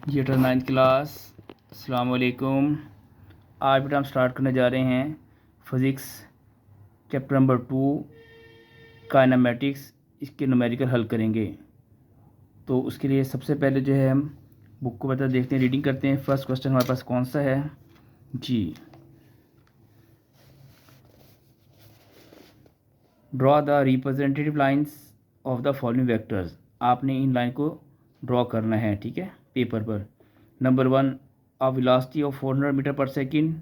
ये बेटा 9th class. अस्सलाम वालेकुम। आज बेटा हम स्टार्ट करने जा रहे हैं फिज़िक्स चैप्टर नंबर 2 काइनेमेटिक्स। इसके न्यूमेरिकल हल करेंगे। तो उसके लिए सबसे पहले जो है हम बुक को बता देखते हैं, रीडिंग करते हैं। फर्स्ट क्वेश्चन हमारे पास कौन सा है जी। Draw the representative lines of the following vectors. आपने इन लाइन को ड्रॉ करना है, ठीक है, पेपर पर। Number 1, a velocity of 400 metre पर सेकेंड।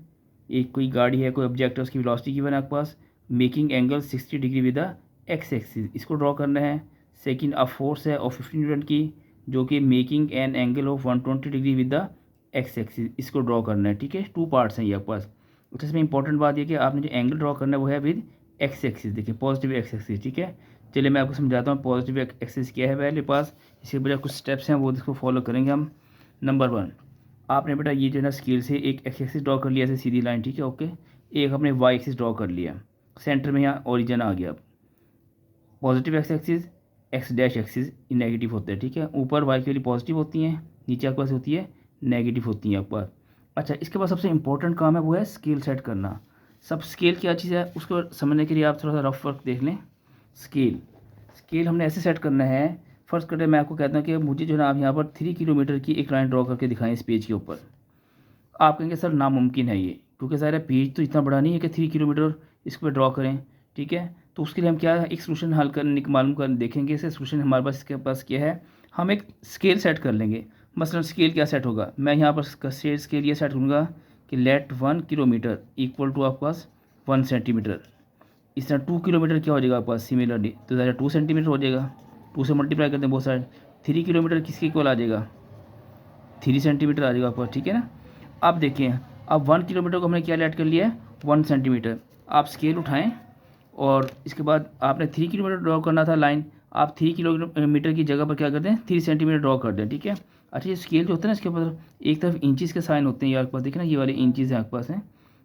एक कोई गाड़ी है, कोई ऑब्जेक्ट है, उसकी वेलोसिटी गिवन है आपके पास। Making angle 60 degree with the X axis, इसको ड्रॉ करना है। सेकेंड, अ फोर्स है ऑफ 15 न्यूटन की, जो कि making an angle of 120 degree with the X axis, इसको ड्रॉ करना है, ठीक है। 2 पार्ट्स हैं ये आपके पास। अच्छा, इसमें इंपॉर्टेंट बात ये कि आपने जो एंगल ड्रॉ करना है वो है विद एक्स एक्सिस, देखिए पॉजिटिव एक्स एक्सिस, ठीक है। चलिए मैं आपको समझाता हूँ पॉजिटिव एक्सिस क्या है पहले पास। इसके बजाय कुछ स्टेप्स हैं वो इसको फॉलो करेंगे हम। नंबर 1, आपने बेटा ये जो है ना स्केल से एक एक्स एक्सिस ड्रॉ कर लिया, ऐसे सीधी लाइन, ठीक है, ओके। एक आपने वाई एक्सिस ड्रॉ कर लिया, सेंटर में यहाँ ओरिजिन आ गया। Positive x axis, X dash axis negative होते हैं, ठीक है। ऊपर वाई की वैल्यू पॉजिटिव होती हैं, नीचे आपके पास होती है नेगेटिव होती हैं आपके पास। अच्छा, इसके बाद सबसे इंपॉर्टेंट काम है वो है स्केल सेट करना। सब स्केल क्या चीज़ है उसको समझने के लिए आप थोड़ा सा रफ वर्क देख लें। स्केल स्केल हमने ऐसे सेट करना है। फर्स्ट करते मैं आपको कहता हूँ कि मुझे जो है ना आप यहाँ पर 3 किलोमीटर की एक लाइन ड्रॉ करके दिखाएं इस पेज के ऊपर। आप कहेंगे सर नामुमकिन है ये, क्योंकि ज़ाहिर है पेज तो इतना बड़ा नहीं है कि 3 किलोमीटर इस पर ड्रॉ करें, ठीक है। तो उसके लिए हम क्या एक सोल्यूशन हल कर मालूम कर देखेंगे। इसे सोल्यूशन हमारे पास इसके पास क्या है, हम एक स्केल सेट कर लेंगे। मसलन स्केल क्या सेट होगा, मैं यहाँ पर स्केल ये सेट करूँगा कि लेट 1 किलोमीटर इक्वल टू आपके पास 1 सेंटीमीटर। इस तरह 2 किलोमीटर क्या हो जाएगा आपके पास सिमिलरली, तो ज़्यादा 2 सेंटीमीटर हो जाएगा। 2 से मल्टीप्लाई करते हैं बहुत सारे। 3 किलोमीटर किसके इक्वल आ जाएगा, 3 सेंटीमीटर आ जाएगा आपका, ठीक है ना। अब देखिए, अब 1 किलोमीटर को हमने क्या ऐड कर लिया है, 1 सेंटीमीटर। आप स्केल उठाएं और इसके बाद आपने 3 किलोमीटर ड्रॉ करना था लाइन, आप 3 किलोमीटर की जगह पर क्या कर दें, 3 सेंटीमीटर ड्रॉ कर दें, ठीक है। अच्छा, ये स्केल जो होता है ना इसके ऊपर एक तरफ इंचज़ के साइन होते हैं, ये आपके पास देखिए ना, ये वाले इंचज़ हैं आपके पास हैं,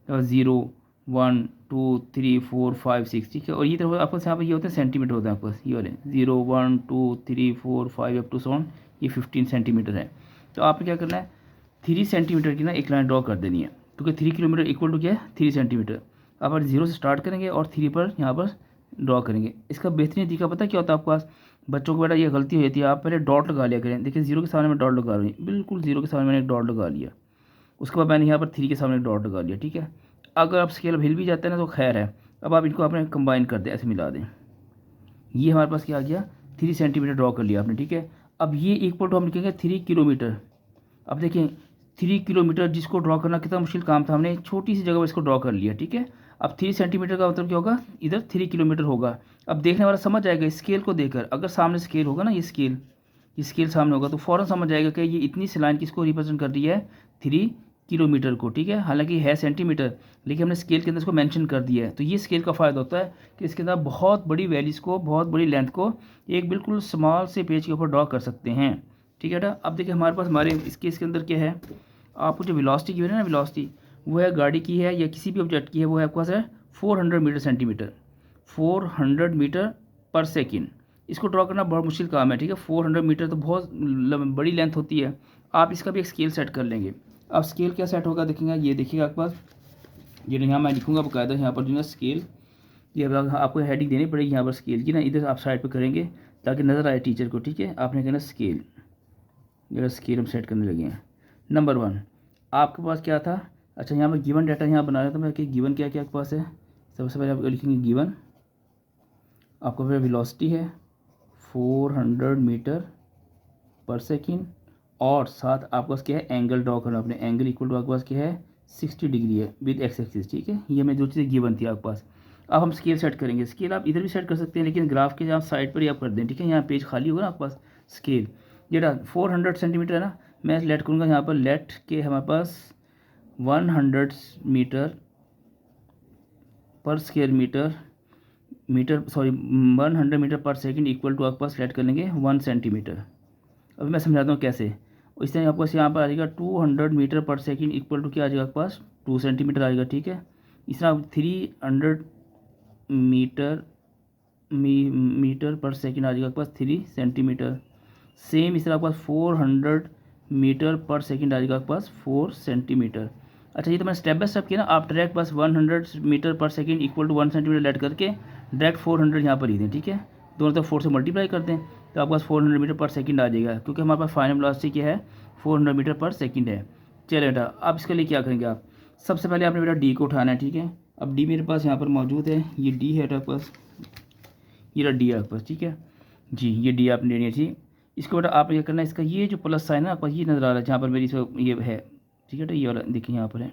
0 1 2 3 4 5 6, ठीक है। और ये तरफ आपके पास यहाँ पर ये होते हैं सेंटीमीटर होते हैं आपके पास, ये वाले 0 1 2 3 4 5 अप टू 7, ये 15 सेंटीमीटर है। तो आपने क्या करना है, 3 सेंटीमीटर की ना एक लाइन ड्रॉ कर देनी है, क्योंकि 3 किलोमीटर इक्वल टू क्या है, 3 सेंटीमीटर। आप 0 से स्टार्ट करेंगे और 3 पर यहाँ पर ड्रॉ करेंगे। इसका बेहतरीन तरीका पता क्या होता है आपके पास, बच्चों को बेटा ये गलती हो जाती है, आप पहले डॉट लगा लिया करें। देखिए 0 के सामने मैं डॉट लगा रही हूँ, बिल्कुल 0 के सामने मैंने एक डॉट लगा लिया। उसके बाद मैंने यहाँ पर 3 के सामने एक डॉट लगा लिया, ठीक है। अगर आप स्केल हिल भी जाते हैं ना तो खैर है। अब आप इनको आपने कंबाइन कर दें, ऐसे मिला दें। ये हमारे पास क्या आ गया, 3 सेंटीमीटर ड्रॉ कर लिया आपने, ठीक है। अब ये इक्वल टू हम लिखेंगे 3 किलोमीटर। अब देखें 3 किलोमीटर जिसको ड्रॉ करना कितना मुश्किल काम था, हमने छोटी सी जगह पर इसको ड्रॉ कर लिया, ठीक है। अब 3 सेंटीमीटर का मतलब क्या होगा, इधर 3 किलोमीटर होगा। अब देखने वाला समझ जाएगा स्केल को देखकर, अगर सामने स्केल होगा ना, ये स्केल सामने होगा तो फ़ौरन समझ जाएगा कि ये इतनी सी लाइन किसको रिप्रेजेंट कर रही है, 3 किलोमीटर को, ठीक है। हालांकि है सेंटीमीटर, लेकिन हमने स्केल के अंदर इसको मेंशन कर दिया है। तो ये स्केल का फ़ायदा होता है कि इसके अंदर बहुत बड़ी वैल्यूज़ को, बहुत बड़ी लेंथ को एक बिल्कुल स्मॉल से पेज के ऊपर ड्रॉ कर सकते हैं, ठीक है ना। अब देखिए हमारे पास हमारे इसके अंदर क्या है, आपको जो वेलोसिटी की है ना, वेलोसिटी वो है गाड़ी की है या किसी भी ऑब्जेक्ट की है, वो है आपके पास है 400 मीटर सेंटीमीटर, 400 मीटर पर सेकेंड। इसको ड्रॉ करना बहुत मुश्किल काम है, ठीक है। 400 मीटर तो बहुत बड़ी लेंथ होती है। आप इसका भी एक स्केल सेट कर लेंगे। अब स्केल क्या सेट होगा देखेंगे, ये देखिएगा आपके पास, ये यहाँ मैं लिखूँगा बाकायदा यहाँ पर जो है स्केल, ये आपको हेडिंग देनी पड़ेगी यहाँ पर स्केल की ना, इधर आप साइड पर करेंगे ताकि नज़र आए टीचर को, ठीक है। आपने कहना स्केल, ये स्केल हम सेट करने लगे हैं। नंबर 1 आपके पास क्या था, अच्छा यहाँ पर गिवन डाटा यहाँ बना रहा था मैं कि गिवन क्या क्या आपके पास है। सबसे पहले आप लिखेंगे गिवन, आपको फिर वेलोसिटी है 400 मीटर पर सेकेंड, और साथ आपके पास क्या है, एंगल ड्रॉ करना अपने, एंगल इक्वल टू आपके पास क्या है, 60 डिग्री है विद एक्स एक्सिस, ठीक है। ये मैं जो चीज़ें गिवन थी आपके पास। अब हम स्केल सेट करेंगे। स्केल आप इधर भी सेट कर सकते हैं, लेकिन ग्राफ के आप साइड पर ही आप कर दें, ठीक है। यहाँ पेज खाली होगा ना आपके पास। स्केल जेटा 400 सेंटीमीटर है ना, मैं लेट करूँगा यहाँ पर, लेट के हमारे पास 100 मीटर पर स्क्वायर मीटर, 100 मीटर पर सेकेंड इक्वल टू आपके पास लेट कर लेंगे 1 सेंटीमीटर। अभी मैं समझाता हूँ कैसे। इस तरह आपके पास यहाँ पर आ जाएगा 200 मीटर पर सेकेंड इक्वल टू क्या आ जाएगा आपके पास, 2 सेंटीमीटर आएगा, ठीक है। इस तरह 300 मीटर मीटर पर सेकेंड आ जाएगा आपके पास 3 सेंटीमीटर। सेम इस तरह आपके पास 400 मीटर पर सेकंड आ जाएगा आपके पास 4 सेंटीमीटर। अच्छा, ये तो मैंने स्टेप बाय स्टेप किया ना, आप डायरेक्ट बस 100 मीटर पर second equal to 1 centimetre let करके डायरेक्ट 400 यहाँ पर ही दें, ठीक है। दोनों तरफ 4 से मल्टीप्लाई कर दें तो आपके पास 400 मीटर पर सेकंड आ जाएगा, क्योंकि हमारे पास फाइनल वेलोसिटी क्या है, 400 मीटर पर सेकंड है। चलिए बेटा, अब इसके लिए क्या करेंगे आप, सबसे पहले आपने बेटा डी को उठाना है, ठीक है। अब डी मेरे पास यहाँ पर मौजूद है, ये डी है आपके पास, ये रहा डी आपके पास, ठीक है जी। ये डी आपने लेनी थी। इसको बेटा आपने क्या करना है, इसका ये जो प्लस साइन है आपके पास ये नज़र आ रहा है जहाँ पर मेरी ये है, ठीक है बेटा, ये वाला देखिए यहाँ पर है,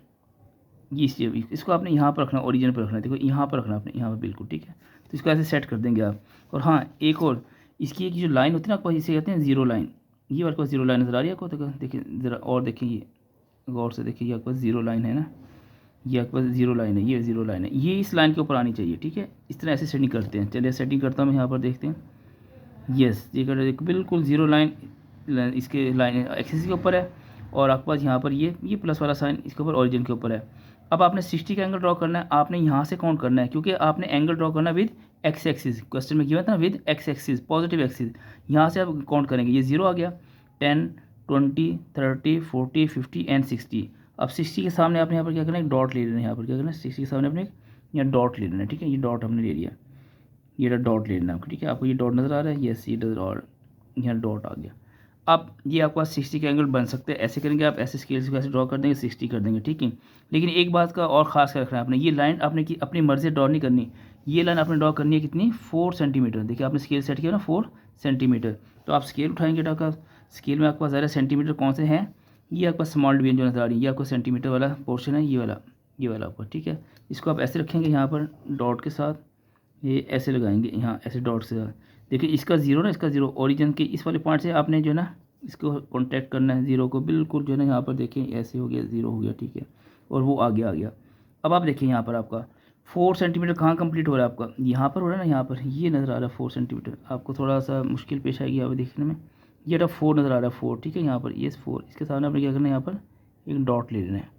ये इसको आपने यहाँ पर रखना, ओरिजिन पर रखना है, देखो यहाँ पर रखना आपने, यहाँ पर बिल्कुल, ठीक है। तो इसको ऐसे सेट कर देंगे आप। और हाँ, एक और इसकी एक जो लाइन होती है ना आपको, इसे कहते हैं जीरो लाइन। ये आपके पास जीरो लाइन नज़र आ रही है आपको, तो देखिए ज़रा और देखिए, ये गौर से देखिए, ये आपके पास जीरो लाइन है ना, ये आपके पास जीरो लाइन है, ये जीरो लाइन है, ये इस लाइन के ऊपर आनी चाहिए, ठीक है। इस तरह ऐसे सेटिंग करते हैं। चलिए सेटिंग करता हूँ मैं, यहाँ पर देखते हैं, यस, ये कर बिल्कुल जीरो लाइन इसके लाइन एक्सिस के ऊपर है, और आपके पास यहाँ पर ये प्लस वाला साइन इसके ऊपर ओरिजिन के ऊपर है। अब आपने 60 का एंगल ड्रॉ करना है, आपने यहाँ से काउंट करना है, क्योंकि आपने एंगल ड्रॉ करना है विद एक्स एक्सिस, क्वेश्चन में गिवन था ना, with x axis, positive axis. यहाँ से आप काउंट करेंगे, ये 0 आ गया, 10, 20, 30, 40, 50 एंड 60। अब 60 के सामने आपने यहाँ पर क्या करना है, एक डॉट ले लेना है, यहाँ पर क्या करना है, 60 के सामने आपने यहाँ डॉट ले लेना है, ठीक है। ये डॉट हमने ले लिया, ये डॉट ले लेना आपको, ठीक है। आपको ये डॉट नज़र आ रहा है, यस, ये डॉट, यहाँ डॉट आ गया। अब ये आपके पास 60 के एंगल बन सकते हैं, ऐसे करेंगे आप, ऐसे स्केल से ऐसे ड्रॉ कर देंगे, 60 कर देंगे, ठीक है। लेकिन एक बात का और ख़ास कर रखना है आपने, ये लाइन आपने की अपनी मर्जी से ड्रॉ नहीं करनी, ये लाइन आपने ड्रॉ करनी है कितनी, 4 सेंटीमीटर। देखिए आपने स्केल सेट किया ना 4 सेंटीमीटर, तो आप स्केल उठाएंगे का स्केल में आपके पास ज़्यादा सेंटीमीटर कौन से हैं, ये आपका स्मॉल डिवीजन जो नज़र आ रही है, ये आपको सेंटीमीटर वाला पोर्शन है, ये वाला आपका, ठीक है। इसको आप ऐसे रखेंगे यहाँ पर डॉट के साथ, ये ऐसे लगाएंगे यहाँ ऐसे डॉट से। देखिए इसका ज़ीरो ना, इसका ज़ीरो ओरिजिन के इस वाले पॉइंट से आपने जो है ना इसको कॉन्टैक्ट करना है, ज़ीरो को बिल्कुल जो है ना यहाँ पर देखें, ऐसे हो गया, ज़ीरो हो गया, ठीक है। और वो आगे आ गया। अब आप देखिए यहाँ पर आपका 4 सेंटीमीटर कहाँ कंप्लीट हो रहा है आपका, यहाँ पर हो रहा है ना, यहाँ पर ये नज़र आ रहा है 4 सेंटीमीटर। आपको थोड़ा सा मुश्किल पेश आएगी यहाँ पर देखने में, ये 4 नज़र आ रहा है, 4, ठीक है। यहाँ पर ये 4, इसके सामने आपने क्या करना है, यहाँ पर एक डॉट ले लेना है,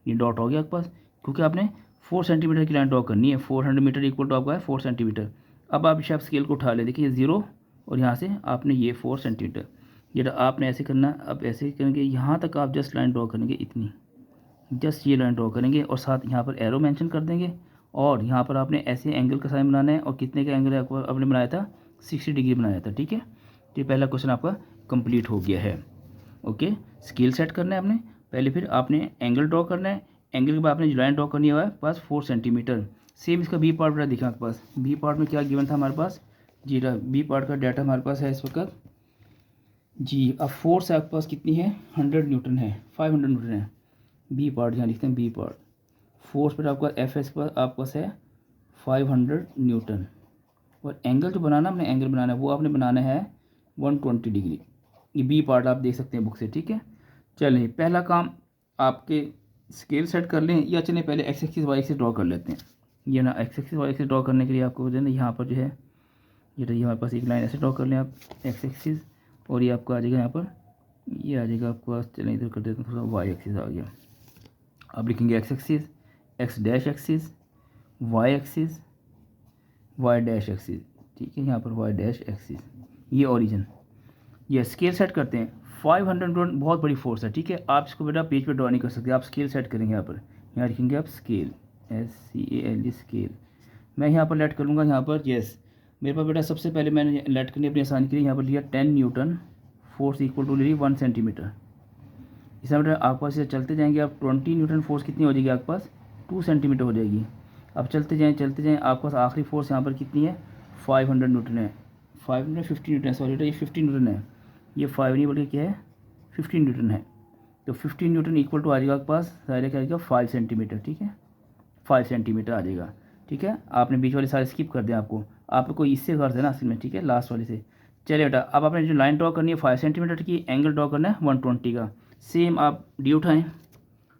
ये डॉट हो गया आपके पास, क्योंकि आपने 4 सेंटीमीटर की लाइन ड्रॉ करनी है। 400 मीटर इक्वल टू आपका है 4 सेंटीमीटर। अब आप इसे आप स्केल को उठा लें, देखिए 0 और यहाँ से आपने ये 4 सेंटीमीटर, ये आपने ऐसे करना। अब ऐसे करेंगे, यहाँ तक आप जस्ट लाइन ड्रॉ करेंगे, इतनी जस्ट ये लाइन ड्रॉ करेंगे, और साथ यहाँ पर एरो मेंशन कर देंगे। और यहाँ पर आपने ऐसे एंगल का साइन बनाना है, और कितने का एंगल आपने बनाया था, 60 डिग्री बनाया था, ठीक है। तो ये पहला क्वेश्चन आपका कंप्लीट हो गया है। ओके, स्केल सेट करना है आपने पहले, फिर आपने एंगल ड्रॉ करना है, एंगल के बाद आपने जो लाइन ड्रॉ करनी है पास 4 सेंटीमीटर। सेम इसका बी पार्ट बेटा दिखा आपके पास, बी पार्ट में क्या गिवन था हमारे पास, जी बी पार्ट का डाटा हमारे पास है इस वक्त जी। अब फोर्स आपके पास कितनी है, 100 न्यूटन है, 500 न्यूटन है। बी पार्ट यहाँ लिखते हैं, बी पार्ट फोर्स पर आपका एफ एस पर आपके पास है 500 न्यूटन। और एंगल जो बनाना हमने, एंगल बनाना है वो आपने बनाना है 120 डिग्री। ये बी पार्ट आप देख सकते हैं बुक से, ठीक है। चलिए पहला काम आपके स्केल सेट कर लें, या चलिए पहले X axis Y axis draw कर लेते हैं। ये ना X axis Y axis draw करने के लिए आपको जो है ना यहाँ पर जो है ये हमारे पास एक लाइन ऐसे ड्रॉ कर लें आप, एक्स एक्सिस, और ये आपको आ जाएगा यहाँ पर, ये आ जाएगा आपको पास, चलिए इधर कर देते हैं थोड़ा, वाई एक्सिस आ गया। आप लिखेंगे X axis, X dash axis, Y axis, Y dash axis, ठीक है। यहाँ पर वाई डैश एक्सिस, ये ओरिजिन। ये स्केल सेट करते हैं, 500 न्यूटन बहुत बड़ी फोर्स है, ठीक है। आप इसको बेटा पेज पे ड्रॉ नहीं कर सकते, आप स्केल सेट करेंगे यहाँ पर, यहाँ लिखेंगे आप स्केल, SCAL स्केल। मैं यहाँ पर लेट करूँगा यहाँ पर, यस मेरे पास बेटा सबसे पहले मैंने लेट करनी अपनी आसानी के लिए यहाँ पर लिया 10 न्यूटन, फोर्स इक्वल टू ले 1 सेंटीमीटर। इसमें बेटा आपके पास चलते जाएंगे आप, 20 न्यूटन फोर्स कितनी हो जाएगी आपके पास, 2 सेंटीमीटर हो जाएगी। अब चलते जाएँ आपके पास आखिरी फोर्स यहाँ पर कितनी है, 500 न्यूटन है, 550 न्यूटन है, सॉरी बेटा ये 50 न्यूटन है, ये 5 नहीं बल्कि क्या है 15 न्यूटन है। तो 15 न्यूटन इक्वल टू आ जाएगा आपके पास, सारे क्या आएगा 5 सेंटीमीटर, ठीक है, 5 सेंटीमीटर आ जाएगा, ठीक है। आपने बीच वाले सारे स्किप कर दिया, आपको इससे कर देना असल में, ठीक है, लास्ट वाले से। चलिए बेटा अब आपने जो लाइन ड्रॉ करनी है 5 सेंटीमीटर की, एंगल ड्रॉ करना है 120 का। सेम आप डी उठाएँ,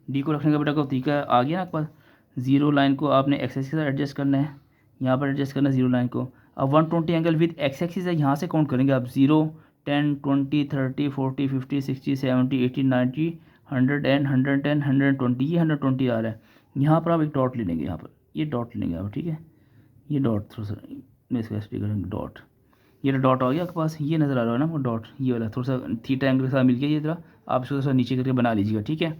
डी को रखने का बेटा को तरीका आ गया ना आपके पास। जीरो लाइन को आपने एक्स एक्सिस के साथ एडजस्ट करना है, यहाँ पर एडजस्ट करना है जीरो लाइन को। अब 120 एंगल विद एक्स एक्सिस है, यहाँ से काउंट करेंगे आप 0, 10, 20, 30, 40, 50, 60, 70, 80, 90, 100 एंड 110, 120, ये 120 आ रहा है। यहाँ पर आप एक डॉट ले लेंगे, यहाँ पर ये डॉट ले लेंगे आप, ठीक है, ये डॉट थोड़ा सा मैं इसको ऐसे करेंगे डॉट, ये डॉट आ गया आपके पास, ये नज़र आ रहा है ना वो डॉट, ये वाला थोड़ा सा थीटा एंगल के साथ मिल गया, ये तरह आप इसको थोड़ा सा नीचे करके बना लीजिएगा, ठीक है।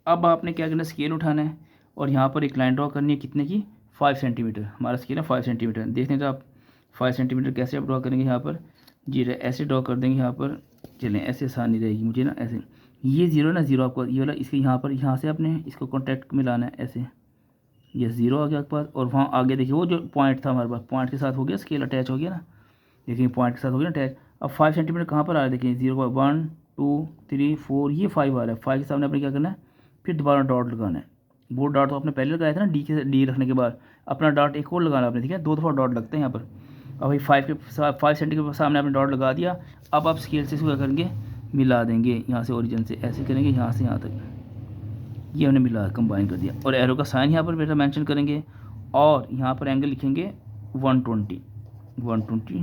अब आपने क्या करना है, स्केल उठाना है और यहाँ पर एक लाइन ड्रॉ करनी है, कितने की, 5 सेंटीमीटर। हमारा स्केल है 5 सेंटीमीटर। देखते हैं तो आप 5 सेंटीमीटर कैसे आप ड्रॉ करेंगे, यहाँ पर जी ऐसे ड्रॉ कर देंगे यहाँ पर। चलें ऐसे आसानी रहेगी मुझे ना, ऐसे ये जीरो ना, जीरो आपको ये वाला इसके यहाँ पर, यहाँ से आपने इसको कॉन्टैक्ट में लाना है ऐसे, ये जीरो आ गया आपके पास। और वहाँ आगे देखिए वो जो पॉइंट था हमारे पास, पॉइंट के साथ हो गया स्केल अटैच हो गया ना, देखिए पॉइंट के साथ हो गया ना अटैच। अब 5 सेंटीमीटर कहाँ पर आ रहा है, देखिए 0 1 2 3 4, ये 5 आ रहा है। 5 के सामने आपने क्या करना है, फिर दोबारा डॉट लगाना है। वो डॉट तो आपने पहले लगाया था ना, डी रखने के बाद अपना डॉट एक और लगाना आपने, ठीक है, 2 दफ़ा डॉट लगते हैं यहाँ पर। अब भाई 5 सेंटीमीटर के सामने आपने डॉट लगा दिया। अब आप स्केल से इसको क्या करेंगे, मिला देंगे यहाँ से ओरिजिन से, ऐसे करेंगे यहाँ से यहाँ तक, ये हमने मिला कंबाइन कर दिया। और एरो का साइन यहाँ पर बेटा मेंशन करेंगे और यहाँ पर एंगल लिखेंगे 120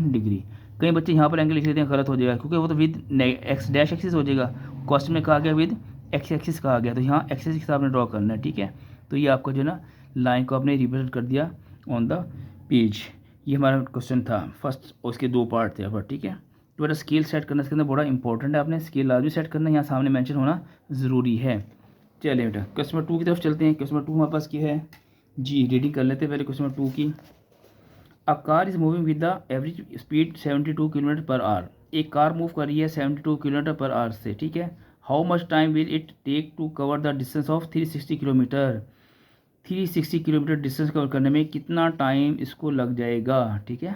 डिग्री। कई बच्चे यहाँ पर एंगल लिख लेते हैं, गलत हो जाएगा क्योंकि वो तो विद एक्स डैश एक्सिस हो जाएगा, क्वेश्चन में कहा गया विद एक्स एक्सिस कहा गया, तो यहाँ एक्सिस के हिसाब से ड्रॉ करना है, ठीक है। तो ये आपको जो है ना लाइन को आपने रिप्रेजेंट कर दिया ऑन द पेज। ये हमारा क्वेश्चन था फर्स्ट, और उसके 2 पार्ट थे यहाँ पर, ठीक है। तो बेटा स्केल सेट करना इसके अंदर बड़ा इंपॉर्टेंट है, आपने स्केल लाजमी सेट करना, यहाँ सामने मेंशन होना ज़रूरी है। चलिए बेटा क्वेश्चन नंबर 2 की तरफ चलते हैं। क्वेश्चन नंबर 2 हमारे पास क्या है जी, रीडिंग कर लेते हैं पहले क्वेश्चन नंबर 2 की। A car is moving with the average speed 72 kilometre per our. एक कार मूव कर रही है 72 किलोमीटर पर आवर से, ठीक है। How much time will it take to cover the distance of 360 kilometre. 360 kilometre distance cover करने में कितना टाइम इसको लग जाएगा, ठीक है।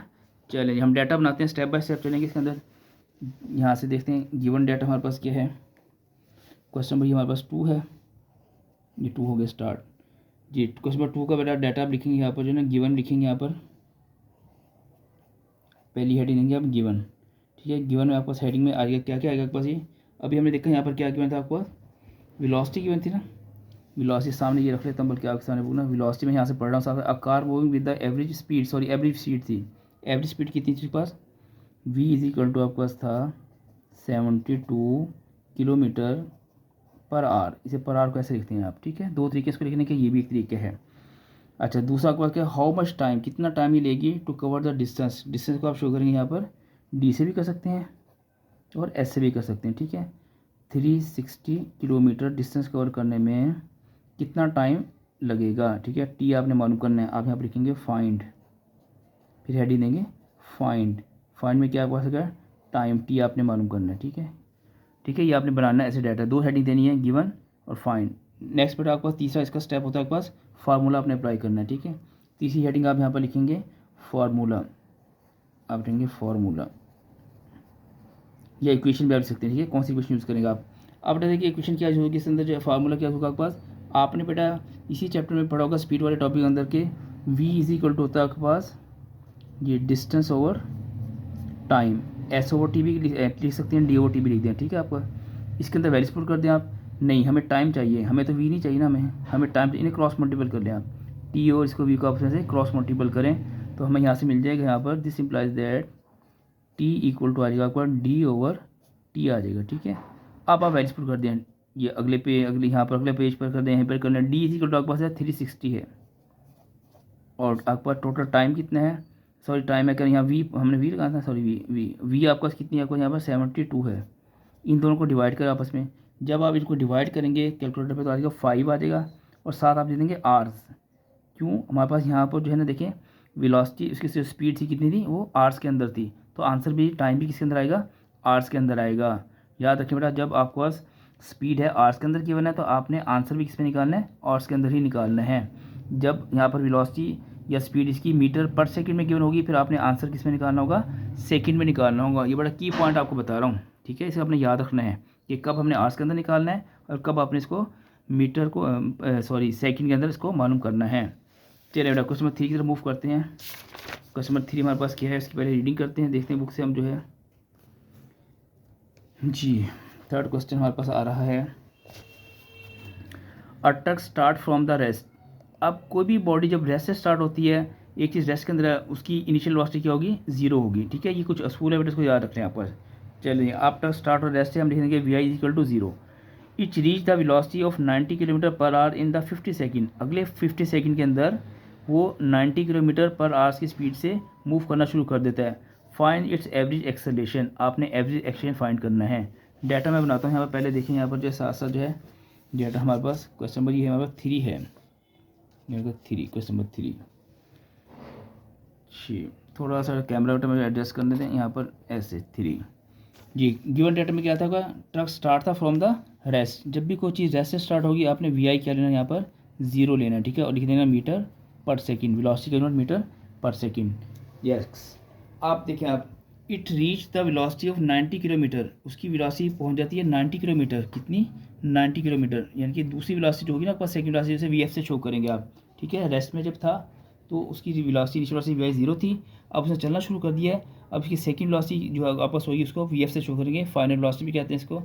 चलिए हम डाटा बनाते हैं, स्टेप बाय स्टेप चलेंगे इसके अंदर। यहाँ से देखते हैं गिवन डाटा हमारे पास क्या है। क्वेश्चन नंबर हमारे पास 2 है, ये 2 हो गया स्टार्ट जी। क्वेश्चन नंबर 2 का बेटा डाटा आप लिखेंगे यहाँ पर जो है ना, गिवन लिखेंगे यहाँ पर, पहली हेडिंग देंगे आप गिवन, ठीक है। गिवन में आपके पास हेडिंग में आएगा क्या क्या आएगा आपके पास, ये अभी हमने देखा यहाँ पर क्या गिवन था आपके पास, वेलोसिटी गिवन थी ना। वेलोसिटी सामने ये रख लेता हूँ बल्कि आपके सामने बोलना, वेलोसिटी में यहाँ से पढ़ रहा हूँ साथ। A car moving with the average speed, sorry average speed थी, एवरेज स्पीड कितनी थी आपके पास, v इज इक्वल टू आपके पास था 72 किलोमीटर पर आवर। इसे पर आवर कैसे लिखते हैं आप, ठीक है, 2 तरीके इसको लिखने के, ये भी एक तरीके है। अच्छा दूसरा आपके पास क्या, हाउ मच टाइम, कितना टाइम ही लेगी to cover the distance. Distance को आप शो करेंगे यहाँ पर, डी से भी कर सकते हैं और एस से भी कर सकते हैं, ठीक है। 360 किलोमीटर डिस्टेंस कवर करने में कितना टाइम लगेगा, ठीक है। टी आपने मालूम करना है, आप यहाँ पर लिखेंगे फाइंड, फिर हेडिंग देंगे फाइंड। फाइंड में क्या आपके पास है, टाइम, टी आपने मालूम करना है, ठीक है, ठीक है। ये आपने बनाना है ऐसे डाटा, 2 हेडिंग देनी है, गिवन और फाइंड। नेक्स्ट बेटा आपके पास तीसरा इसका स्टेप होता है आपके पास, फार्मूला आपने अप्लाई करना है, ठीक है। तीसरी हेडिंग आप यहाँ पर लिखेंगे फार्मूला, आप लिखेंगे फार्मूला या इक्वेशन भी आप लिख सकते हैं, ठीक है। कौन सी इक्वेशन यूज़ करेंगे आप। अब बेटा देखिए इक्वेशन क्या होगी इसके अंदर, जो फार्मूला क्या होगा आपके पास, आपने बेटा इसी चैप्टर में पढ़ा होगा स्पीड वाले टॉपिक के अंदर के, v इज इक्वल टू होता है आपके पास ये distance over time, S over T भी लिख सकते हैं, डी ओवर टी भी लिख दें, ठीक है। आपका इसके अंदर वैल्यूज पुट कर दें आप, नहीं हमें टाइम चाहिए, हमें तो वी नहीं चाहिए ना, हमें टाइम, इन्हें क्रॉस मल्टीपल कर लें आप, टी और इसको वी को ऑप्शन से क्रॉस मल्टीपल करें तो हमें यहाँ से मिल जाएगा, यहाँ पर this implies that T equal to आ जाएगा आपका डी ओवर टी आ जाएगा, ठीक है। अब आप वैल्यूज पुट कर दें, ये अगले यहाँ पर अगले पेज पर कर दें, यहाँ पर कर लें, डी इक्वल टू आपके पास है 360 है, और आपके पास टोटल टाइम कितना है, सॉरी टाइम है क्या, यहाँ वी हमने वी लगाया था, सॉरी वी आपका कितनी है, आपको यहाँ पर 72 है। इन दोनों को डिवाइड करें आपस में, जब आप इनको डिवाइड करेंगे कैलकुलेटर पे तो आ जाएगा 5 आ जाएगा, और साथ आप दे देंगे आर्स। क्यों, हमारे पास यहाँ पर जो है ना देखें वेलोसिटी उसकी स्पीड थी कितनी थी, वो आर्स के अंदर थी, तो आंसर भी टाइम भी किसके अंदर आएगा, आर्स के अंदर आएगा। याद रखें बेटा जब आपके पास स्पीड है आर्स के अंदर गिवन है तो आपने आंसर भी किस में निकालना है, आर्स के अंदर ही निकालना है। जब यहाँ पर वेलोसिटी या स्पीड इसकी मीटर पर सेकंड में गिवन होगी, फिर आपने आंसर किस में निकालना होगा, सेकंड में निकालना होगा। ये बड़ा की पॉइंट आपको बता रहा हूँ, ठीक है। इसे आपने याद रखना है कि कब हमने आवर्स के अंदर निकालना है और कब आपने इसको मीटर को सॉरी सेकंड के अंदर इसको मालूम करना है। चलिए बेटा क्वेश्चन नंबर 3 की तरफ मूव करते हैं। क्वेश्चन नंबर 3 हमारे पास क्या है, इसकी पहले रीडिंग करते हैं, देखते हैं बुक से हम जो है जी। थर्ड क्वेश्चन हमारे पास आ रहा है, a truck start from the rest. अब कोई भी बॉडी जब रेस्ट से स्टार्ट होती है, एक चीज़ रेस्ट के अंदर है, उसकी इनिशियल वेलोसिटी क्या होगी, 0 होगी, ठीक है। ये कुछ असूल है बेटा, इसको याद रखना है आपको। चलिए आफ्टर स्टार्ट और रेस्ट से हम लिखेंगे V I equal to 0। It reach the velocity of 90 kilometre per hour in the 50 second. अगले 50 सेकेंड के अंदर वो 90 किलोमीटर पर आवर की स्पीड से मूव करना शुरू कर देता है। फाइंड इट्स एवरेज एक्सेलरेशन, आपने एवरेज एक्सेलरेशन फाइंड करना है। डाटा मैं बनाता हूँ यहाँ पर, पहले देखें यहाँ पर जो साथ साथ जो है डाटा हमारे पास क्वेश्चन नंबर ये है, हमारे पास 3 है, मेरे को 3 क्वेश्चन नंबर 3। जी थोड़ा सा कैमरा वेटा मुझे एडजस्ट करने दें, यहाँ पर ऐसे 3 जी। गिवन डाटा में क्या था, ट्रक स्टार्ट था फ्रॉम द रेस्ट, जब भी कोई चीज़ रेस्ट से स्टार्ट होगी आपने वी आई क्या लेना है, यहाँ पर 0 लेना है, ठीक है, और लिख देना मीटर पर सेकेंड, वेलोसिटी का यूनिट मीटर पर सेकेंड। यस आप देखें आप, it reach the velocity of 90 kilometre, उसकी वेलोसिटी पहुंच जाती है 90 किलोमीटर, कितनी 90 किलोमीटर, यानी कि दूसरी वेलोसिटी होगी ना आपका सेकंड वेलोसिटी, जैसे वी एफ से शो करेंगे आप, ठीक है। रेस्ट में जब था तो उसकी वेलोसिटी इनिशियल वेलोसिटी वी 0 थी, अब उसने चलना शुरू कर दिया है, अब इसकी सेकंड वेलोसिटी जो आपके पास होगी उसको वी एफ से शो करेंगे, फाइनल वेलोसिटी भी कहते हैं इसको,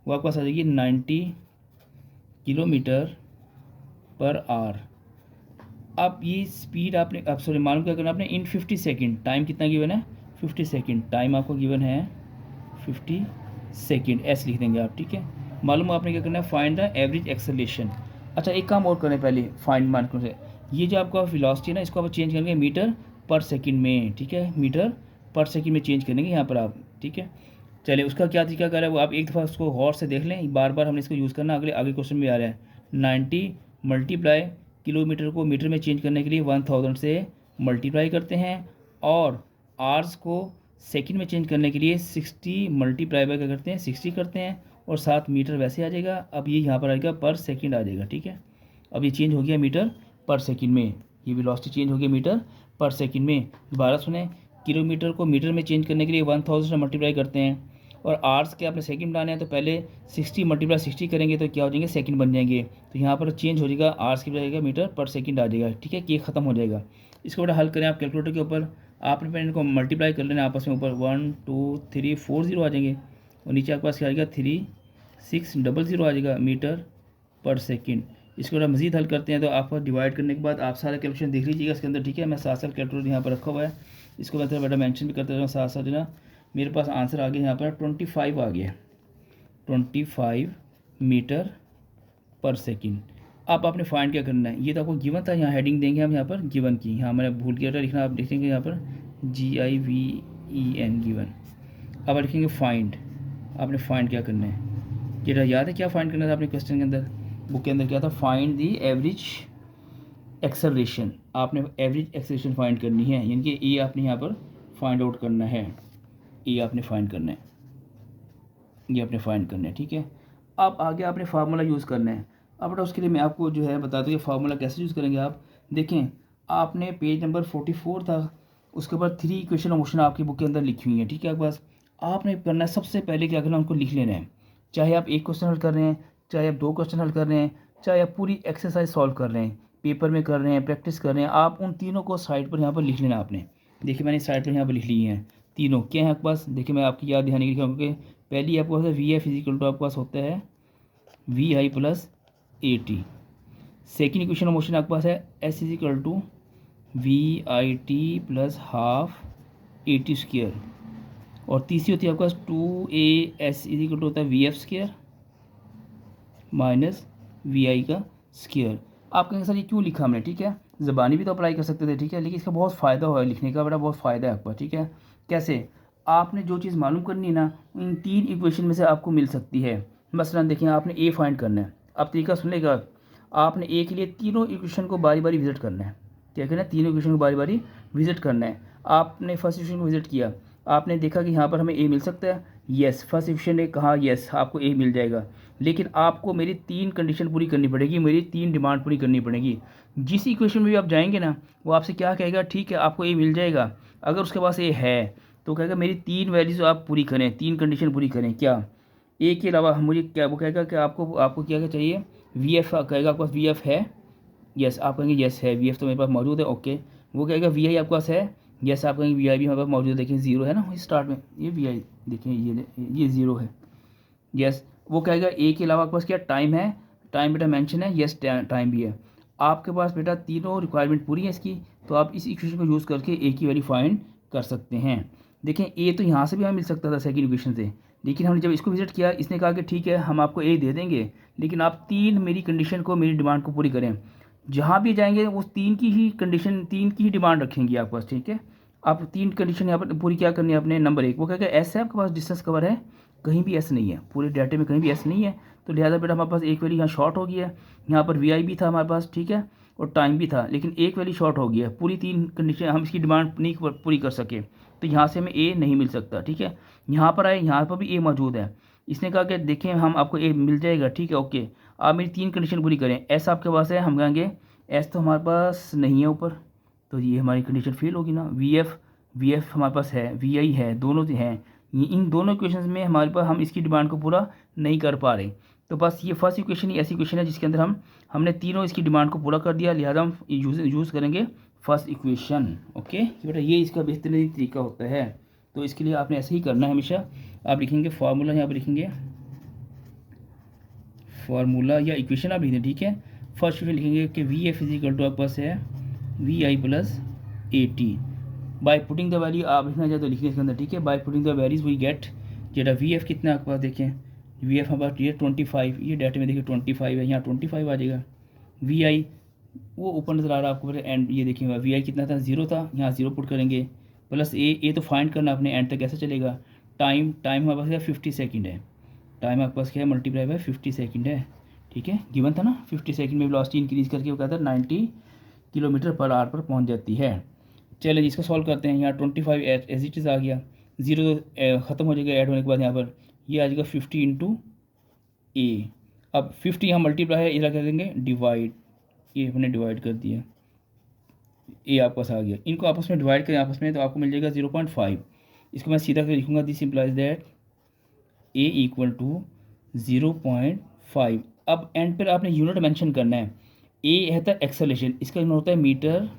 वो आपके पास आ जाएगी 90 किलोमीटर पर आवर। अब ये स्पीड आपने अब सॉरी मालूम क्या करना आपने, इन 50 सेकेंड, टाइम कितना गिवन है 50 सेकेंड, टाइम आपको गिवन है 50 सेकेंड, एस लिख देंगे आप, ठीक है। मालूम आपने क्या करना है, फाइंड द एवरेज एक्सेलरेशन। अच्छा एक काम और करें पहले, फाइंड मार्क से ये जो आपका वेलोसिटी है ना, इसको आप चेंज करेंगे मीटर पर सेकेंड में, ठीक है, मीटर पर सेकेंड में चेंज करेंगे यहाँ पर आप, ठीक है। चलिए उसका क्या तरीका कर रहा है वो आप एक दफ़ा उसको गौर से देख लें, बार बार हमने इसको यूज़ करना, अगले आगे क्वेश्चन में आ रहा है। 90 मल्टीप्लाई किलोमीटर को मीटर में चेंज करने के लिए 1000 से मल्टीप्लाई करते हैं, और आवर्स को सेकंड में चेंज करने के लिए 60 मल्टीप्लाई बाय क्या करते हैं 60 करते हैं, और 7 मीटर वैसे आ जाएगा। अब ये यहाँ पर आएगा पर सेकंड आ जाएगा, ठीक है। अब ये चेंज हो गया मीटर पर सेकंड में, ये वेलोसिटी चेंज हो गया मीटर पर सेकंड में। दोबारा सुने, किलोमीटर को मीटर में चेंज करने के लिए 1000 से मल्टीप्लाई करते हैं, और आवर्स के आपने सेकंड बनाने हैं तो पहले 60 मल्टीप्लाई 60 करेंगे तो क्या हो जाएंगे सेकंड बन जाएंगे, तो यहाँ पर चेंज हो जाएगा आवर्स की बजाय मीटर पर सेकंड आ जाएगा, ठीक है। ये खत्म हो जाएगा। इसको बड़ा हल करें आप कैलकुलेटर के ऊपर, आपने पहले इनको मल्टीप्लाई कर लेना आपस में, ऊपर 1 2 3 4 0 आ जाएंगे, और नीचे आपके पास क्या आएगा 3600 आ जाएगा मीटर पर सेकेंड। इसको बड़ा मजीद हल करते हैं तो आपको डिवाइड करने के बाद आप सारा कैलकुलेशन देख लीजिएगा इसके अंदर, ठीक है। मैं साथ साथ कैलकुलेटर यहाँ पर रखा हुआ है, इसको मैं थोड़ा बड़ा मेंशन भी करते रहूँ साथ साथ, जो ना मेरे पास आंसर आ गया यहाँ पर 25 आ गया, 25 मीटर पर सेकेंड। अब आपने फाइंड क्या करना है, ये तो आपको गिवन था, यहाँ हेडिंग देंगे हम यहाँ पर गिवन की, यहाँ मैंने भूल गया था लिखना, आप लिखेंगे यहाँ पर GIVEN गिवन। अब आप लिखेंगे फाइंड, आपने फाइंड क्या करना है, ये याद है क्या फाइंड करना था आपने क्वेश्चन के अंदर, बुक के अंदर क्या था, फाइंड दी एवरेज एक्सेलरेशन, आपने एवरेज एक्सेलरेशन फाइंड करनी है, यानी कि ये आपने यहाँ पर फाइंड आउट करना है, ये आपने फाइंड करना है, ये आपने फाइंड करना है, ठीक है। अब आगे आपने फार्मूला यूज़ करना है। अब बेटा उसके लिए मैं आपको जो है बता दूँ ये फार्मूला कैसे यूज़ करेंगे आप। देखें आपने पेज नंबर 44 था, उसके बाद 3 इक्वेशन ऑफ मोशन आपकी बुक के अंदर लिखी हुई है, ठीक है। बस आपने करना है सबसे पहले क्या करना है, उनको लिख लेना है, चाहे आप एक क्वेश्चन हल कर रहे हैं, चाहे आप 2 क्वेश्चन हल कर रहे हैं, चाहे आप पूरी एक्सरसाइज सॉल्व कर रहे हैं, पेपर में कर रहे हैं, प्रैक्टिस कर रहे हैं, आप उन तीनों को साइड पर यहाँ पर लिख लेना आपने। देखिए मैंने साइड पर यहाँ पर लिख ली हैं तीनों, क्या है आपके पास, देखिए मैं आपकी याद ध्यान लिखा क्योंकि पहली आपके पास है वी एफ इजिकल टू आपके पास होता है V I plus A T. Second equation of motion आपके पास है S is equal to we I T plus half A T square, और तीसरी होती है आपके पास 2AS इजिकल टू होता है we F square minus V I का स्क्र। आप कहेंगे सर ये क्यों लिखा हमने, ठीक है, ज़बानी भी तो अप्लाई कर सकते थे, ठीक है, लेकिन इसका बहुत फ़ायदा हुआ है लिखने का, बड़ा बहुत फ़ायदा है आपका, ठीक है। कैसे, आपने जो चीज़ मालूम करनी है ना, इन 3 इक्वेशन में से आपको मिल सकती है। मसलन देखिए आपने ए फाइंड करना है, अब तरीका सुन लेगा, आपने ए के लिए तीनों इक्वेशन को बारी बारी विजिट करना है, क्या करना है, तीनों इक्वेशन को बारी बारी विजिट करना है। आपने फर्स्ट इक्वेशन को विजिट किया, आपने देखा कि यहाँ पर हमें ए मिल सकता है, येस, फर्स्ट इक्वेशन ने कहा येस आपको ए मिल जाएगा, लेकिन आपको मेरी 3 कंडीशन पूरी करनी पड़ेगी, मेरी 3 डिमांड पूरी करनी पड़ेगी। जिस इक्वेशन में भी आप जाएंगे ना, वो आपसे क्या कहेगा, ठीक है आपको ए मिल जाएगा, अगर उसके पास ए है तो कहेगा मेरी 3 वैल्यूज़ आप पूरी करें, 3 कंडीशन पूरी करें, क्या ए के अलावा मुझे क्या, वो कहेगा कि आपको क्या चाहिए, वी एफ कहेगा आपके पास वी एफ है, यस आप कहेंगे यस है, वी एफ तो मेरे पास मौजूद है, ओके। वो कहेगा वी आई आपके पास है, यस आप कहेंगे वी आई भी हमारे पास मौजूद है, देखिए 0 है ना स्टार्ट में, ये वी आई देखिए ये 0 है, यस। वो कहेगा ए के अलावा आपके पास क्या टाइम है, टाइम बेटा मेंशन है, यस टाइम भी है। आपके पास बेटा तीनों रिक्वायरमेंट पूरी है इसकी, तो आप इस इक्वेशन को यूज़ करके ए की वैल्यू फाइंड कर सकते हैं। देखें ए तो यहाँ से भी हमें मिल सकता था सेकंड इक्वेशन से, लेकिन हमने जब इसको विजिट किया इसने कहा कि ठीक है हम आपको ए दे देंगे, लेकिन आप 3 मेरी कंडीशन को, मेरी डिमांड को पूरी करें। जहाँ भी जाएंगे उस 3 की ही कंडीशन, 3 की ही डिमांड रखेंगी आपके पास, ठीक है। आप 3 कंडीशन यहाँ पर पूरी क्या करनी है आपने। नंबर 1 वो कहेगा एस है आपके पास, डिस्टेंस कवर है, कहीं भी एस नहीं है, पूरे डाटे में कहीं भी एस नहीं है, तो लिहाजा बेटा हमारे पास एक वैल्यू यहाँ शॉर्ट हो गया है। यहाँ पर वी आई भी था हमारे पास, ठीक है, और टाइम भी था, लेकिन एक वैल्यू शॉर्ट हो गया है। पूरी 3 कंडीशन हम इसकी डिमांड नहीं पूरी कर सके, तो यहाँ से हमें ए नहीं मिल सकता, ठीक है। यहाँ पर आए, यहाँ पर भी ए मौजूद है। इसने कहा कि देखें हम आपको ए मिल जाएगा, ठीक है, ओके। आप मेरी 3 कंडीशन पूरी करें। एस आपके पास है, हम कहेंगे एस तो हमारे पास नहीं है ऊपर, तो ये हमारी कंडीशन फेल होगी ना। वी एफ हमारे पास है, वी आई है, दोनों हैं। इन दोनों इक्वेशंस में हमारे पास हम इसकी डिमांड को पूरा नहीं कर पा रहे। तो बस ये फर्स्ट इक्वेशन ही ऐसी इक्वेशन है जिसके अंदर हमने तीनों इसकी डिमांड को पूरा कर दिया, लिहाजा हम यूज़ करेंगे फर्स्ट इक्वेशन। ओके बेटा, ये इसका बेहतरीन तरीका होता है। तो इसके लिए आपने ऐसे ही करना है हमेशा। आप लिखेंगे फार्मूला, यहाँ पर लिखेंगे फार्मूला या इक्वेशन आप लिख दें, ठीक है। फर्स्ट में लिखेंगे कि V F is equal to आपके पास है V I plus A T. By putting the value आप लिखना चाहे तो लिखिए इसके अंदर, ठीक है। By putting the values we get, जेटा वी एफ कितना आपके पास देखें, वी एफ हमारे पास ये 25, ये डाटे में देखिए 25 है, यहाँ 25 आ जाएगा। वी आई वो ऊपर नजर आ रहा है आपको, एंड ये देखिएगा वी आई कितना था, 0 था, यहाँ 0 पुट करेंगे, प्लस ए तो फाइंड करना अपने एंड तक कैसे चलेगा। टाइम हमारे पास क्या 50 सेकेंड है, टाइम आपके पास क्या है मल्टीप्लाई बाय 50 सेकेंड है, ठीक है, गिवन था ना। 50 सेकेंड में वेलोसिटी इंक्रीज करके वो कहता है 90 किलोमीटर पर आवर पर पहुंच जाती है। चलिए इसको सॉल्व करते हैं। यहाँ 25 एज इट इज़ आ गया, 0 ख़त्म हो जाएगा ऐड होने के बाद, यहाँ पर ये आ जाएगा 50 इंटू ए। अब 50 यहाँ मल्टीप्लाई है, इधर कर देंगे डिवाइड, ये हमने डिवाइड कर दिया, ए आपके पास आ गया। इनको आपस में डिवाइड करें आपस में, तो आपको मिल जाएगा 0.5। इसको मैं सीधा कर लिखूँगा, this implies that A equal to 0.5। अब एंड पर आपने यूनिट मेंशन करना है। ए है एक्सेलेरेशन, इसका यूनिट होता है मीटर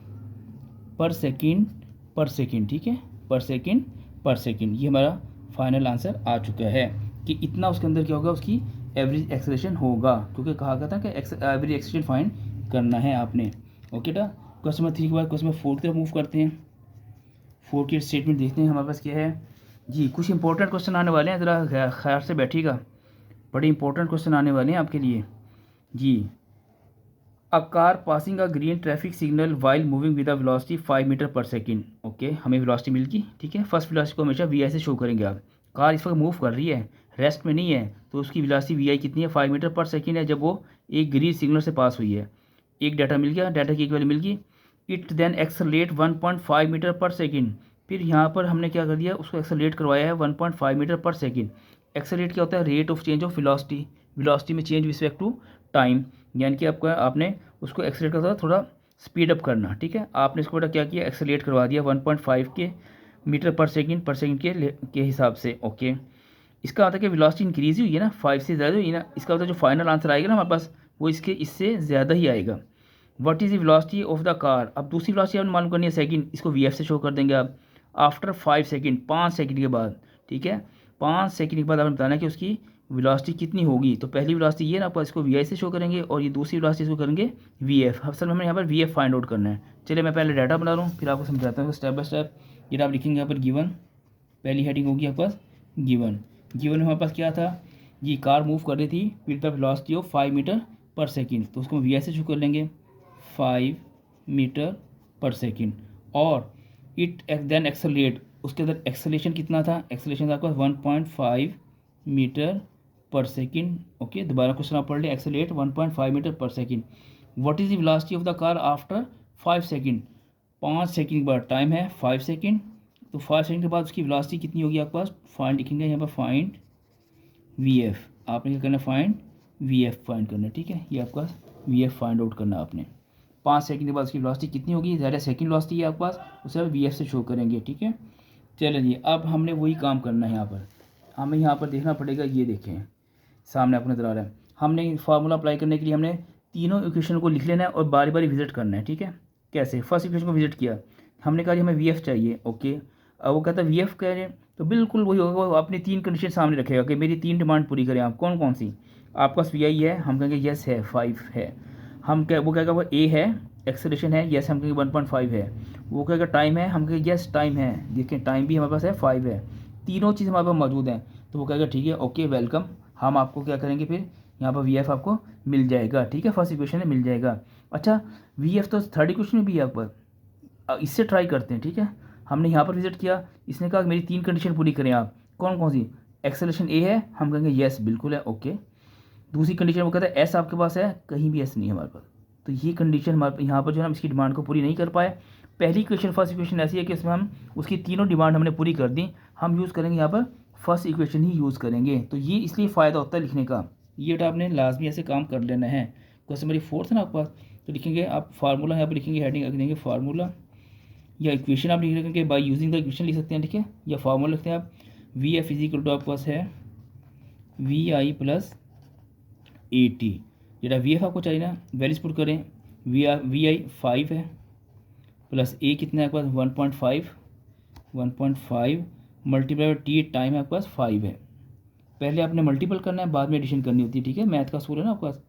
पर सेकेंड, ठीक है, पर सेकेंड। ये हमारा फाइनल आंसर आ चुका है कि इतना उसके अंदर क्या होगा, उसकी एवरेज एक्सेलेरेशन होगा, क्योंकि कहा गया था कि एवरेज एक्सेलेरेशन फाइंड करना है आपने। ओके टा, क्वेश्चन नंबर 3 के बाद क्वेश्चन नंबर 4 की तरफ मूव करते हैं। 4 की स्टेटमेंट देखते हैं हमारे पास क्या है जी। कुछ इंपॉर्टेंट क्वेश्चन आने वाले हैं, ज़रा ख्याल से बैठिएगा, बड़े इंपॉर्टेंट क्वेश्चन आने वाले हैं आपके लिए जी। A car passing a green traffic signal while moving with a velocity 5 metre पर सेकेंड। ओके, हमें वेलोसिटी मिल गई, ठीक है। फर्स्ट वेलोसिटी को हमेशा वी आई से शो करेंगे आप। कार इस वक्त मूव कर रही है, रेस्ट में नहीं है, तो उसकी वेलोसिटी वी आई कितनी है, 5 मीटर पर सेकेंड है, जब वो एक ग्रीन सिग्नल से पास हुई है। एक डाटा मिल गया, डाटा की एक वैल्यू मिल गई। इट देन एक्सेलरेट 1.5 मीटर पर सेकेंड। फिर यहाँ पर हमने क्या कर दिया, उसको एक्सेलरेट करवाया है 1.5 मीटर पर सेकेंड। एक्सेलरेट क्या होता है, rate of change of velocity, velocity में चेंज रिस्पेक्ट टू टाइम, यानी कि आपने उसको एक्सेलरेट करता थोड़ा स्पीड अप करना, ठीक है। आपने इसको बेटा क्या किया, एक्सेलरेट करवा दिया 1.5 के मीटर पर सेकेंड के हिसाब से। ओके, इसका मतलब कि वेलोसिटी इंक्रीज हुई है ना, 5 से ज़्यादा हुई ना, इसका मतलब जो फाइनल आंसर आएगा ना हमारे पास, वो इससे ज़्यादा ही आएगा। What is the velocity of the car. अब दूसरी वेलोसिटी आपने मालूम करनी है सेकंड, इसको वी एफ से शो कर देंगे आप। आफ्टर 5 सेकेंड, 5 सेकेंड के बाद, ठीक है, 5 सेकेंड के बाद आपने बताना है कि उसकी वेलोसिटी कितनी होगी। तो पहली वेलोसिटी ये ना, आप इसको वी आई से शो करेंगे, और ये दूसरी वेलोसिटी इसको करेंगे वी एफ। असल में हमें यहाँ पर वी एफ फाइंड आउट करना है। चलिए मैं पहले डाटा बना रहा हूँ, फिर आपको समझाता हूँ स्टेप बाय स्टेप। ये आप लिखेंगे यहाँ पर गिवन, पहली हेडिंग होगी आपके पास गिवन। गिवन में हमारे पास क्या था, ये कार मूव कर रही थी with the velocity of 5 metre पर सेकेंड, तो उसको वी आई से शो कर लेंगे 5 मीटर पर सेकेंड। और इट देन एक्सेलरेट, उसके अंदर एक्सेलेरेशन कितना था, एक्सेलेरेशन था आपका 1.5 मीटर पर सेकेंड। ओके, दोबारा क्वेश्चन आप पढ़ लें, एक्सेलरेट 1.5 मीटर पर second. What is the velocity of the car after 5 second. 5 second के बाद टाइम है 5 सेकेंड, तो 5 सेकेंड के बाद उसकी वेलोसिटी कितनी होगी आपके पास, फाइंड लिखेंगे यहाँ पर फाइंड वी एफ। आपने क्या करना है, फाइंड वी एफ फाइंड करना है, ठीक है। ये आपका वी एफ फाइंड आउट करना है आपने। 5 सेकंड के बाद उसकी वेलोसिटी कितनी होगी, ज़्यादा सेकंड वेलोसिटी है आपके पास, उसे आप वी एफ से शो करेंगे, ठीक है। चलिए अब हमने वही काम करना है। यहाँ पर हमें यहाँ पर देखना पड़ेगा, ये देखें सामने आपको नजर आ रहा है। हमने फार्मूला अप्लाई करने के लिए हमने तीनों इक्वेशन को लिख लेना है और बारी बारी विजिट करना है, ठीक है। कैसे, फर्स्ट इक्वेशन को विजिट किया, हमने कहा कि हमें वी एफ चाहिए। ओके, अब वो कहता है वी एफ कह रहे हैं, तो बिल्कुल वही होगा, वो अपनी 3 कंडीशन सामने रखेगा कि मेरी 3 डिमांड पूरी करें आप। कौन कौन सी, आपके पास वी आई है, हम कहेंगे येस है, 5 है। हम क्या, वो कहेगा वो ए है, एक्सेलरेशन है, येस हम कहेंगे 1.5 है। वो कहेगा टाइम है, हम कहेंगे येस टाइम है, देखें टाइम भी हमारे पास है 5 है, तीनों चीज़ हमारे पास मौजूद हैं। तो वो कहेगा ठीक है, ओके वेलकम, हम आपको क्या करेंगे, फिर यहाँ पर वी एफ आपको मिल जाएगा, ठीक है, फर्स्ट इक्वेशन में मिल जाएगा। अच्छा, वी एफ तो थर्ड इक्वेशन में भी है आपके पास, इससे ट्राई करते हैं, ठीक है। हमने यहाँ पर विजिट किया, इसने कहा मेरी 3 कंडीशन पूरी करें आप, कौन कौन सी, एक्सेलरेशन ए है, हम कहेंगे येस बिल्कुल है, ओके। दूसरी कंडीशन वो कहता है एस आपके पास है, कहीं भी एस नहीं है हमारे पास, तो ये कंडीशन हमारे यहाँ पर जो है हम इसकी डिमांड को पूरी नहीं कर पाए। पहली इक्वेशन फर्स्ट इक्वेशन ऐसी है कि इसमें हम उसकी तीनों डिमांड हमने पूरी कर दी, हम यूज़ करेंगे यहाँ पर फर्स्ट इक्वेशन ही यूज़ करेंगे, तो ये इसलिए फ़ायदा होता है लिखने का, ये बेटा आपने लाजमी ऐसे काम कर लेना है। क्वेश्चन नंबर 4 है ना आपके पास, तो लिखेंगे आप फार्मूला यहाँ पर लिखेंगे, हेडिंग रख देंगे फार्मूला, या इक्वेशन आप लिख लेंगे बाई यूजिंग द इक्वेशन लिख सकते हैं, ठीक है, या फार्मूला लिखते हैं आप, V F is equal to आपके पास है V I plus A T, जेटा वी एफ आपको चाहिए ना, वैल्यूज पुट करें, वी आई 5 है, प्लस ए कितना है आपके पास 1.5 मल्टीप्लाई टी टाइम है आपके पास 5 है। पहले आपने मल्टीपल करना है, बाद में एडिशन करनी होती है, ठीक है, मैथ का सूल है ना आपके पास।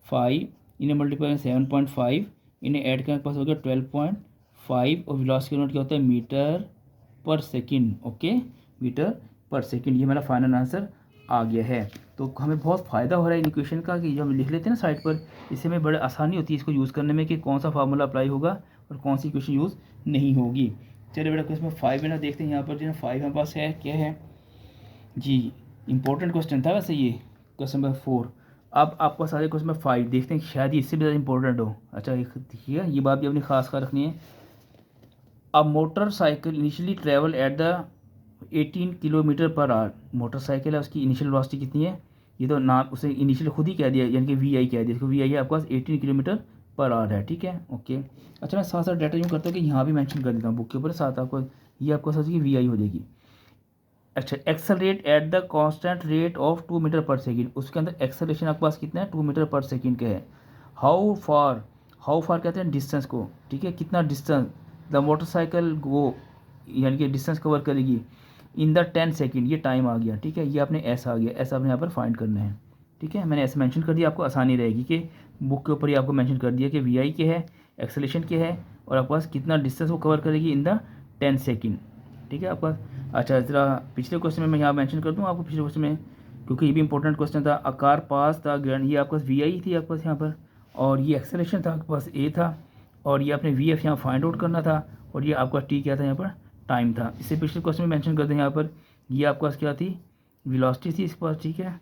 5 इन्हें मल्टीप्लाई 7.5, इन्हें ऐड करने के पास हो गया 12.5, और वेलोसिटी यूनिट क्या होता है मीटर पर सेकंड, ओके, मीटर पर सेकंड, ये हमारा फाइनल आंसर आ गया है। तो हमें बहुत फ़ायदा हो रहा है इन इक्वेशन का कि जो हम लिख लेते हैं ना साइड पर, इससे हमें बड़ी आसानी होती है इसको यूज़ करने में कि कौन सा फार्मूला अप्लाई होगा और कौन सी इक्वेशन यूज़ नहीं होगी। चलिए बेटा क्वेश्चन 5 है ना, देखते हैं यहाँ पर जो है 5 हमारे पास है, क्या है जी, इंपॉर्टेंट क्वेश्चन था वैसे ये क्वेश्चन नंबर 4। अब आपको सारे क्वेश्चन नंबर 5 देखते हैं, शायद इससे भी ज़्यादा इंपॉर्टेंट हो। अच्छा देखिए ये बात भी अपनी खास कर रखनी है। A motorcycle initially travel at the 18 kilometre per our, motorcycle है उसकी इनिशियल वेलोसिटी कितनी है, ये तो नाम उसे इनिशियल खुद ही कह दिया, यानी कि वी आई कह दिया, इसको वी आई है आपके पास 18 किलोमीटर पर आवर है, ठीक है, ओके। अच्छा मैं साथ साथ डाटा यूँ करता हूँ कि यहाँ भी मेंशन कर देता हूँ बुक के ऊपर, साथ आपको ये आपको समझिए वी आई हो जाएगी। अच्छा accelerate at the constant rate of 2 metre पर सेकेंड, उसके अंदर एक्सेलरेशन आपके पास कितना है 2 मीटर पर सेकेंड का है। हाउ फार कहते हैं डिस्टेंस को, ठीक है, कितना डिस्टेंस द मोटरसाइकिल गो, यानी कि डिस्टेंस कवर करेगी इन द 10 सेकेंड, ये टाइम आ गया, ठीक है, ये आपने ऐसा आ गया, ऐसा आपने यहाँ पर फाइंड करना है, ठीक है, मैंने ऐसे मेंशन कर दिया, आपको आसानी रहेगी कि बुक के ऊपर ही आपको मेंशन कर दिया कि वी आई क्या है, एक्सेलेरेशन क्या है, और आपके पास कितना डिस्टेंस वो कवर करेगी इन द 10 सेकेंड, ठीक है आपका। अच्छा ज़रा पिछले क्वेश्चन में मैं यहाँ मेंशन कर दूँ आपको, पिछले क्वेश्चन में, क्योंकि ये भी इंपॉर्टेंट क्वेश्चन था, अकार पास था ग्रैंड, ये आपके पास वी आई थी आपके पास यहाँ पर, और ये एक्सेलेरेशन था आपके पास ए था, और ये आपने वी एफ यहाँ फाइंड आउट करना था, और ये आपका टी क्या था यहाँ पर टाइम था। इससे पिछले क्वेश्चन में मेंशन कर दें यहाँ पर, ये आपके पास क्या थी वेलोसिटी थी इसके पास, ठीक है,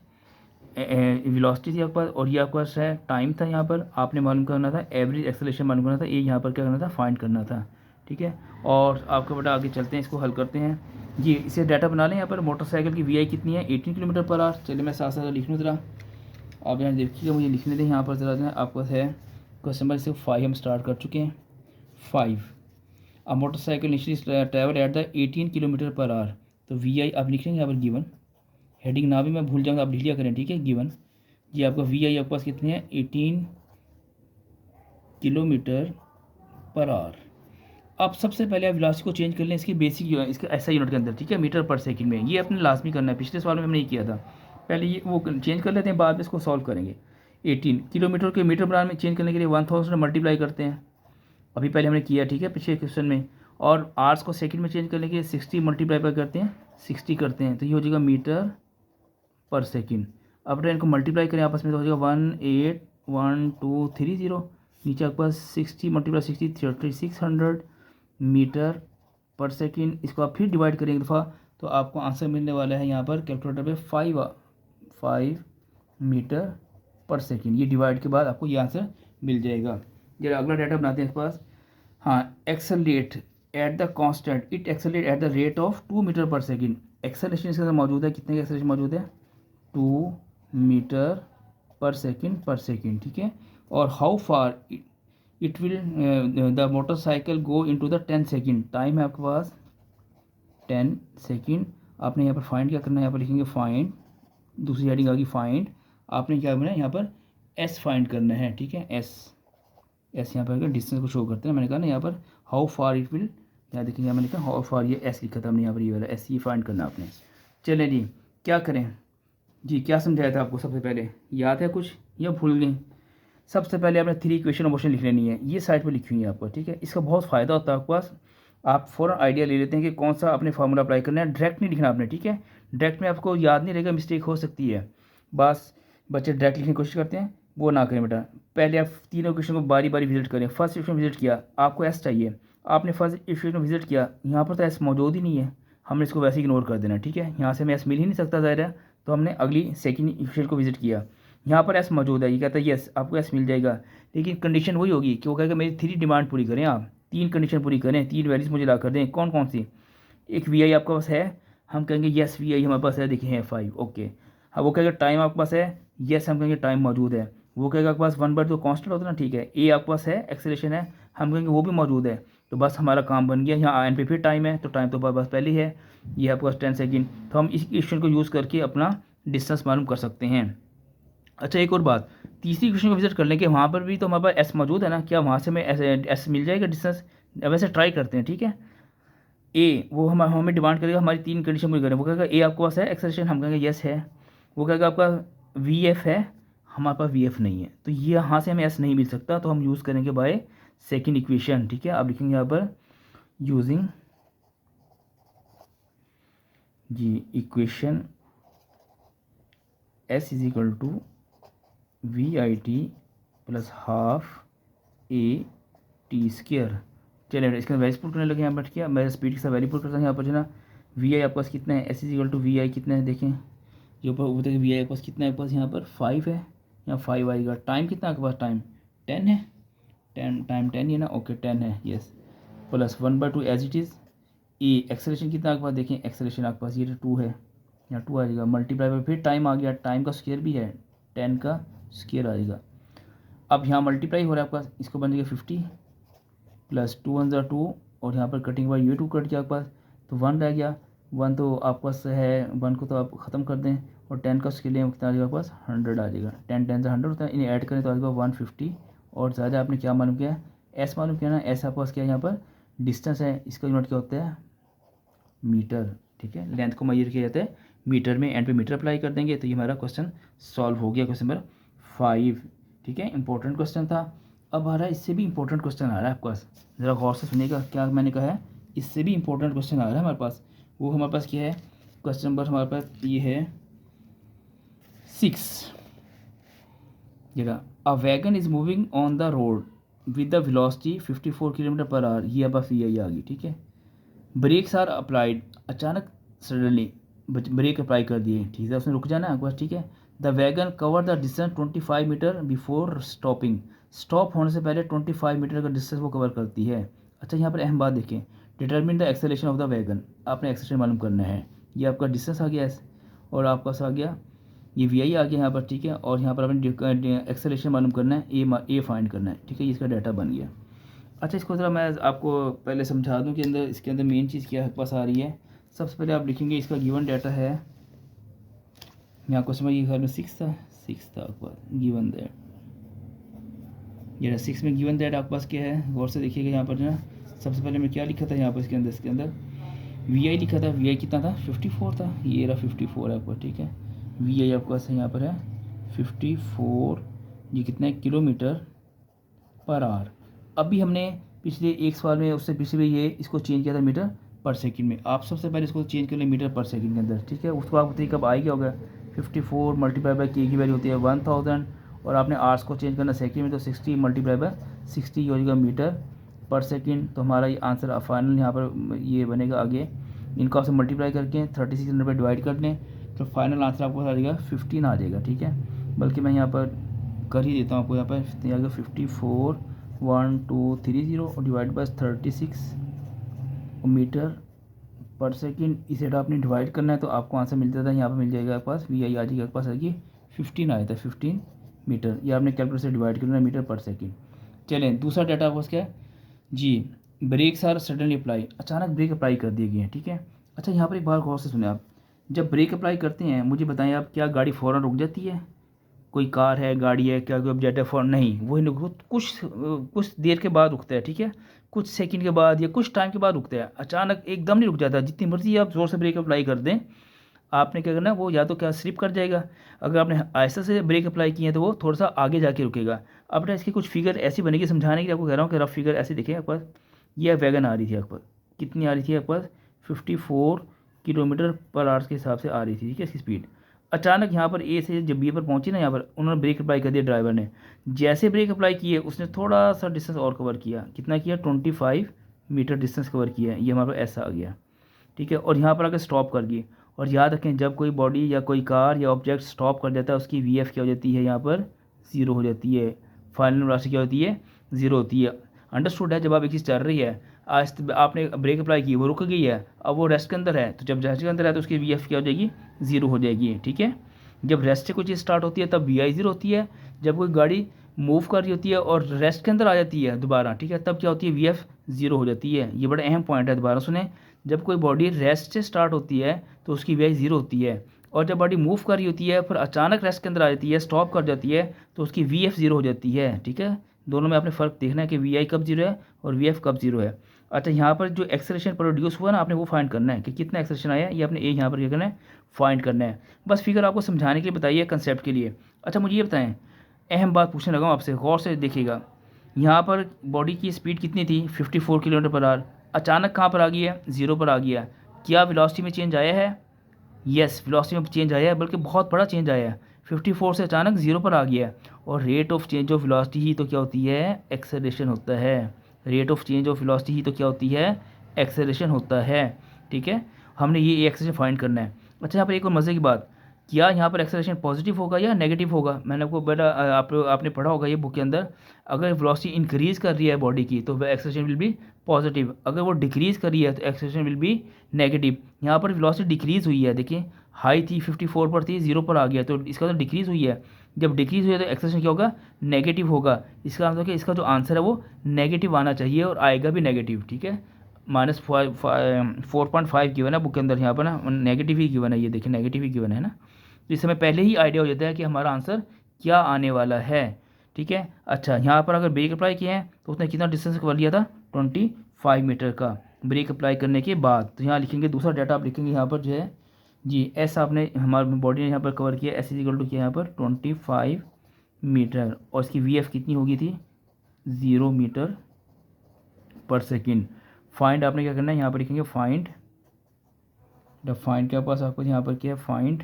वेलोसिटी थी आपके पास, और ये आपके पास है टाइम था, यहाँ पर आपने मालूम करना था एवरेज एक्सेलरेशन मालूम करना था, ये यहाँ पर क्या करना था फाइंड करना था, ठीक है। और आपका बेटा आगे चलते हैं, इसको हल करते हैं जी, इसे डाटा बना लें। यहाँ पर मोटरसाइकिल की वी आई कितनी है 18 किलोमीटर पर आवर, चलिए मैं साथ साथ लिख लूँ ज़रा, आप यहाँ देखिएगा मुझे लिखने दें यहाँ पर ज़रा, आपके पास है क्वेश्चन नंबर सिर्फ 5 हम स्टार्ट कर चुके हैं। 5 अब motorcycle initially travel at the 18 kilometre per our, तो वी आई आप लिख लेंगे यहाँ पर गिवन, हेडिंग ना भी मैं भूल जाऊँगा आप लिख लिया करें, ठीक है, गिवन, ये आपका वी आई आपके पास कितनी है 18 किलोमीटर पर आवर। अब सबसे पहले आप वेलोसिटी को चेंज कर लें इसकी बेसिक इसके ऐसा यूनिट के अंदर, ठीक है, मीटर पर सेकंड में, ये अपने लाजमी करना है, पिछले सवाल में हमने ये किया था, पहले ये वो चेंज कर लेते हैं, बाद में इसको सॉल्व करेंगे। 18 किलोमीटर के मीटर बनाने में चेंज करने के लिए 1000 मल्टीप्लाई करते हैं, अभी पहले हमने किया, ठीक है, पिछले क्वेश्चन में, और आवर्स को सेकंड में चेंज करने के लिए 60 मल्टीप्लाई पर करते हैं, 60 करते हैं, तो ये हो जाएगा मीटर पर सेकंड। अब इनको मल्टीप्लाई करें आपस में तो हो जाएगा 181230, नीचे आपके पास 60 मल्टीप्लाई 60 3600 मीटर पर सेकंड, इसको आप फिर डिवाइड करें एक दफ़ा, तो आपको आंसर मिलने वाला है यहाँ पर कैलकुलेटर पे 5 मीटर पर सेकंड, ये डिवाइड के बाद आपको ये आंसर मिल जाएगा। जरा अगला डाटा बनाते हैं इसके पास, हाँ accelerate at the constant, it accelerate at the rate of 2 metre पर सेकंड, एक्सेलरेशन इसके अंदर मौजूद है, कितने का एक्सेलरेशन मौजूद है 2 मीटर पर सेकंड, ठीक है, और how far it will the motorcycle go into the 10 second, time है आपके पास 10 सेकंड, आपने यहाँ पर फाइंड क्या करना है, यहाँ पर लिखेंगे फाइंड, दूसरी हेडिंग आ गई फाइंड, आपने क्या करना है यहाँ पर एस फाइंड करना है, ठीक है, एस यहाँ पर डिस्टेंस को शो करते हैं, मैंने कहा ना यहाँ पर हाउ फार इट विल, यहाँ देखिए मैंने कहा हाउ फार, ये एस लिखा था हमने यहाँ पर, ये वाला एस ये फाइंड करना आपने। चलें जी क्या करें जी, क्या समझाया था आपको सबसे पहले, याद है कुछ या भूल गए? सबसे पहले आपने 3 इक्वेशन ऑफ मोशन लिख लेनी है, ये साइड पर लिखी हुई है आपको, ठीक है, इसका बहुत फ़ायदा होता है आपके पास, आप फ़ौरन आइडिया ले लेते हैं कि कौन सा अपने फार्मूला अप्लाई करना है, डायरेक्ट नहीं लिखना आपने, ठीक है, डायरेक्ट में आपको याद नहीं रहेगा, मिस्टेक हो सकती है, बस बच्चे डायरेक्ट लिखने की कोशिश करते हैं, वो ना करें बेटा, पहले आप तीनों इक्वेशन को बारी बारी विजिट करें। फर्स्ट इक्वेशन विजिट किया, आपको एस चाहिए, आपने फर्स्ट इक्वेशन को विजिट किया, यहाँ पर तो एस मौजूद ही नहीं है, हमने इसको वैसे इग्नोर कर देना, ठीक है। यहाँ से हमें एस मिल ही नहीं सकता ज़ाहिर है, तो हमने अगली सेकंड इक्वेशन को विजिट किया, यहाँ पर एस मौजूद है, ये कहता है यस आपको एस मिल जाएगा, लेकिन कंडीशन वही होगी कि वो कहेगा मेरी 3 डिमांड पूरी करें, आप 3 कंडीशन पूरी करें, 3 वैल्यूज मुझे ला कर दें। कौन कौन सी? एक वी आई आपके पास है, हम कहेंगे यस वी आई हमारे पास है, देखिए है 5, ओके। हाँ वो कहेगा टाइम आपके पास है, यस हम कहेंगे टाइम मौजूद है। वो कहेगा आपके पास 1 बार जो कॉन्स्टेंट होता है ना, ठीक है। ए आपके पास है, एक्सेलरेशन है, हम कहेंगे वो भी मौजूद है। तो बस हमारा काम बन गया। यहाँ एन पे फिर टाइम है, तो टाइम तो बस पहले ही है, ये आपके पास 10 सेकेंड। तो हम इस क्वेश्चन को यूज़ करके अपना डिस्टेंस मालूम कर सकते हैं। अच्छा एक और बात, तीसरी क्वेश्चन को विजिट कर लेंगे, वहाँ पर भी तो हमारे पास एस मौजूद है ना, क्या वहाँ से हमें एस मिल जाएगा डिस्टेंस? वैसे ट्राई करते हैं, ठीक है। ए वो हमें डिमांड करेगा हमारी 3 कंडीशन पूरी करें, वो कहेगा ए आपके पास है एक्सेलरेशन, हम कहेंगे यस है। वो कहेगा आपका वी एफ है, हमारे पास वी एफ नहीं है, तो ये यहाँ से हमें एस नहीं मिल सकता, तो हम यूज़ करेंगे बाय सेकेंड इक्वेशन, ठीक है। आप लिखेंगे यहाँ पर using G equation S is equal to we I T plus half A T square. चलिए इसका वैल्यू पुट करने लगे, यहाँ बैठ किया मैं स्पीड के साथ वैल्यू पुट करता हूँ। यहाँ पर जो ना वी आई आपके पास कितना है, S is equal to we I कितना है, देखें ये ऊपर बताइए वी आई आपके पास कितना है, आपके पास यहाँ पर 5 है, यहाँ 5 आएगा। टाइम कितना आपके पास, टाइम 10 है, 10 टाइम 10 है ना, ओके 10 है yes, plus 1/2 as it is. A acceleration कितना आपके पास, देखें एक्सेलरेशन आपके पास ये 2 है, यहाँ 2 आ जाएगा, मल्टीप्लाई बाय फिर टाइम आ गया, टाइम का स्क्वायर भी है, 10 का स्क्वायर आ जाएगा। अब यहाँ मल्टीप्लाई हो रहा है आपका, इसको बन जाएगा 50 प्लस 2 1 2, और यहाँ पर कटिंग बाय ये 2 कट गया आपके पास, तो 1 रह गया। 1 तो आपके पास है, 1 को तो आप ख़त्म कर दें, और 10 का स्केल कितना आ जाएगा आपके पास, 100 आ जाएगा। 10 10 से 100 होता है, इन्हें ऐड करें तो आ जाएगा 150। और ज़्यादा आपने क्या मालूम किया, एस मालूम किया ना, एस आपके पास क्या है, यहाँ पर डिस्टेंस है, इसका यूनिट क्या होता है, मीटर, ठीक है। लेंथ को मेजर किया जाता है मीटर में, एंड पे मीटर अप्लाई कर देंगे, तो ये हमारा क्वेश्चन सॉल्व हो गया, क्वेश्चन नंबर 5, ठीक है। इंपॉर्टेंट क्वेश्चन था। अब आ रहा है इससे भी इंपॉर्टेंट क्वेश्चन आ रहा है आपके पास, ज़रा गौर से सुनिएगा क्या मैंने कहा है, इससे भी इंपॉर्टेंट क्वेश्चन आ रहा है हमारे पास। वो हमारे पास क्या है, क्वेश्चन नंबर हमारे पास ये है 6 जगह, a wagon is moving on the road with the velocity 54 kilometre per hour, ये अब वी आई आ गई, ठीक है। ब्रेक्स आर अप्लाइड, अचानक सडनली ब्रेक अप्लाई कर दिए, ठीक है, उसने रुक जाना है बस, ठीक है। The wagon cover the distance 25 metre before stopping, stop होने से पहले 25 मीटर का डिस्टेंस वो कवर करती है। अच्छा यहाँ पर अहम बात देखें, determine the acceleration of the wagon, आपने एक्सेलरेशन मालूम करना है, ये आपका डिस्टेंस आ गया और आपका आ गया ये वी आई आ गया यहाँ पर, ठीक है। और यहाँ पर आपने एक्सेलरेशन मालूम करना है, ए फाइंड करना है, ठीक है, इसका डाटा बन गया। अच्छा इसको ज़रा मैं आपको पहले समझा दूं कि अंदर इसके अंदर मेन चीज़ क्या पास आ रही है। सबसे पहले आप लिखेंगे इसका गिवन डाटा है, यहाँ क्वेश्चन ये घर में 6 था आपके पास, गिवन दैट ये 6 में गिवन दैट आपके पास क्या है, गौर से देखिएगा। यहाँ पर जो है सबसे पहले मैं क्या लिखा था, यहाँ पर इसके अंदर वी आई लिखा था, वी आई कितना था 54 था, ये रहा 54 है आपका, ठीक है। वी आई आपके पास यहाँ पर है 54, ये कितना है किलोमीटर पर आवर। अभी हमने पिछले एक सवाल में उससे पिछले भी ये इसको चेंज किया था मीटर पर सेकंड में, आप सबसे पहले इसको चेंज कर लें मीटर पर सेकंड के अंदर, ठीक है। उसको आप बताइए कब आएगा, होगा 54 मल्टीप्लाई बाय के की वैल्यू होती है 1000, और आपने आवर्स को चेंज करना सेकंड में, तो 60 मल्टीप्लाई बाय 60 हो जाएगा मीटर पर सेकंड। तो हमारा ये आंसर फाइनल यहाँ पर ये बनेगा आगे, इनको आपसे मल्टीप्लाई करके 3600 पर डिवाइड कर लें, तो फाइनल आंसर आपको आ जाएगा 15 आ जाएगा, ठीक है। बल्कि मैं यहाँ पर कर ही देता हूँ आपको, यहाँ पर आ जाएगा 541230 और डिवाइड बाय 36 मीटर पर सेकंड, इसे आपने डिवाइड करना है, तो आपको आंसर मिल जाता है, यहाँ पर मिल जाएगा आपके पास वी आई आ जाएगा आपके पास आएगी 15 आया था, 15 मीटर, ये आपने कैलकुलेटर से डिवाइड करना है मीटर पर सेकंड। चलें दूसरा डाटा आपके पास क्या है जी, ब्रेक्स आर सडनली अप्लाई, अचानक ब्रेक अप्लाई कर दिए गए हैं, ठीक है। अच्छा यहाँ पर एक बार गौर से सुने आप, जब ब्रेक अप्लाई करते हैं मुझे बताएं आप, क्या गाड़ी फ़ौरन रुक जाती है, कोई कार है गाड़ी है क्या कोई ऑब्जेक्ट है फॉर, नहीं वही कुछ देर के बाद रुकता है, ठीक है, कुछ सेकंड के बाद या कुछ टाइम के बाद रुकता है, अचानक एकदम नहीं रुक जाता। जितनी मर्जी आप ज़ोर से ब्रेक अप्लाई कर दें, आपने क्या करना है, वो या तो क्या स्लिप कर जाएगा, अगर आपने ऐसा से ब्रेक अप्लाई किए हैं तो वो थोड़ा सा आगे जाके रुकेगा। अब ना इसकी कुछ फिगर ऐसी बनेगी समझाने के लिए, आपको कह रहा हूँ कि रफ फिगर ऐसे देखें आपके पास, ये वैगन आ रही थी आपके पास, कितनी आ रही थी आपके पास 54 किलोमीटर पर आवर्स के हिसाब से आ रही थी, ठीक है इसकी स्पीड। अचानक यहाँ पर ए से जब बी पर पहुंची ना, यहाँ पर उन्होंने ब्रेक अप्लाई कर दिया ड्राइवर ने, जैसे ब्रेक अप्लाई किए उसने थोड़ा सा डिस्टेंस और कवर किया, कितना किया 25 मीटर डिस्टेंस कवर किया है, ये हमारे पास ऐसा आ गया, ठीक है। और यहाँ पर आकर स्टॉप कर दिए, और याद रखें जब कोई बॉडी या कोई कार या ऑब्जेक्ट स्टॉप कर देता है उसकी वी एफ क्या हो जाती है, यहाँ पर ज़ीरो हो जाती है, फाइनल वेलोसिटी क्या होती है, ज़ीरो होती है। अंडरस्टूड है। जब आप एक चीज़ चल रही है, आज आपने ब्रेक अप्लाई की, वो रुक गई है, अब वो रेस्ट के अंदर है, तो जब रेस्ट के अंदर है तो उसकी वी एफ क्या हो जाएगी, ज़ीरो हो जाएगी, ठीक है। जब रेस्ट से कोई चीज़ स्टार्ट होती है तब वी आई ज़ीरो होती है, जब कोई गाड़ी मूव कर रही होती है और रेस्ट के अंदर आ जाती है दोबारा, ठीक है, तब क्या होती है, वी एफ ज़ीरो हो जाती है। ये बड़ा अहम पॉइंट है, दोबारा सुने। जब कोई बॉडी रेस्ट से स्टार्ट होती है तो उसकी वी आई ज़ीरो होती है, और जब बॉडी मूव कर रही होती है फिर अचानक रेस्ट के अंदर आ जाती है, स्टॉप कर जाती है, तो उसकी वी एफ ज़ीरो हो जाती है, ठीक है। दोनों में आपने फ़र्क देखना है कि वी आई कब ज़ीरो है और वी एफ कब ज़ीरो है। अच्छा, यहाँ पर जो एक्सेलरेशन प्रोड्यूस हुआ ना, आपने वो फाइंड करना है कि कितना एक्सेलरेशन आया, ये आपने यहाँ पर क्या करना है, फाइंड करना है। बस फिगर आपको समझाने के लिए बताइए, कंसेप्ट के लिए। अच्छा, मुझे ये बताएं, अहम बात पूछने लगा हूँ आपसे, गौर से देखिएगा। यहाँ पर बॉडी की स्पीड कितनी थी, 54 किलोमीटर पर आवर, अचानक कहाँ पर आ गई है, ज़ीरो पर आ गया है। क्या वेलोसिटी में चेंज आया है, यस वेलोसिटी में चेंज आया है, बल्कि बहुत बड़ा चेंज आया है। 54 से अचानक ज़ीरो पर आ गया है। और rate of change of velocity ही तो क्या होती है, एक्सेलरेशन होता है। Rate of change of velocity ही तो क्या होती है, एक्सेलरेशन होता है, ठीक है। हमने ये एक्सेलरेशन फाइंड करना है। अच्छा, यहाँ पर एक और मज़े की बात, क्या यहाँ पर एक्सेलरेशन पॉजिटिव होगा या नेगेटिव होगा। मैंने आपको बेटा आपने पढ़ा होगा ये बुक के अंदर, अगर वेलोसिटी इंक्रीज़ कर रही है बॉडी की तो वह एक्सेलरेशन विल बी पॉजिटिव, अगर वो डिक्रीज़ कर रही है तो एक्सेलरेशन विल बी नेगेटिव। यहाँ पर वेलोसिटी डिक्रीज़ हुई है, देखिए हाई थी 54 पर थी, ज़ीरो पर आ गया, तो इसका तो डिक्रीज़ हुई है। जब डिक्रीज़ हुई है तो एक्सेलरेशन क्या होगा, नेगेटिव होगा। इसका मतलब कि इसका जो आंसर है वो नेगेटिव आना चाहिए और आएगा भी नेगेटिव, ठीक है। -4.5 गिवन है बुक के अंदर, यहाँ पर ना नेगेटिव ही गिवन है, ये देखिए नेगेटिव ही गिवन है ना। तो इस समय पहले ही आइडिया हो जाता है कि हमारा आंसर क्या आने वाला है, ठीक है। अच्छा, यहाँ पर अगर ब्रेक अप्लाई किए हैं तो उसने कितना डिस्टेंस कवर लिया था, 25 मीटर का ब्रेक अप्लाई करने के बाद। तो यहाँ लिखेंगे दूसरा डाटा आप लिखेंगे यहाँ पर जो है जी, एस आपने हमारी बॉडी ने यहाँ पर कवर किया, एस इक्वल टू किया यहाँ पर 25 मीटर, और इसकी वी एफ कितनी होगी थी, 0 मीटर पर सेकेंड। फाइंड आपने क्या करना है, यहाँ पर लिखेंगे फाइंड द, फाइंड के पास आपको यहाँ पर क्या है, फाइंड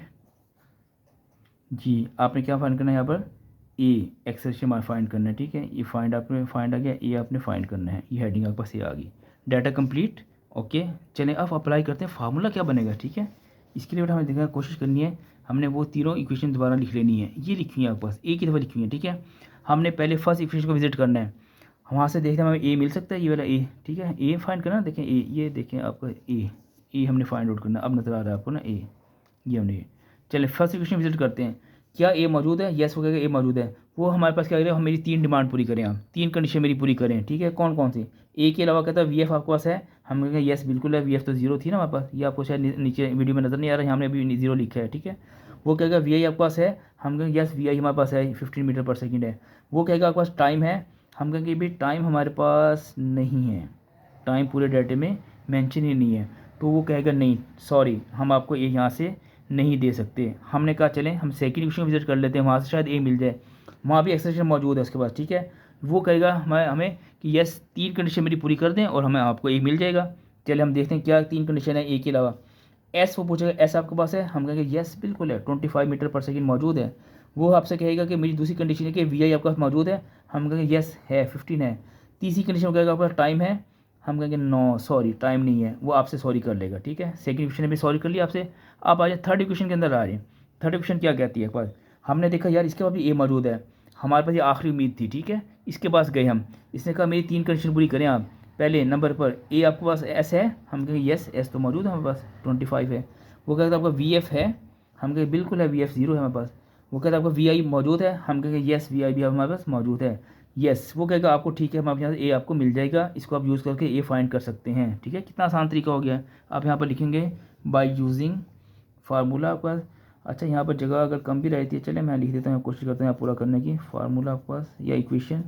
जी, आपने क्या फाइंड करना है यहाँ पर, ए एक्सेलरेशन फाइंड करना है, ठीक है। ये फाइंड आपने फाइंड आ गया, ए आपने फाइंड करना है, ये हेडिंग आपके पास ये आ गई, डाटा कंप्लीट, ओके। चलें अब अप्लाई करते हैं, फार्मूला क्या बनेगा, ठीक है। इसके लिए बेटा हमें देखना कोशिश करनी है, हमने वो तीनों इक्वेशन दोबारा लिख लेनी है, ये लिखी है आपके पास, एक ही दफ़ा लिखी है, ठीक है। हमने पहले फर्स्ट इक्वेशन को विजिट करना है, वहाँ से देखते हैं हमें ए मिल सकता है, ये वाला ए, ठीक है। ए फाइंड करना, देखें ए, ये देखें आपका ए हमने फाइंड आउट करना, अब नज़र आ रहा है आपको ना ए, ये हमने। चलिए फर्स्ट इक्वेशन विजिट करते हैं, क्या ए मौजूद है, यस हो गया, ए मौजूद है। वो हमारे पास क्या करें, हम मेरी 3 डिमांड पूरी करें, आप 3 कंडीशन मेरी पूरी करें, ठीक है। कौन कौन सी, ए के अलावा कहता है वी एफ आपके पास है, हम कहेंगे यस बिल्कुल है, वी एफ तो 0 थी ना हमारे पास, ये आपको शायद नीचे वीडियो में नज़र नहीं आ रहा है, हमने अभी 0 लिखा है, ठीक है। वो कहेगा वी आई आपके पास है, हम कहेंगे यस वी आई हमारे पास है, 15 मीटर पर सेकेंड है। वो कहेगा आपके पास टाइम है, हम कहेंगे भी टाइम हमारे पास नहीं है, टाइम पूरे डाटे में मेंशन ही नहीं है। तो वो कहेगा नहीं सॉरी, हम आपको ये यहाँ से नहीं दे सकते। हमने कहा चलें हम सेकंड इक्वेशन विजिट कर लेते हैं, वहाँ से शायद ए मिल जाए, वहाँ भी एक्सेलरेशन मौजूद है उसके पास, ठीक है। वो कहेगा हमें कि यस 3 कंडीशन मेरी पूरी कर दें और हमें आपको ए मिल जाएगा। चले हम देखते हैं क्या 3 कंडीशन है ए के अलावा। एस वो पूछेगा एस आपके पास है, हम कहेंगे यस बिल्कुल है, 25 मीटर पर सेकेंड मौजूद है। वो आपसे कहेगा कि मेरी दूसरी कंडीशन है कि वी आई आपके पास मौजूद है, हम कहेंगे यस है, 15 है। तीसरी कंडीशन कहेगा आपके पास टाइम है, हम कहेंगे नो सॉरी टाइम नहीं है, वो आपसे सॉरी कर लेगा, ठीक है। सेकंड इक्वेशन ने भी सॉरी कर लिया आपसे। आप आ जाए थर्ड इक्वेशन के अंदर आ रहे हैं। थर्ड इक्वेशन क्या कहती है, पास हमने देखा यार इसके पास भी ए मौजूद है, हमारे पास ये आखिरी उम्मीद थी, ठीक है। इसके पास गए हम, इसने कहा मेरी 3 कंडीशन पूरी करें आप। पहले नंबर पर ए आपके पास एस है, हम कहेंगे यस एस तो मौजूद है हमारे पास, 25 है। वो कहता है आपका वी एफ है, हम कहेंगे बिल्कुल है, वी एफ 0 है हमारे पास। वो कहता है आपका वी आई मौजूद है, हम कहेंगे यस वी आई भी हमारे पास मौजूद है, यस। वो कहेगा आपको ठीक है, हम आप यहाँ से ए आपको मिल जाएगा, इसको आप यूज़ करके ए फाइंड कर सकते हैं, ठीक है। कितना आसान तरीका हो गया। आप यहाँ पर लिखेंगे बाय यूजिंग फार्मूला आपके पास। अच्छा, यहाँ पर जगह अगर कम भी रहती है, चले मैं लिख देता हूँ, कोशिश करते हैं पूरा करने की। फार्मूला आपके पास या इक्वेशन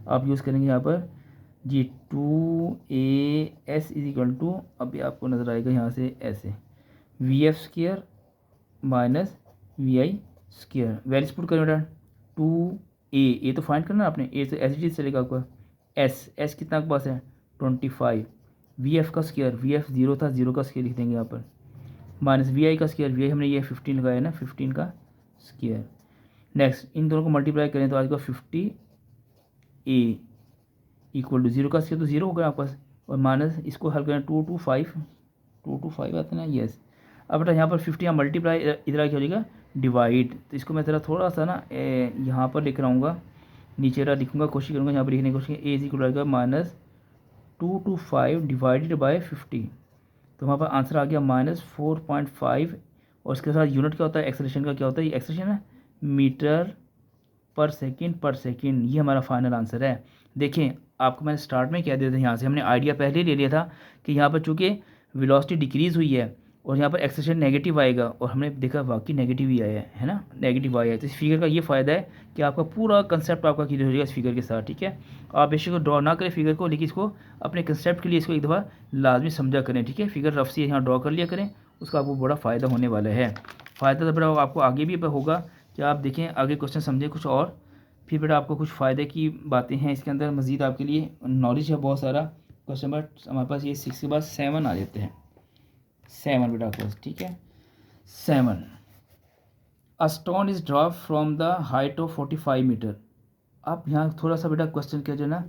आप यूज़ करेंगे यहाँ पर जी, 2AS इज इक्वल टू, अभी आपको नज़र आएगा यहाँ से ऐसे, V F square minus V I square, values put करें बेटा। 2A तो फाइंड करना आपने, ए तो ऐसी चीज़ चलेगा आपका। एस कितना आपके पास है, 25। वी एफ का स्क्र, वी एफ 0 था, 0 का स्क्र लिख देंगे यहाँ पर, माइनस वी आई का स्क्र, वी आई हमने ये 15 लगाया है ना, 15 का स्क्र। नेक्स्ट इन दोनों को मल्टीप्लाई करें तो आज का 50A इक्वल टू 0 का स्क्र तो 0 हो गया आपके पास, और माइनस इसको हल करें 2 to 5 आते हैं ना, यस। अब बेटा यहाँ पर 50 यहाँ मल्टीप्लाई, इधर क्या हो जाएगा डिवाइड। तो इसको मैं ज़रा थोड़ा सा ना यहाँ पर लिख रहा हूँ, नीचे रहा लिखूँगा, कोशिश करूँगा यहाँ पर लिखने की कोशिश, ए इज इक्वल रहेगा -2 to 5 डिवाइडेड बाय 50। तो हमारे पास आंसर आ गया -4.5। और इसके साथ यूनिट क्या होता है एक्सेलरेशन का, क्या होता है, ये एक्सेलरेशन है मीटर पर सेकेंड। ये हमारा फाइनल आंसर है। देखें आपको मैंने स्टार्ट में कह दिया था, यहाँ से हमने आइडिया पहले ही ले लिया था कि यहाँ पर चूँकि वेलोसिटी डिक्रीज़ हुई है और यहाँ पर एक्सेलरेशन नेगेटिव आएगा, और हमने देखा वाकई नेगेटिव ही आया है ना, नेगेटिव आया है। तो इस फिगर का ये फ़ायदा है कि आपका पूरा कंसेप्ट आपका क्लियर हो जाएगा इस फिगर के साथ, ठीक है। आप बेशक ड्रॉ ना करें फिगर को, लेकिन इसको अपने कंसेप्ट के लिए इसको एक दफ़ा लाजमी समझा करें, ठीक है। फिगर रफ से यहाँ ड्रॉ कर लिया करें, उसका आपको बड़ा फ़ायदा होने वाला है। फ़ायदा तो बड़ा आपको आगे भी होगा कि आप देखें आगे क्वेश्चन समझें कुछ और, फिर बेटा आपको कुछ फ़ायदे की बातें हैं इसके अंदर, मज़ीद आपके लिए नॉलेज है बहुत सारा क्वेश्चन नंबर हमारे पास ये 6 के बाद 7 आ जाते हैं। 7 बेटा आपके पास, ठीक है। 7 a stone is drop from the height of 45 metre. अब यहाँ थोड़ा सा बेटा क्वेश्चन क्या जो है ना,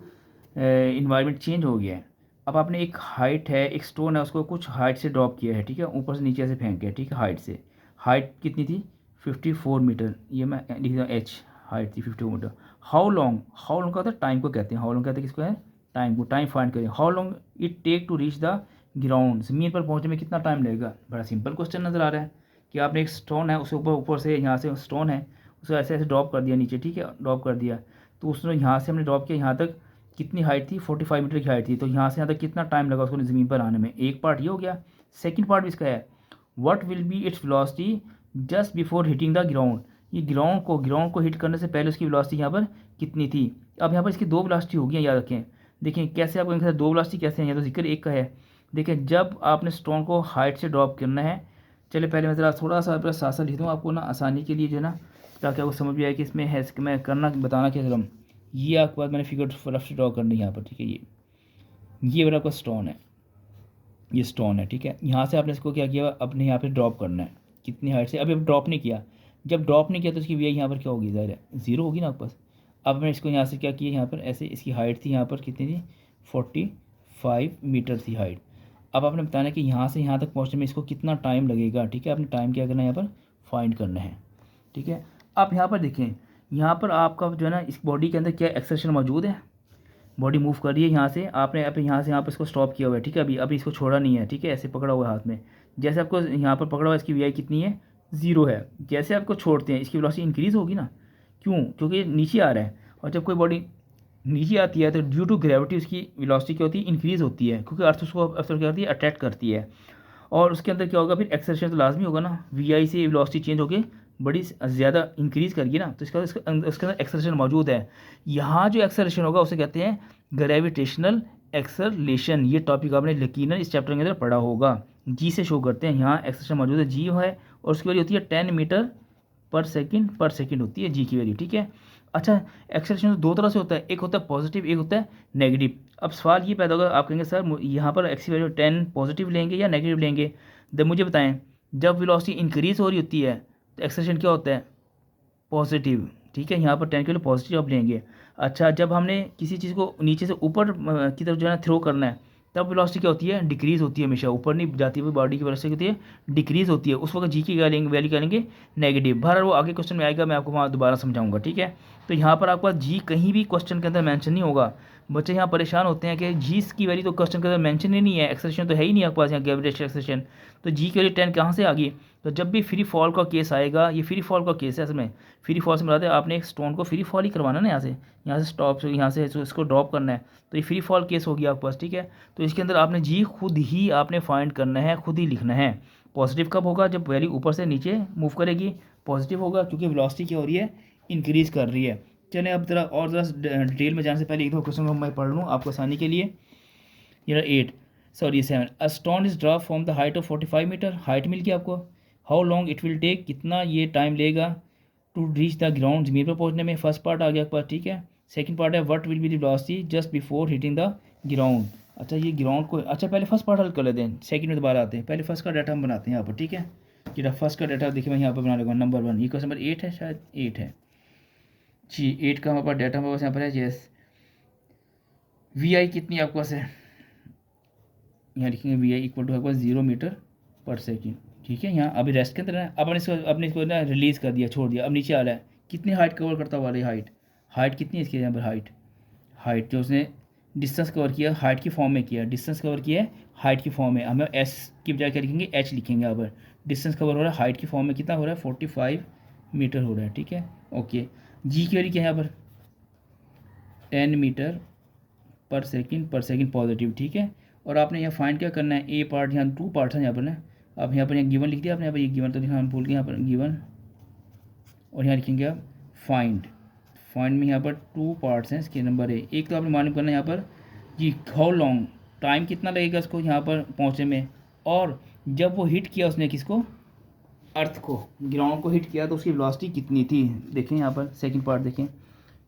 इन्वायरमेंट चेंज हो गया है। अब आपने एक हाइट है, एक स्टोन है, उसको कुछ हाइट से ड्रॉप किया है, ठीक है, ऊपर से नीचे से फेंक गया, ठीक है, हाइट से। हाइट कितनी थी 54 मीटर, ये मैं लिख रहा हूँ एच, हाइट थी 54 मीटर। हाउ लॉन्ग का होता है टाइम को कहते हैं, हाउ लॉन्ग कहते हैं किसको है टाइम को, टाइम फाइंड करें। How long it take to reach the ground, ज़मीन पर पहुंचने में कितना टाइम लगेगा। बड़ा सिंपल क्वेश्चन नज़र आ रहा है कि आपने एक स्टोन है, उसे ऊपर से यहाँ से स्टोन है उसे ऐसे ऐसे ड्रॉप कर दिया नीचे, ठीक है, ड्रॉप कर दिया। तो उसने यहाँ से हमने ड्रॉप किया, यहाँ तक कितनी हाइट थी 45 मीटर की हाइट थी। तो यहाँ से यहाँ तक कितना टाइम लगा उसको ज़मीन पर आने में, एक पार्ट ये हो गया। सेकंड पार्ट भी इसका है, what will be its velocity just before hitting the ground. ये ग्राउंड को हिट करने से पहले उसकी वेलोसिटी यहाँ पर कितनी थी। अब यहाँ पर इसकी 2 वेलोसिटी होगी, याद रखें। देखें कैसे आपको इनके साथ 2 वेलोसिटी कैसे हैं, यहाँ तो जिक्र एक का है। देखें जब आपने स्टोन को हाइट से ड्रॉप करना है, चले पहले मैं ज़रा थोड़ा सा साथ साथ लिख दूँ आपको ना आसानी के लिए जो है ना, ताकि आपको समझ भी आए कि इसमें है मैं करना बताना क्या करूँ। ये आपके बाद मैंने फिगर रफ से ड्रॉ करनी है यहाँ पर, ठीक है। ये मेरा आपका स्टोन है, ये स्टोन है, ठीक है। यहाँ से आपने इसको क्या किया, अपने यहाँ पे ड्रॉप करना है कितनी हाइट से। अभी अब ड्रॉप नहीं किया, जब ड्रॉप नहीं किया तो इसकी वी आई यहाँ पर क्या होगी, ज़ाहिर है 0 होगी ना आपके पास। अब मैं इसको यहाँ से क्या किया, यहाँ पर ऐसे इसकी हाइट थी यहाँ पर कितनी थी 45 मीटर थी हाइट। अब आपने बताना कि यहाँ से यहाँ तक पहुँचने में इसको कितना टाइम लगेगा, ठीक है। आपने टाइम क्या करना है यहाँ पर फाइंड करना है, ठीक है। आप यहाँ पर देखें, यहाँ पर आपका जो है ना इस बॉडी के अंदर क्या एक्सेलरेशन मौजूद है, बॉडी मूव कर रही है यहाँ से, आपने अब यहाँ से यहाँ पर इसको स्टॉप किया हुआ है, ठीक है। अभी इसको छोड़ा नहीं है, ठीक है, ऐसे पकड़ा हुआ है हाथ में। जैसे आपको यहाँ पर पकड़ा हुआ है, इसकी वी आई कितनी है 0 है। जैसे आपको छोड़ते हैं इसकी वेलोसिटी इंक्रीज़ होगी ना, क्यों, क्योंकि नीचे आ रहा है। और जब कोई बॉडी नीचे आती है तो ड्यू टू ग्रेविटी उसकी वेलोसिटी क्या होती है, इंक्रीज़ होती है, क्योंकि अर्थ उसको क्या करती है, अट्रैक्ट करती है। और उसके अंदर क्या होगा फिर एक्सेलरेशन तो लाजमी होगा ना, वी आई से वेलोसिटी चेंज होकर बड़ी ज़्यादा इंक्रीज़ करिए ना, तो उसके अंदर एक्सेलरेशन मौजूद है। यहाँ जो एक्सेलरेशन होगा उसे कहते हैं ग्रेविटेशनल एक्सेलरेशन। ये टॉपिक आपने यकीनन इस चैप्टर के अंदर पढ़ा होगा। जी से शो करते हैं, यहाँ एक्सेलरेशन मौजूद है, जी है, और उसकी वैल्यू होती है 10 मीटर पर सेकेंड होती है जी की वैल्यू, ठीक है। अच्छा, एक्सेलरेशन तो 2 तरह से होता है, एक होता है पॉजिटिव, एक होता है नेगेटिव। अब सवाल ये पैदा होगा, आप कहेंगे सर यहाँ पर एक्स की वैल्यू 10 पॉजिटिव लेंगे या नेगेटिव लेंगे। जब मुझे बताएं, जब वेलोसिटी इंक्रीज़ हो रही होती है तो एक्सेलरेशन क्या होता है पॉजिटिव, ठीक है। यहाँ पर 10 के लिए पॉजिटिव आप लेंगे। अच्छा, जब हमने किसी चीज़ को नीचे से ऊपर की तरफ जो है ना थ्रो करना है, तब वेलोसिटी क्या होती है, डिक्रीज़ होती है, हमेशा ऊपर नहीं जाती हुई बॉडी की वेलोसिटी होती है, डिक्रीज़ होती है। उस वक्त जी की वैल्यू क्या लेंगे नेगेटिव। बहरहाल वो आगे क्वेश्चन में आएगा, मैं आपको वहाँ दोबारा समझाऊंगा, ठीक है। तो यहाँ पर आपका जी कहीं भी क्वेश्चन के अंदर मेंशन नहीं होगा। बच्चे यहाँ परेशान होते हैं कि जी की वैल्यू तो क्वेश्चन के अंदर मेंशन ही नहीं है, एक्सेलरेशन तो है ही नहीं आपके पास यहाँ ग्रेविटेशनल एक्सेलरेशन, तो जी की वैल्यू 10 कहाँ से आ गई। तो जब भी फ्री फॉल का केस आएगा, ये फ्री फॉल का केस है असल में, फ्री फॉल से मिलाते हैं, आपने एक स्टोन को फ्री फॉल ही करवाना ना, यहाँ से स्टॉप, यहाँ से इसको ड्रॉप करना है, तो ये फ्री फॉल केस होगी आपके पास, ठीक है। तो इसके अंदर आपने जी खुद ही आपने फाइंड करना है, खुद ही लिखना है। पॉजिटिव कब होगा, जब वैल्यू ऊपर से नीचे मूव करेगी, पॉजिटिव होगा क्योंकि वेलोसिटी क्या हो रही है, इंक्रीज़ कर रही है। चलें अब ज़रा और ज़रा डिटेल में जाने से पहले एक दो क्वेश्चन को मैं पढ़ लूँ आपको आसानी के लिए। ये 7 a stone is drop from the height of 45 metre, height मिल गई आपको। How long it will take, कितना ये टाइम लेगा टू रीच द ग्राउंड, ज़मीन पर पहुंचने में। फर्स्ट पार्ट आ गया आपके पास, ठीक है। सेकंड पार्ट है what will be the velocity just before hitting the ground. अच्छा, ये ग्राउंड को, अच्छा पहले फर्स्ट पार्ट हल कर लेते हैं, सेकंड में दोबारा आते हैं। पहले फर्स्ट का डाटा हम बनाते हैं यहाँ पर, ठीक है। ये फर्स्ट का डाटा देखिए मैं यहाँ पर बना लूँगा, नंबर 1, ये क्वेश्चन नंबर 8 है, शायद 8 है जी। 8 का हमारे पास डाटा हमारे पास यहाँ पर है, यस। वी आई कितनी आपके पास है, यहाँ लिखेंगे वी आई इक्वल टू आपके पास 0 मीटर पर सेकेंड, ठीक है। यहाँ अभी रेस्ट के अंदर है, अब अपने इसको ना रिलीज़ कर दिया, छोड़ दिया। अब नीचे आ रहा है, कितनी हाइट कवर करता हुआ रही, हाइट कितनी है इसकी यहाँ पर, हाइट जो उसने डिस्टेंस कवर किया हाइट की फॉर्म में किया, डिस्टेंस कवर किया है हाइट की फॉर्म में, हमें एस की बजाय क्या लिखेंगे, एच लिखेंगे। यहाँ पर डिस्टेंस कवर हो रहा है हाइट की फॉर्म में, कितना हो रहा है 45 मीटर हो रहा है, ठीक है। ओके, जी की वैल्यू क्या है यहाँ पर 10 मीटर पर सेकेंड पॉजिटिव, ठीक है। और आपने यहाँ फाइंड क्या करना है, ए पार्ट, यहाँ 2 पार्ट्स हैं यहाँ पर ना। अब यहाँ पर यहाँ गिवन लिख दिया आपने, यहाँ पर ये गिवन तो हम भूल गए, यहाँ पर गिवन, और यहाँ लिखेंगे आप फाइंड में यहाँ पर 2 पार्ट्स हैं इसके, नंबर एक तो आपने मालूम करना है यहाँ पर जी हाउ लॉन्ग, टाइम कितना लगेगा इसको यहाँ पर पहुँचने में, और जब वो हिट किया उसने किसको, अर्थ को, ग्राउंड को हिट किया तो उसकी वेलोसिटी कितनी थी। देखें यहाँ पर सेकंड पार्ट देखें,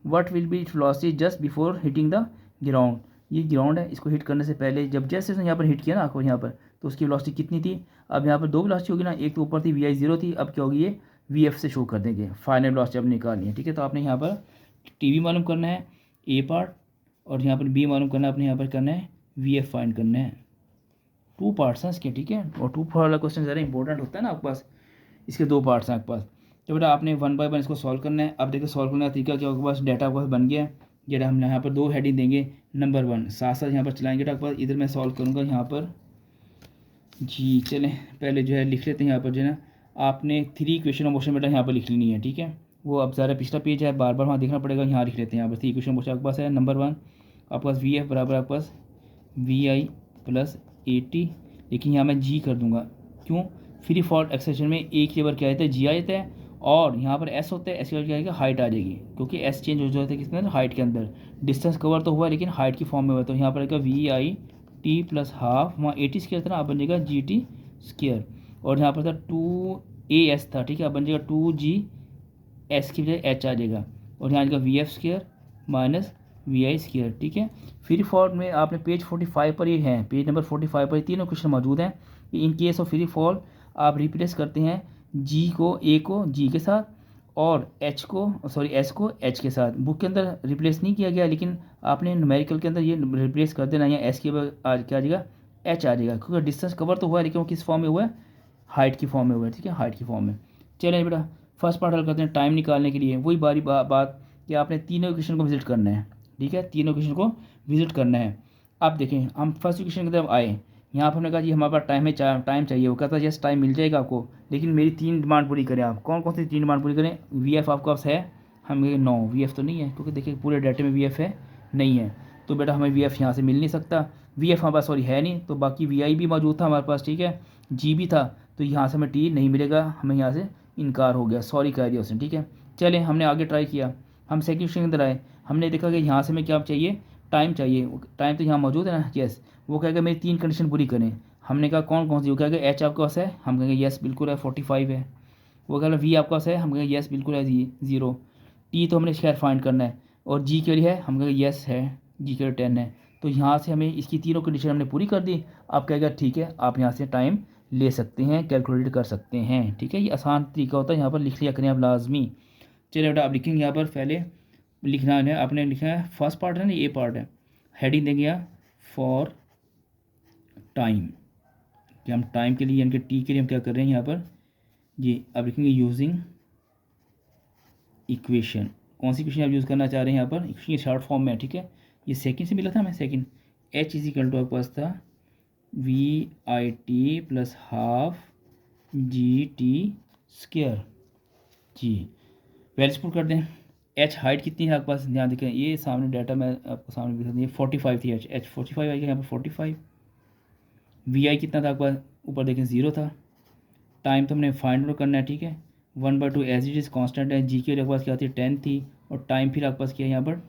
what will be its velocity just before hitting the ground, ये ग्राउंड है, इसको हिट करने से पहले जब जैसे उसने यहाँ पर हिट किया ना आपको यहाँ पर, तो उसकी वेलोसिटी कितनी थी। अब यहाँ पर 2 वेलोसिटी होगी ना, एक तो ऊपर थी वी आई 0 थी, अब क्या होगी ये वी एफ से शो कर देंगे, फाइनल वेलोसिटी अब निकालनी है, ठीक है। तो आपने यहाँ पर टी वी मालूम करना है ए पार्ट, और यहाँ पर बी मालूम करना है, आपने यहाँ पर करना है वी एफ फाइंड करना है। 2 पार्ट्स हैं इसके, ठीक है। और 2 वाला क्वेश्चन ज़रा इंपॉर्टेंट होता है ना आपके पास, इसके 2 पार्ट्स हैं आपके पास। तो बेटा आपने 1 बाय 1 इसको सॉल्व करना है। अब देखिए सॉल्व करने का तरीका क्या होगा, पास डाटा आपके पास बन गया है। जेटा हम यहाँ पर 2 हेडिंग देंगे, नंबर 1 साथ साथ यहाँ पर चलाएंगे आपके पास, इधर मैं सॉल्व करूँगा यहाँ पर जी। चलें पहले जो है लिख लेते हैं यहाँ पर जो है ना, आपने 3 क्वेश्चन मोशन बेटा यहाँ पर लिख लेनी है, ठीक है। वो अब ज़रा पिछला पेज है, बार बार वहाँ देखना पड़ेगा, यहाँ लिख लेते हैं। यहाँ पर 3 क्वेश्चन मोशन आपके पास है। नंबर 1 आपके पास वी एफ बराबर आपके पास वी आई प्लस 80, लेकिन यहाँ मैं जी कर दूँगा, क्यों, फ्री फॉल एक्सेशन में एक के बार क्या आता है जी आ जाता है, और यहाँ पर एस होता है, एस के बाद क्या आएगा हाइट आ जाएगी, क्योंकि एस चेंज हो जाता है किसके अंदर, हाइट के अंदर। डिस्टेंस कवर तो हुआ लेकिन हाइट की फॉर्म में हुआ, तो यहाँ पर आएगा वी आई टी प्लस हाफ, वहाँ 80 स्क्वायर था ना, अब बन जाएगा जी टी स्क्वायर, और यहाँ पर था 2 ए एस था, ठीक है, अब बन जाएगा 2 जी एस की बजाय एच आ जाएगा, और यहाँ आएगा V F square minus V I square, ठीक है। फ्री फॉल में आपने पेज 45 पर ये है, पेज नंबर 45 पर तीनों क्वेश्चन मौजूद हैं। In case of free fall आप रिप्लेस करते हैं जी को, ए को जी के साथ, और एच को सॉरी एस को एच के साथ। बुक के अंदर रिप्लेस नहीं किया गया, लेकिन आपने न्यूमेरिकल के अंदर ये रिप्लेस कर देना, या एस के बाद क्या आ जाएगा एच आ जाएगा, क्योंकि डिस्टेंस कवर तो हुआ है लेकिन वो किस फॉर्म में हुआ है, हाइट की फॉर्म में हुआ है, ठीक है, हाइट की फॉर्म में। चलिए बेटा फर्स्ट पार्ट हल करते हैं। टाइम निकालने के लिए वही बात कि आपने तीनों इक्वेशन को विजिट करना है, ठीक है, तीनों इक्वेशन को विजिट करना है। अब देखें हम फर्स्ट इक्वेशन की तरफ आए, यहाँ पर हमने कहा जी हमारे पास टाइम है, टाइम चाहिए, वो कहता है यस टाइम मिल जाएगा आपको, लेकिन मेरी 3 डिमांड पूरी करें आप। कौन कौन सी 3 डिमांड पूरी करें, वी एफ आपके पास है, हम कहेंगे नो वी एफ तो नहीं है, क्योंकि देखिए पूरे डाटे में वी एफ है नहीं है, तो बेटा हमें वी एफ यहाँ से मिल नहीं सकता, वी एफ हमारे पास सॉरी है नहीं, तो बाकी वी आई भी मौजूद था हमारे पास, ठीक है, जी भी था, तो यहाँ से हमें टी नहीं मिलेगा, हमें यहाँ से इनकार हो गया, सॉरी कह दिया उसने, ठीक है। चले हमने आगे ट्राई किया, हम सेकंड क्वेश्चन के अंदर आए, हमने देखा कि यहाँ से हमें क्या चाहिए, टाइम चाहिए, टाइम तो यहाँ मौजूद है ना, यस। वो कहेगा मेरी 3 कंडीशन पूरी करें, हमने कहा कौन कौन सी, वो कहेगा एच आपके पास है, हम कहेंगे यस बिल्कुल है 45 है। वो कहेगा वी आपके पास है, हम कहेंगे यस बिल्कुल है 0। टी तो हमने खैर फाइंड करना है, और जी के लिए है, हम कहेंगे यस है, जी के लिए 10 है। तो यहाँ से हमें इसकी तीनों कंडीशन हमने पूरी कर दी। आप कहेगा ठीक है, आप यहाँ से टाइम ले सकते हैं, कैलकुलेट कर सकते हैं, ठीक है। ये आसान तरीका होता है, यहाँ पर लिख लिया करें आप लाजमी। चलिए बेटा आप लिखेंगे यहाँ पर, पहले लिखना है आपने, लिखा है फर्स्ट पार्ट है ना, ये पार्ट है, हेडिंग देंगे यहाँ फॉर टाइम, कि हम टाइम के लिए यानी कि टी के लिए हम क्या कर रहे हैं यहाँ पर जी। अब लिखेंगे यूजिंग इक्वेशन, कौन सी इक्वेशन आप यूज़ करना चाह रहे हैं यहाँ पर, इक्वेशन शॉर्ट फॉर्म में, ठीक है। ये सेकंड से मिला था हमें, second H is equal to आपके पास था वी आई टी प्लस हाफ जी T square G. Values put कर दें, एच हाइट कितनी है आपके पास, ध्यान देखें ये सामने डाटा मैं आपको सामने दिखा दी, 45 थी, एच 45 आएगा यहाँ पर 45। वी आई कितना था आपके पास, ऊपर देखें 0 था। टाइम तो हमने फाइंड आउट करना है, ठीक है, 1/2 एज इट इज़ कॉन्स्टेंट है। जी के आपके पास क्या थी 10 थी, और टाइम फिर आपके पास क्या है यहाँ पर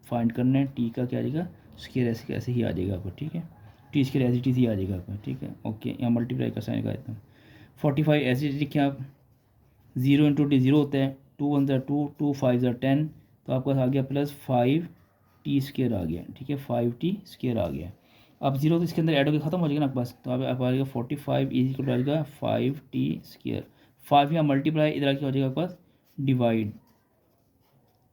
फाइंड करना है, टी का क्या आ जाएगा स्क्वायर, ऐसे ही आ जाएगा आपको, ठीक है, T square as it is ही आ जाएगा आपको, ठीक है। ओके यहाँ मल्टीप्लाई का साइन का एकदम 45 एज इट लिखे आप, 0 इंटू टी 0 होता है, 2 1 2 2 5 10, तो आपके पास आ गया प्लस 5 टी स्क्वायर आ गया, ठीक है, 5 टी स्क्वायर आ गया। अब 0 तो इसके अंदर ऐड होकर खत्म हो जाएगा ना आपके पास, तो आप आ जाएगा 45 इज इक्वल टू आ जाएगा 5 टी स्क्वायर, 5 यहाँ मल्टीप्लाई, इधर क्या हो जाएगा आपके पास डिवाइड,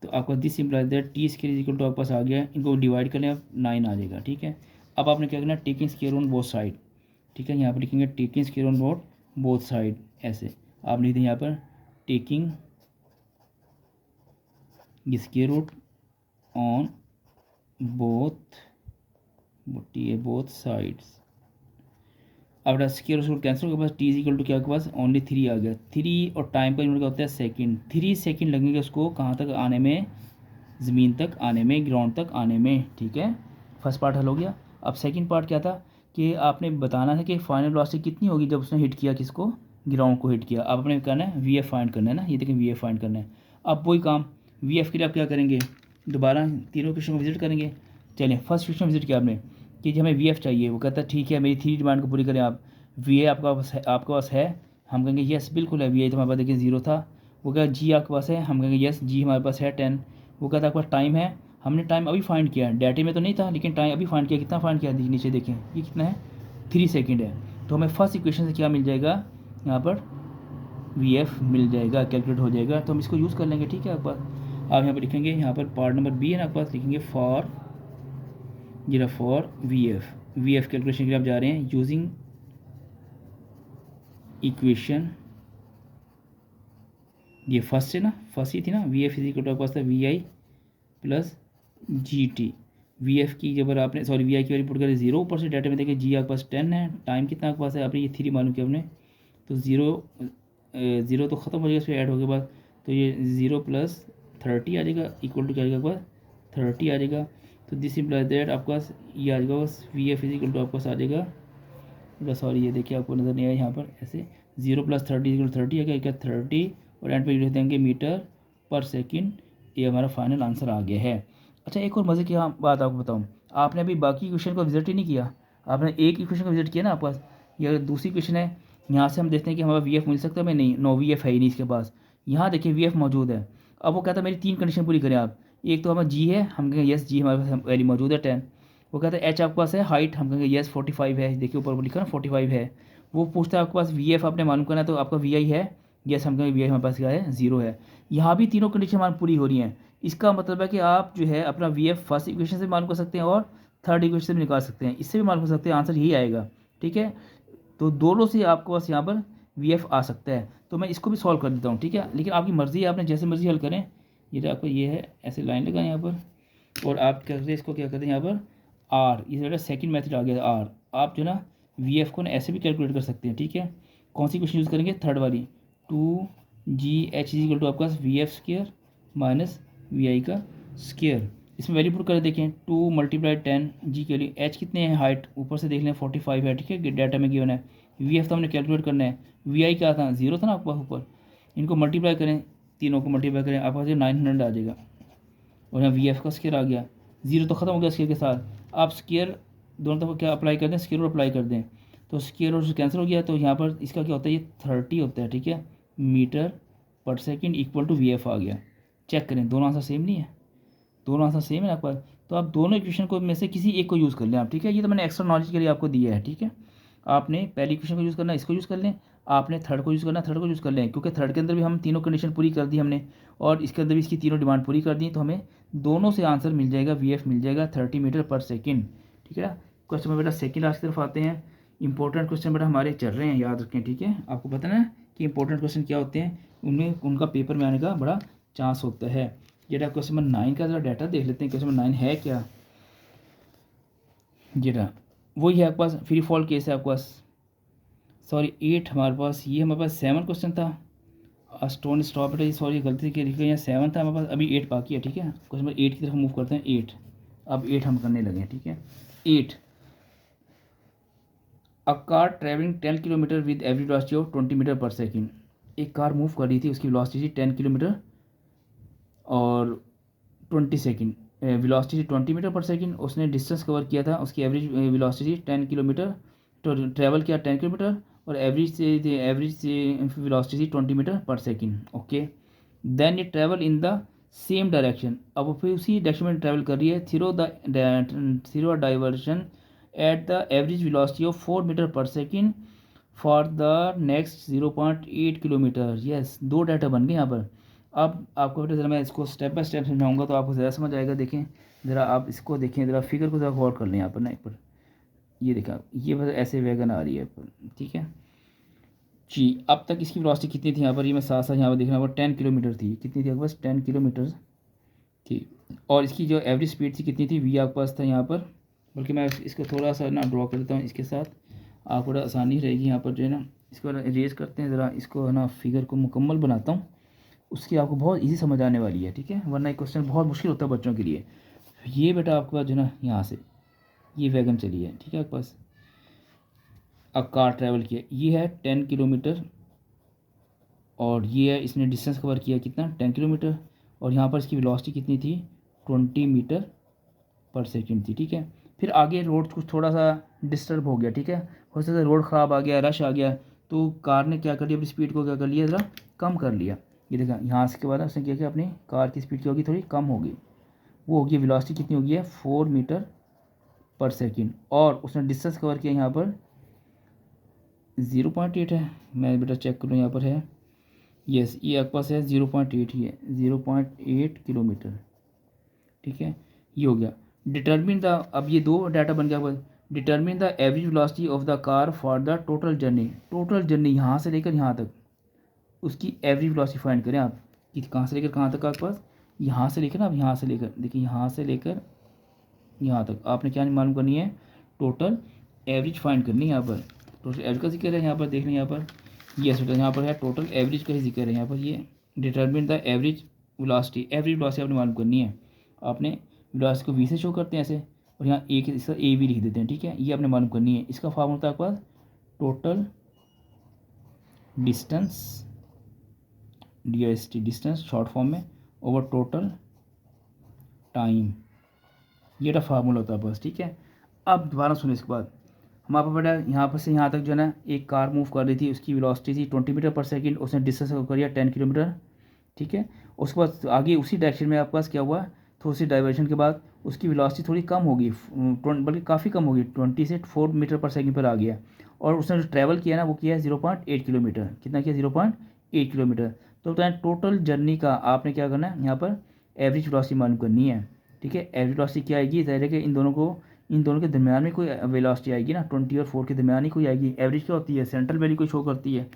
तो आपका this implies that T square is equal to आपके पास आ गया, इनको डिवाइड कर लें आप 9 आ जाएगा, ठीक है। अब आपने क्या करना है, taking square on both side, ठीक है। यहाँ पर लिखेंगे taking square on both side, ऐसे आप लिख दें यहाँ पर taking square root on both sides. अब स्क्वायर रूट कैंसिल हो गया, पास टी इज इक्वल टू क्या, आपके पास ओनली 3 आ गया। 3 और टाइम का यूनिट क्या होता है, सेकंड। 3 सेकंड लगेंगे उसको कहाँ तक आने में, ज़मीन तक आने में, ग्राउंड तक आने में, ठीक है। फर्स्ट पार्ट हल हो गया। अब सेकंड पार्ट क्या था कि आपने बताना है कि फाइनल वेलोसिटी कितनी होगी जब उसने हिट किया, किसको, ग्राउंड को हिट किया। अब आपने करना है वी एफ फाइंड करना है ना, ये देखें वी एफ फाइंड करना है। अब वही काम वी एफ के लिए आप क्या करेंगे, दोबारा तीनों क्वेश्चन को विजिट करेंगे। चलिए फर्स्ट क्वेश्चन विजिट किया आपने कि जी हमें वी एफ चाहिए, वो कहता है ठीक है मेरी 3 डिमांड को पूरी करें आप। वी ए आपके पास है, हम कहेंगे येस बिल्कुल है। वी ए तो हमारे पास देखिए 0 था। वो कहा जी आपके पास है, हम कहेंगे येस जी हमारे पास है 10। वो कहता है आपके पास टाइम है, हमने टाइम अभी फाइंड किया, डाटे में तो नहीं था लेकिन टाइम अभी फाइंड किया। कितना फाइंड किया नीचे देखें, ये कितना है, 3 सेकेंड है। तो हमें फर्स्ट इक्वेशन से क्या मिल जाएगा, यहाँ पर वी एफ मिल जाएगा, कैलकुलेट हो जाएगा। तो हम इसको यूज़ कर लेंगे, ठीक है। आपके पास आप यहाँ पर लिखेंगे, यहाँ पर पार्ट नंबर बी है ना, आपके पास लिखेंगे फॉर वी एफ कैलकुलेशन के लिए आप जा रहे हैं यूजिंग इक्वेशन, ये फर्स्ट से ना, फर्स्ट ही थी ना, V F is equal to आपके पास था वी आई प्लस जी टी। वी एफ की जब आपने वी आई की वैल्यू पुट करें 0, ऊपर से डाटा में देखें जी आपके पास 10 है, टाइम कितना आपके पास है, आपने ये 3 मालूम किया आपने, तो 0 तो ख़त्म हो जाएगा, इस पर ऐड होने के बाद तो ये 0 प्लस 30 आ जाएगा, इक्वल टू क्या आएगा आपके पास 30 आ जाएगा। तो दिस इम्प्लाइज दैट आपके पास ये आ जाएगा बस V F is equal to आपके पास आ जाएगा, सॉरी ये देखिए आपको नज़र नहीं आया यहाँ पर, ऐसे 0 प्लस 30 इक्वल 30 आ गया, 30 और एंड पे लिख देंगे मीटर पर सेकंड। ये हमारा फाइनल आंसर आ गया है। अच्छा एक और मज़े की बात आपको बताऊँ, आपने अभी बाकी क्वेश्चन को विजिट ही नहीं किया, आपने एक ही क्वेश्चन को विजिट किया ना आपके पास। यह दूसरी क्वेश्चन है, यहाँ से हम देखते हैं कि हमारा वी एफ मिल सकता है, हमें नहीं, नो वी एफ है ही नहीं इसके पास। यहाँ देखिए वी एफ मौजूद है। अब वो कहता है मेरी 3 कंडीशन पूरी करें आप, एक तो हमारा जी है, हम कहेंगे येस जी हमारे पास वैल्यू मौजूद है 10। वो कहता है एच आपके पास है, हाइट हम कहेंगे येस 45 है, देखिए ऊपर लिखा ना 45 है। वो पूछता है आपके पास वी एफ आपने मालूम करना है, तो आपका वी आई है, येस हम कहेंगे वी आई हमारे पास क्या है 0 है। यहाँ भी तीनों कंडीशन हमारी पूरी हो रही हैं। इसका मतलब है कि आप जो है अपना वी एफ फर्स्ट इक्वेशन से मालूम कर सकते हैं और थर्ड इक्वेशन से भी निकाल सकते हैं, इससे भी मालूम कर सकते हैं, आंसर यही आएगा, ठीक है। तो दोनों से आपको बस यहाँ पर वी एफ आ सकता है। तो मैं इसको भी सॉल्व कर देता हूँ, ठीक है, लेकिन आपकी मर्ज़ी है, आपने जैसे मर्ज़ी हल करें। ये जो आपको ये है, ऐसे लाइन लगाएं यहाँ पर, और आप क्या करते हैं, इसको क्या करते हैं यहाँ पर आर, ये सेकंड मेथड आ गया आर। आप जो ना वी एफ को ना ऐसे भी कैलकुलेट कर सकते हैं, ठीक है। कौन सी क्वेश्चन यूज़ करेंगे, थर्ड वाली, 2GH इज इक्वल टू आपका V F square minus V I का स्क्र। इसमें वैल्यू पुट कर देखें, 2 × 10 जी के लिए, एच कितने हैं हाइट, ऊपर से देख लें 45 है, ठीक है, डाटा में गिवन है। वी एफ तो हमने कैलकुलेट करना है, वी आई क्या था 0 था ना आपके पास ऊपर, इनको मल्टीप्लाई करें, तीनों को मल्टीप्लाई करें, आपके पास 900 आ जाएगा। और यहाँ वी एफ का स्क्र आ गया, 0 तो ख़त्म हो गया स्क्र के साथ। आप स्क्र दोनों तरफ क्या अप्लाई कर दें, स्क्र और अप्लाई कर दें, तो स्क्र और कैंसिल हो गया। तो यहाँ पर इसका क्या होता है, ये 30 होता है, ठीक है, मीटर पर second equal to we F आ गया। चेक करें दोनों आंसर सेम नहीं है, दोनों आंसर सेम है आपके पास। तो आप दोनों इक्वेशन को में से किसी एक को यूज़ कर लें आप, ठीक है। ये तो मैंने एक्स्ट्रा नॉलेज के लिए आपको दिया है, ठीक है। आपने पहली इक्वेशन को यूज़ करना है, इसको यूज़ कर लें, आपने थर्ड को यूज़ करना है, थर्ड को यूज़ कर लें, क्योंकि थर्ड के अंदर भी हम तीनों कंडीशन पूरी कर दी हमने, और इसके अंदर भी इसकी तीनों डिमांड पूरी कर दी। तो हमें दोनों से आंसर मिल जाएगा, वी एफ मिल जाएगा 30 मीटर पर सेकेंड, ठीक है ना। क्वेश्चन में बेटा सेकेंड लास्ट की तरफ आते हैं। इंपॉर्टेंट क्वेश्चन बेटा हमारे चल रहे हैं, याद रखें, ठीक है। आपको पता ना कि इंपॉर्टेंट क्वेश्चन क्या होते हैं, उनमें उनका पेपर में आने का बड़ा चांस होता है। जेटा क्वेश्चन नंबर 9 का जरा डाटा देख लेते हैं, क्वेश्चन नंबर 9 है क्या। जेटा वही है आपके पास, फ्री फॉल केस है आपके पास, सॉरी 8 हमारे पास, ये हमारे पास 7 क्वेश्चन था, स्टोन स्टॉप है, सॉरी गलती के लिखे, यहाँ 7 था हमारे पास, अभी 8 बाकी है, ठीक है। क्वेश्चन नंबर 8 की तरफ मूव करते हैं, 8 अब 8 हम करने लगे हैं, ठीक है। 8 a car travelling 10 kilometre with average velocity of 20 metre पर सेकेंड। एक कार मूव कर रही थी, उसकी वेलोसिटी थी 10 किलोमीटर और 20 सेकेंड, वेलोसिटी 20 मीटर पर सेकेंड। उसने डिस्टेंस कवर किया था, उसकी एवरेज वेलोसिटी 10 किलोमीटर, तो ट्रैवल किया 10 किलोमीटर, और एवरेज वेलोसिटी 20 मीटर पर सेकेंड, ओके। देन ये travel in the same direction, अब वो फिर उसी डायरेक्शन में ट्रैवल कर रही है, through diversion at the average velocity of 4 metre पर second for the next 0.8 kilometre. Yes, दो डाटा बन गए यहाँ पर। अब आपको बेटा ज़रा मैं इसको स्टेप बाय स्टेप समझाऊंगा तो आपको ज़रा समझ आएगा। देखें ज़रा, आप इसको देखें ज़रा, फिगर को ज़रा गौर कर लें यहाँ पर ना एक पर। ये देखा, ये बस ऐसे वैगन आ रही है, ठीक है जी। अब तक इसकी वेलोसिटी कितनी थी यहाँ पर, ये मैं साथ साथ यहाँ पर देखना, 10 किलोमीटर थी। कितनी थी आपके पास, 10 किलोमीटर थी। और इसकी जो एवरेज स्पीड थी कितनी थी, वी आपके पास था यहाँ पर। बल्कि मैं इसको थोड़ा सा ना ड्रॉ कर देता हूँ इसके साथ, आपको थोड़ा आसानी रहेगी यहाँ पर जो है ना। इसको इरेज करते हैं ज़रा, इसको है ना फिगर को मुकम्मल बनाता हूँ, उसकी आपको बहुत इजी समझ आने वाली है, ठीक है। वरना एक क्वेश्चन बहुत मुश्किल होता है बच्चों के लिए। ये बेटा आपके पास जो है ना, यहाँ से ये वैगन चली है, ठीक है। आपके पास अब कार ट्रैवल किया, ये है 10 किलोमीटर, और ये है इसने डिस्टेंस कवर किया कितना, 10 किलोमीटर। और यहाँ पर इसकी वेलोसिटी कितनी थी, 20 मीटर पर सेकंड थी, ठीक है। फिर आगे रोड कुछ थोड़ा सा डिस्टर्ब हो गया, ठीक है। हो सकता है रोड ख़राब आ गया, रश आ गया, तो कार ने क्या कर लिया, अपनी स्पीड को क्या कर लिया, ज़रा कम कर लिया। ये देखा, यहाँ से के बाद उसने क्या किया, अपनी कार की स्पीड क्या होगी, थोड़ी कम होगी। वो होगी वेलोसिटी कितनी होगी है, 4 मीटर पर सेकेंड। और उसने डिस्टेंस कवर किया यहाँ पर 0.8 है, मैं बेटा चेक करूँ यहाँ पर है, यस ये आपके पास है 0.8 ही है, 0.8 किलोमीटर, ठीक है। ये हो गया। डिटर्मिन द, अब ये दो डाटा बन गया। Determine the average velocity of the car for the total journey. Total journey यहाँ से लेकर यहाँ तक, उसकी एवरेज वेलोसिटी फाइंड करें आप, कि कहाँ से लेकर कहाँ तक आपके पास, यहाँ से लेकर ना, अब यहाँ से लेकर देखिए, यहाँ से लेकर यहाँ तक आपने क्या मालूम करनी है, टोटल एवरेज फाइंड करनी है। यहाँ पर टोटल एवरेज का जिक्र है, यहाँ पर देख लें, यहाँ पर यस बेटा, यहाँ पर है टोटल एवरेज का ही जिक्र है यहाँ पर। ये determine the average velocity, average velocity आपने मालूम करनी है। आपने वेलोसिटी को वी से शो करते हैं ऐसे, और यहाँ ए के इसका ए भी लिख देते हैं, ठीक है। ये आपने मालूम करनी है। इसका फॉर्मूला था आपके पास, total distance, DST distance short form में, ओवर टोटल टाइम, ये रहा फार्मूला होता है बस, ठीक है। अब दोबारा सुनो, इसके बाद हमारे पास बेटा यहाँ पर से यहाँ तक जो है ना, एक कार मूव कर रही थी, उसकी वेलोसिटी थी 20 मीटर पर सेकंड, उसने डिस्टेंस कर दिया 10 किलोमीटर, ठीक है। उसके बाद आगे उसी डायरेक्शन में आपके पास क्या हुआ, थोड़ी सी डाइवर्शन के बाद उसकी वेलोसिटी थोड़ी कम होगी, बल्कि काफ़ी कम होगी, 20 से 4 मीटर पर सेकंड पर आ गया। और उसने जो ट्रैवल किया ना, वो किया है 0.8 किलोमीटर। कितना किया, 0.8 किलोमीटर। तो बताएं टोटल जर्नी का आपने क्या करना है, यहाँ पर एवरेज वेलोसिटी मालूम करनी है, ठीक है। एवरेज वेलोसिटी क्या आएगी, ज़ाहिर है कि इन दोनों के दरमियान में कोई वेलोसिटी आएगी ना, 20 और 4 के दरमियान ही कोई आएगी। एवरेज क्या होती है, सेंट्रल वैल्यू को शो करती है,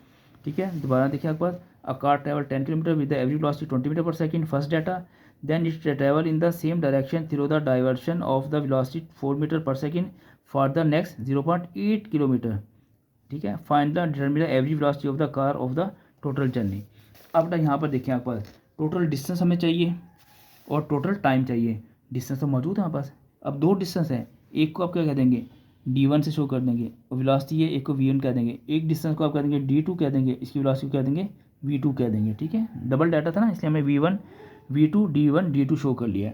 ठीक है। दोबारा देखिए आपके पास, a car travel 10 km with the average velocity 20 meter per second, first data, then it travel in the same direction through the diversion of the velocity 4 meter per second for the next 0.8 kilometer, ठीक है। Find the determine the average velocity of the car of the total journey. अब यहाँ पर देखिए आपके पास total distance हमें चाहिए और टोटल टाइम चाहिए। डिस्टेंस तो मौजूद है हमारे पास, अब दो डिस्टेंस है, एक को आप क्या कह देंगे, D1 से शो कर देंगे, और वेलोसिटी है, एक को V1 कह देंगे, एक डिस्टेंस को आप कह देंगे D2 कह देंगे, इसकी वेलोसिटी को कह देंगे V2 कह देंगे, ठीक है। डबल डाटा था ना, इसलिए हमने V1 V2 D1 D2 show कर लिया।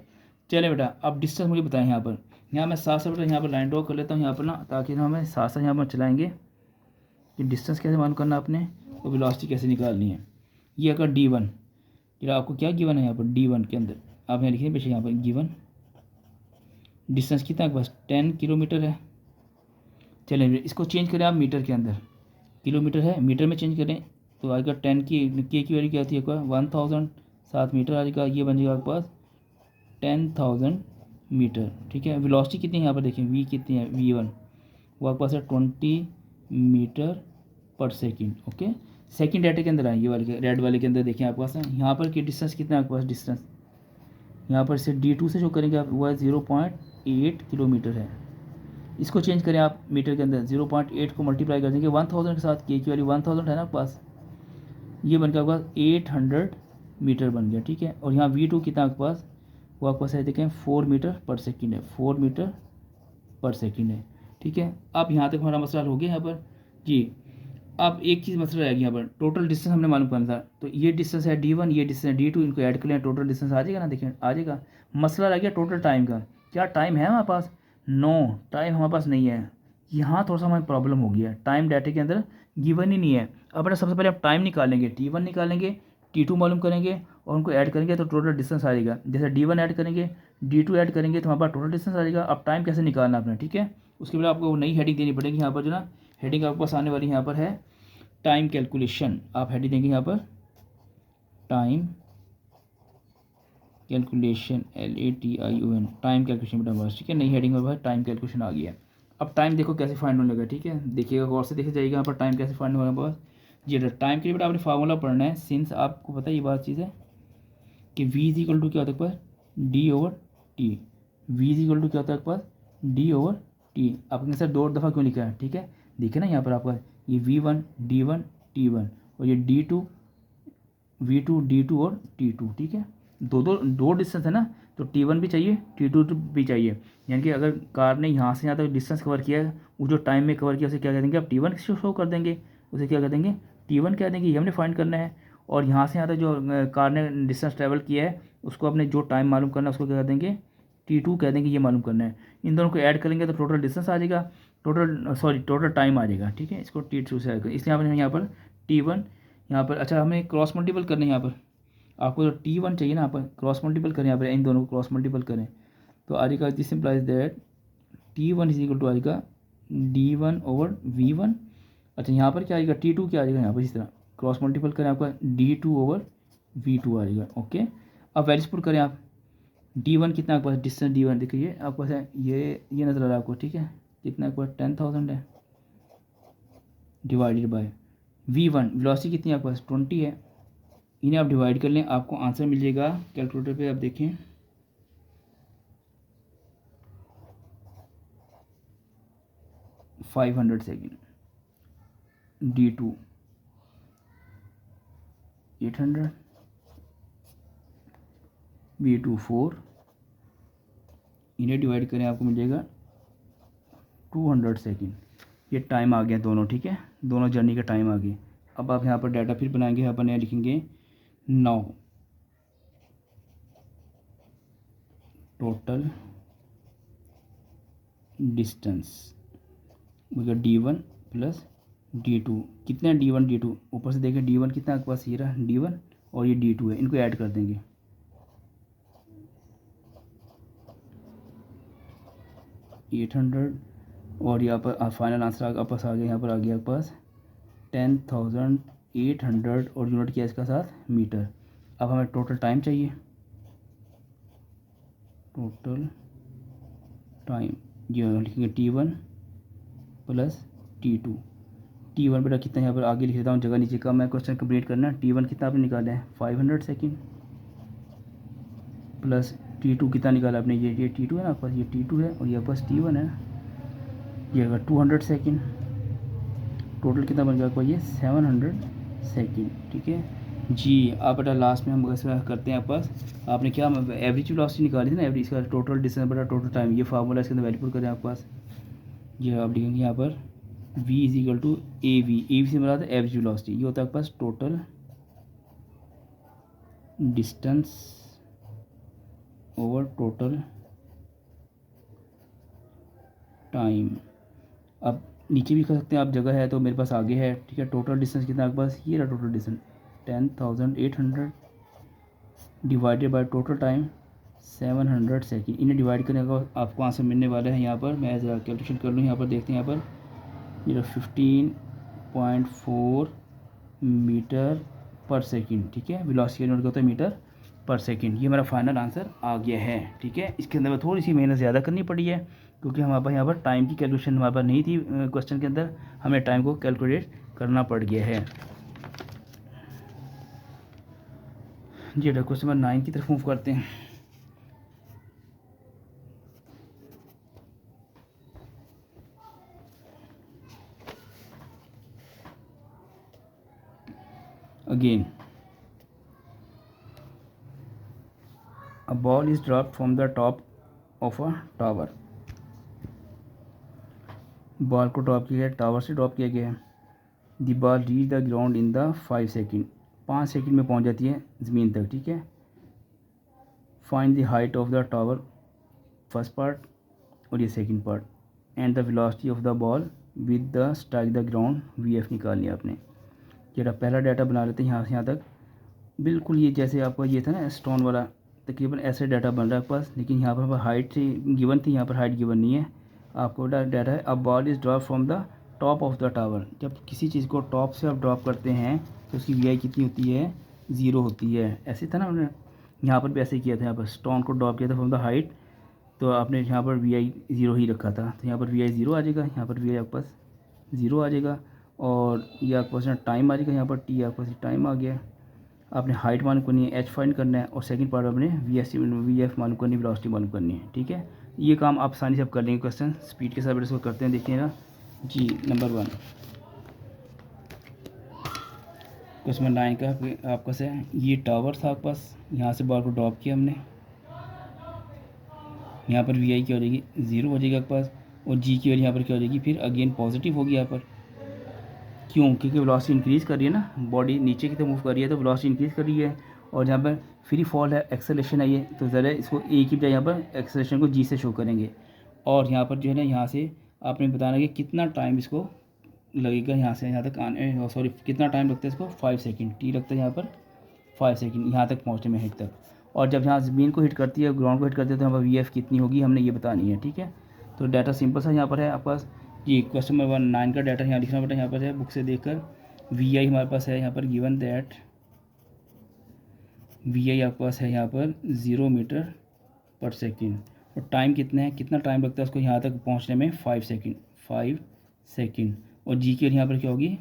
चले बेटा, अब डिस्टेंस मुझे बताएं यहाँ पर, यहाँ मैं साथ साथ बेटा यहाँ पर लाइन ड्रॉ कर लेता हूँ यहाँ पर ना, ताकि हमें साथ साथ यहाँ पर चलाएँगे कि डिस्टेंस कैसे मालूम करना आपने और वेलोसिटी कैसे निकालनी है। ये अगर D1, ये आपको क्या गिवन है यहाँ पर, D1 के अंदर आप यहाँ लिखिए पीछे, यहाँ पर गिवन डिस्टेंस कितना है बस 10 किलोमीटर है। चलिए इसको चेंज करें आप मीटर के अंदर, किलोमीटर है मीटर में चेंज करें तो आएगा 10 की वैल्यू क्या आती है आपका 1000, 7 मीटर आएगा, ये बन जाएगा आपके पास 10,000 मीटर, ठीक है। वेलोसिटी कितनी है यहाँ पर देखिए, V कितनी है, V1 वो आपके पास है 20 मीटर पर सेकेंड, ओके। सेकेंड डाटा के अंदर आएंगे वाले रेड वाले के अंदर देखिए आपके पास यहाँ पर की डिस्टेंस कितना है आपके पास, डिस्टेंस यहाँ पर से D2 से जो करेंगे आप वो है 0.8 किलोमीटर है। इसको चेंज करें आप मीटर के अंदर, 0.8 को मल्टीप्लाई कर देंगे 1000 के साथ, के की वैल्यू 1000 है ना आपके पास, ये बन गया आपके पास 800 मीटर बन गया, ठीक है। और यहाँ V2 कितना आपके पास, वो आपके पास है देखें 4 मीटर पर सेकेंड है, 4 मीटर पर सेकेंड है, ठीक है। अब यहाँ तक हमारा मसला हो गया यहाँ पर जी। अब एक चीज़ मसला रहेगी यहाँ पर, टोटल डिस्टेंस हमने मालूम करना था, तो ये डिस्टेंस है D1, ये डिस्टेंस है D2, इनको ऐड कर लें, टोटल डिस्टेंस आ जाएगा ना, देखिए आ जाएगा। मसला रह गया टोटल टाइम का, क्या टाइम है हमारे पास, नो टाइम हमारे पास नहीं है। यहाँ थोड़ा सा हमारी प्रॉब्लम हो गया है, टाइम डाटा के अंदर गिवन ही नहीं है। अब बेटा सबसे पहले आप टाइम निकालेंगे, T1 निकालेंगे, T2 मालूम करेंगे और उनको ऐड करेंगे तो टोटल डिस्टेंस आ जाएगा। जैसे D1 ऐड करेंगे, D2 ऐड करेंगे तो हमारे पास टोटल डिस्टेंस आ जाएगा। अब टाइम कैसे निकालना अपना, ठीक है। उसके बाद आपको नई हेडिंग देनी पड़ेगी, यहाँ पर जो ना हेडिंग आपके पास आने वाली यहाँ पर है टाइम कैलकुलेशन, आप हेडिंग देंगे यहाँ पर time calculation, LATION, time calculation बेटा बस, ठीक है। नई हेडिंग में टाइम कैलकुलेशन आ गया है। अब टाइम देखो कैसे फाइंड होने लगा, ठीक है, देखिएगा गौर से, देखिए जाइएगा यहाँ पर टाइम कैसे फाइंड होगा बस। जी टाइम के लिए बेटा आपने फार्मूला पढ़ना है, सिंस आपको पता है ये बात चीज़ है कि v इज इक्वल टू क्या होता है पास D over T. v is equal to क्या होता है पास डी ओवर टी। आपने सर 2 दफ़ा क्यों लिखा है, ठीक है, देखिए ना यहाँ पर आपका ये v1 d1 t1 और ये d2 v2 d2 और t2, ठीक है, दो डिस्टेंस है ना, तो t1 भी चाहिए t2 भी चाहिए। यानी कि अगर कार ने यहाँ से यहाँ तक डिस्टेंस कवर किया है, वो जो टाइम में कवर किया उसे क्या कह देंगे आप t1 शो कर देंगे, उसे क्या कह देंगे t1 कह देंगे, ये हमने फाइंड करना है। और यहाँ से यहाँ तक जो कार ने डिस्टेंस ट्रैवल किया है उसको अपने जो टाइम मालूम करना है उसको क्या कह देंगे t2 कह देंगे, ये मालूम करना है। इन दोनों को ऐड करेंगे तो टोटल डिस्टेंस आ जाएगा, टोटल टाइम आ जाएगा, ठीक है, इसको t2 से ऐड करें, इसलिए आपने यहाँ पर t1 यहाँ पर, अच्छा हमें क्रॉस मल्टीपल करना है यहाँ पर, आपको जो t1 चाहिए ना आप क्रॉस मल्टीपल करें यहाँ पर, इन दोनों को क्रॉस मल्टीपल करें तो आ जाएगा, this implies that t1 is equal to आ जाएगा d1 ओवर v1। अच्छा यहाँ पर क्या आएगा t2 क्या आ जाएगा यहाँ पर, इस तरह क्रॉस मल्टीपल करें आपका d2 ओवर v2 आ जाएगा। ओके, अब वैल्यूज पुट करें आप, d1 कितना आपके पास डिस्टेंस d1 देखिए आपके पास है, ये नज़र आ रहा है आपको, ठीक है, कितना आपके पास 10,000 है डिवाइडेड बाय v1 वेलोसिटी कितनी आपके पास 20 है, इन्हें आप डिवाइड कर लें, आपको आंसर मिल जाएगा कैलकुलेटर पे, आप देखें 500 सेकेंड, d2 800, v2 4, इन्हें डिवाइड करें आपको मिल जाएगा 200 सेकेंड। ये टाइम आ गया दोनों, ठीक है, दोनों जर्नी का टाइम आ गया। अब आप यहाँ पर डाटा फिर बनाएंगे, यहाँ पर नया लिखेंगे now total distance d1 plus d2, कितना है d1 d2, ऊपर से देखें d1 कितना आपके पास ये रहा d1 और ये d2 है, इनको ऐड कर देंगे 800 और यहाँ पर फाइनल आंसर आपके पास आ गया, यहाँ पर आ गया आपके पास 10,800 और यूनिट किया इसका साथ मीटर। अब हमें टोटल टाइम चाहिए, टोटल टाइम ये लिखेंगे t1 प्लस t2 बेटा कितना यहाँ पर आगे लिख देता हूँ, जगह नीचे का मैं क्वेश्चन कंप्लीट करना है। t1 कितना आपने निकाला है 500 सेकेंड प्लस t2 कितना निकाला आपने, ये t2 है ना आपके पास, ये t2 है और ये आपके पास t1 है, ये अगर 200 सेकेंड, टोटल कितना बन गया आपको ये 700 सेकेंड, ठीक है जी। आप बेटा लास्ट में हम करते हैं, आपके पास आपने क्या एवरेज वेलोसिटी निकाली थी ना, एवरेज इसका टोटल डिस्टेंस बेटा टोटल टाइम, ये फार्मूला इसके अंदर वैल्यू पुट करें आपके पास, ये आप लिखेंगे यहाँ पर v is equal to A V से मिला था एवरेज वेलोसिटी, ये होता है आपके पास total distance over total time. अब नीचे भी कर सकते हैं आप, जगह है तो मेरे पास आगे है, ठीक है, टोटल डिस्टेंस कितना आपके पास, ये रहा total distance 10,800 divided by total time 700 second, इन्हें डिवाइड करने का आपको आंसर मिलने वाला है। यहाँ पर मैं ज़रा कैलकुलेशन कर लूँ, यहाँ पर देखते हैं, यहाँ पर ये 15.4 मीटर पर सेकेंड, ठीक है, वेलोसिटी यूनिट होता है मीटर पर सेकेंड। ये मेरा फाइनल आंसर आ गया है, ठीक है। इसके अंदर थोड़ी सी मेहनत ज़्यादा करनी पड़ी है क्योंकि हमारे पास यहाँ पर टाइम की कैलकुलेशन हमारे पास नहीं थी, क्वेश्चन के अंदर हमें टाइम को कैलकुलेट करना पड़ गया है जी। क्वेश्चन नंबर 9 की तरफ मूव करते हैं। Again, a ball is dropped from the top of a tower. Ball को ड्रॉप किया गया, टावर से ड्रॉप किया गया है। The ball reach the ground in the 5 second, 5 second में पहुंच जाती है ज़मीन तक, ठीक है। Find the height of the tower, first part और ये second part, and the velocity of the ball with the strike the ground, VF निकालनी है आपने। जरा पहला डाटा बना लेते हैं, यहाँ से यहाँ तक बिल्कुल ये जैसे आपका ये था ना स्टोन वाला, तकरीबन ऐसे डाटा बन रहा है आपके पास, लेकिन यहाँ पर हाइट गिवन थी, यहाँ पर हाइट गिवन नहीं है आपको। डाटा है अब ball is drop from the top of the tower, जब किसी चीज़ को टॉप से आप ड्रॉप करते हैं तो उसकी VI कितनी होती है 0 होती है। ऐसे था ना, उन्होंने यहाँ पर भी ऐसे किया था, यहाँ पर स्टोन को ड्रॉप किया था फ्रॉम द हाइट तो आपने यहाँ पर वी आई ज़ीरो ही रखा था, तो यहाँ पर वी आई ज़ीरो आ जाएगा, यहाँ पर वी आई आपके पास ज़ीरो आ जाएगा। और ये आपके पास टाइम आ जाएगा, यहाँ पर टी आपके पास टाइम आ गया। आपने हाइट मालूम करनी है, एच फाइंड करना है, और सेकंड पार्ट आपने वी एफ मालूम करनी है, वेलोसिटी मालूम करनी है। ठीक है, ये काम आप आसानी से आप कर लेंगे। क्वेश्चन स्पीड के साथ इसको करते हैं, देखिएगा जी। नंबर 1 क्वेश्चन 9 का आपके पास है, ये टावर था आपके पास, यहाँ से बार को ड्रॉप किया हमने, यहाँ पर वी आई क्या हो जाएगी, ज़ीरो हो जाएगी आपके पास, और जी की वैल्यू यहाँ पर क्या हो जाएगी, फिर अगेन पॉजिटिव होगी यहाँ पर। क्यों? क्योंकि वेलोसिटी इंक्रीज़ कर रही है ना, बॉडी नीचे की तरफ मूव कर रही है, तो वेलोसिटी इंक्रीज़ कर रही है। और जहाँ पर फ्री फॉल है, एक्सेलेरेशन है ये, तो ज़रा इसको ए की बजाय यहाँ पर एक्सेलेरेशन को जी से शो करेंगे। और यहाँ पर जो है ना, यहाँ से आपने बताना कि कितना टाइम इसको लगेगा यहाँ से यहाँ तक आने, सॉरी कितना टाइम लगता है इसको, 5 सेकेंड टी लगता है यहाँ पर, 5 सेकेंड यहाँ तक पहुँचने में, हिट तक। और जब यहाँ ज़मीन को हिट करती है, ग्राउंड को हिट करती है, तो यहाँ पर वी एफ कितनी होगी हमने ये बतानी है। ठीक है, तो डाटा सिंपल सा यहाँ पर है आपके पास जी। क्वेश्चन नंबर 9 का डाटा यहाँ लिखना पड़ता है, यहाँ पर है बुक से देखकर। वी आई हमारे पास है यहाँ पर गिवन दैट वी आई आपके पास है यहाँ पर 0 मीटर पर सेकेंड, और टाइम कितना है, कितना टाइम लगता है उसको यहाँ तक पहुँचने में, 5 सेकेंड, 5 सेकेंड। और जी की यहाँ पर क्या होगी,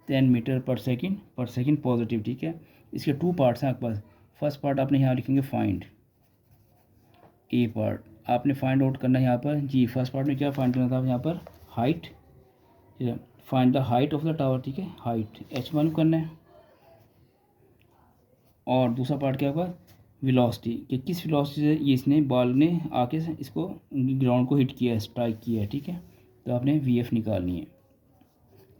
10 मीटर पर सेकेंड पॉजिटिव। ठीक है, इसके 2 पार्ट्स हैं आपके पास। फर्स्ट पार्ट आपने यहाँ लिखेंगे फाइंड, ए पार्ट आपने फाइंड आउट करना है यहाँ पर जी। फर्स्ट पार्ट में क्या फाइंड करना था यहाँ पर, height, find the height of the tower. ठीक है, हाइट एच मालूम करना है। और दूसरा पार्ट क्या होगा, वेलोसिटी, कि किस वेलोसिटी से ये इसने बॉल ने आके इसको ग्राउंड को हिट किया है, स्ट्राइक किया है। ठीक है, तो आपने वी एफ निकालनी है।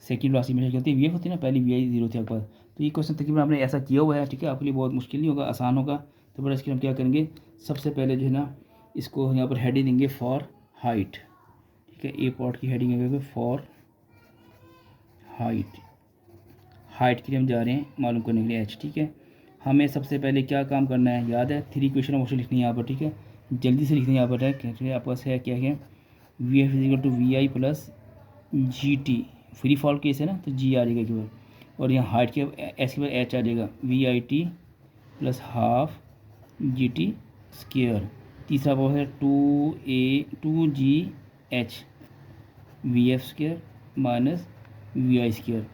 सेकंड वेलोसिटी में होती है वी एफ होती है ना, पहली वी आई ज़ीरो थी आपके पास। तो ये क्वेश्चन तकरीबन आपने ऐसा किया हुआ है। ठीक है, आपके लिए बहुत मुश्किल नहीं होगा, आसान होगा। तो बड़ा इसके हम क्या करेंगे, सबसे पहले जो है ना, इसको यहाँ पर हेडिंग देंगे फॉर हाइट। ठीक है, ए पार्ट की हेडिंग है फॉर हाइट। हाइट के लिए हम जा रहे हैं मालूम करने के लिए एच। ठीक है, हमें सबसे पहले क्या काम करना है, याद है 3 इक्वेशन ऑप्शन लिखनी है यहाँ पर। ठीक है, जल्दी से लिखनी है यहाँ पर है, आपके पास है क्या है, we F is equal to we I plus ji T, free fall case है ना, तो जी आ जाएगा केवल। और यहाँ हाइट के एस के बाद एच आ जाएगा, we I T plus half ji T square. तीसरा बहुत है 2 G H V F square minus V I square.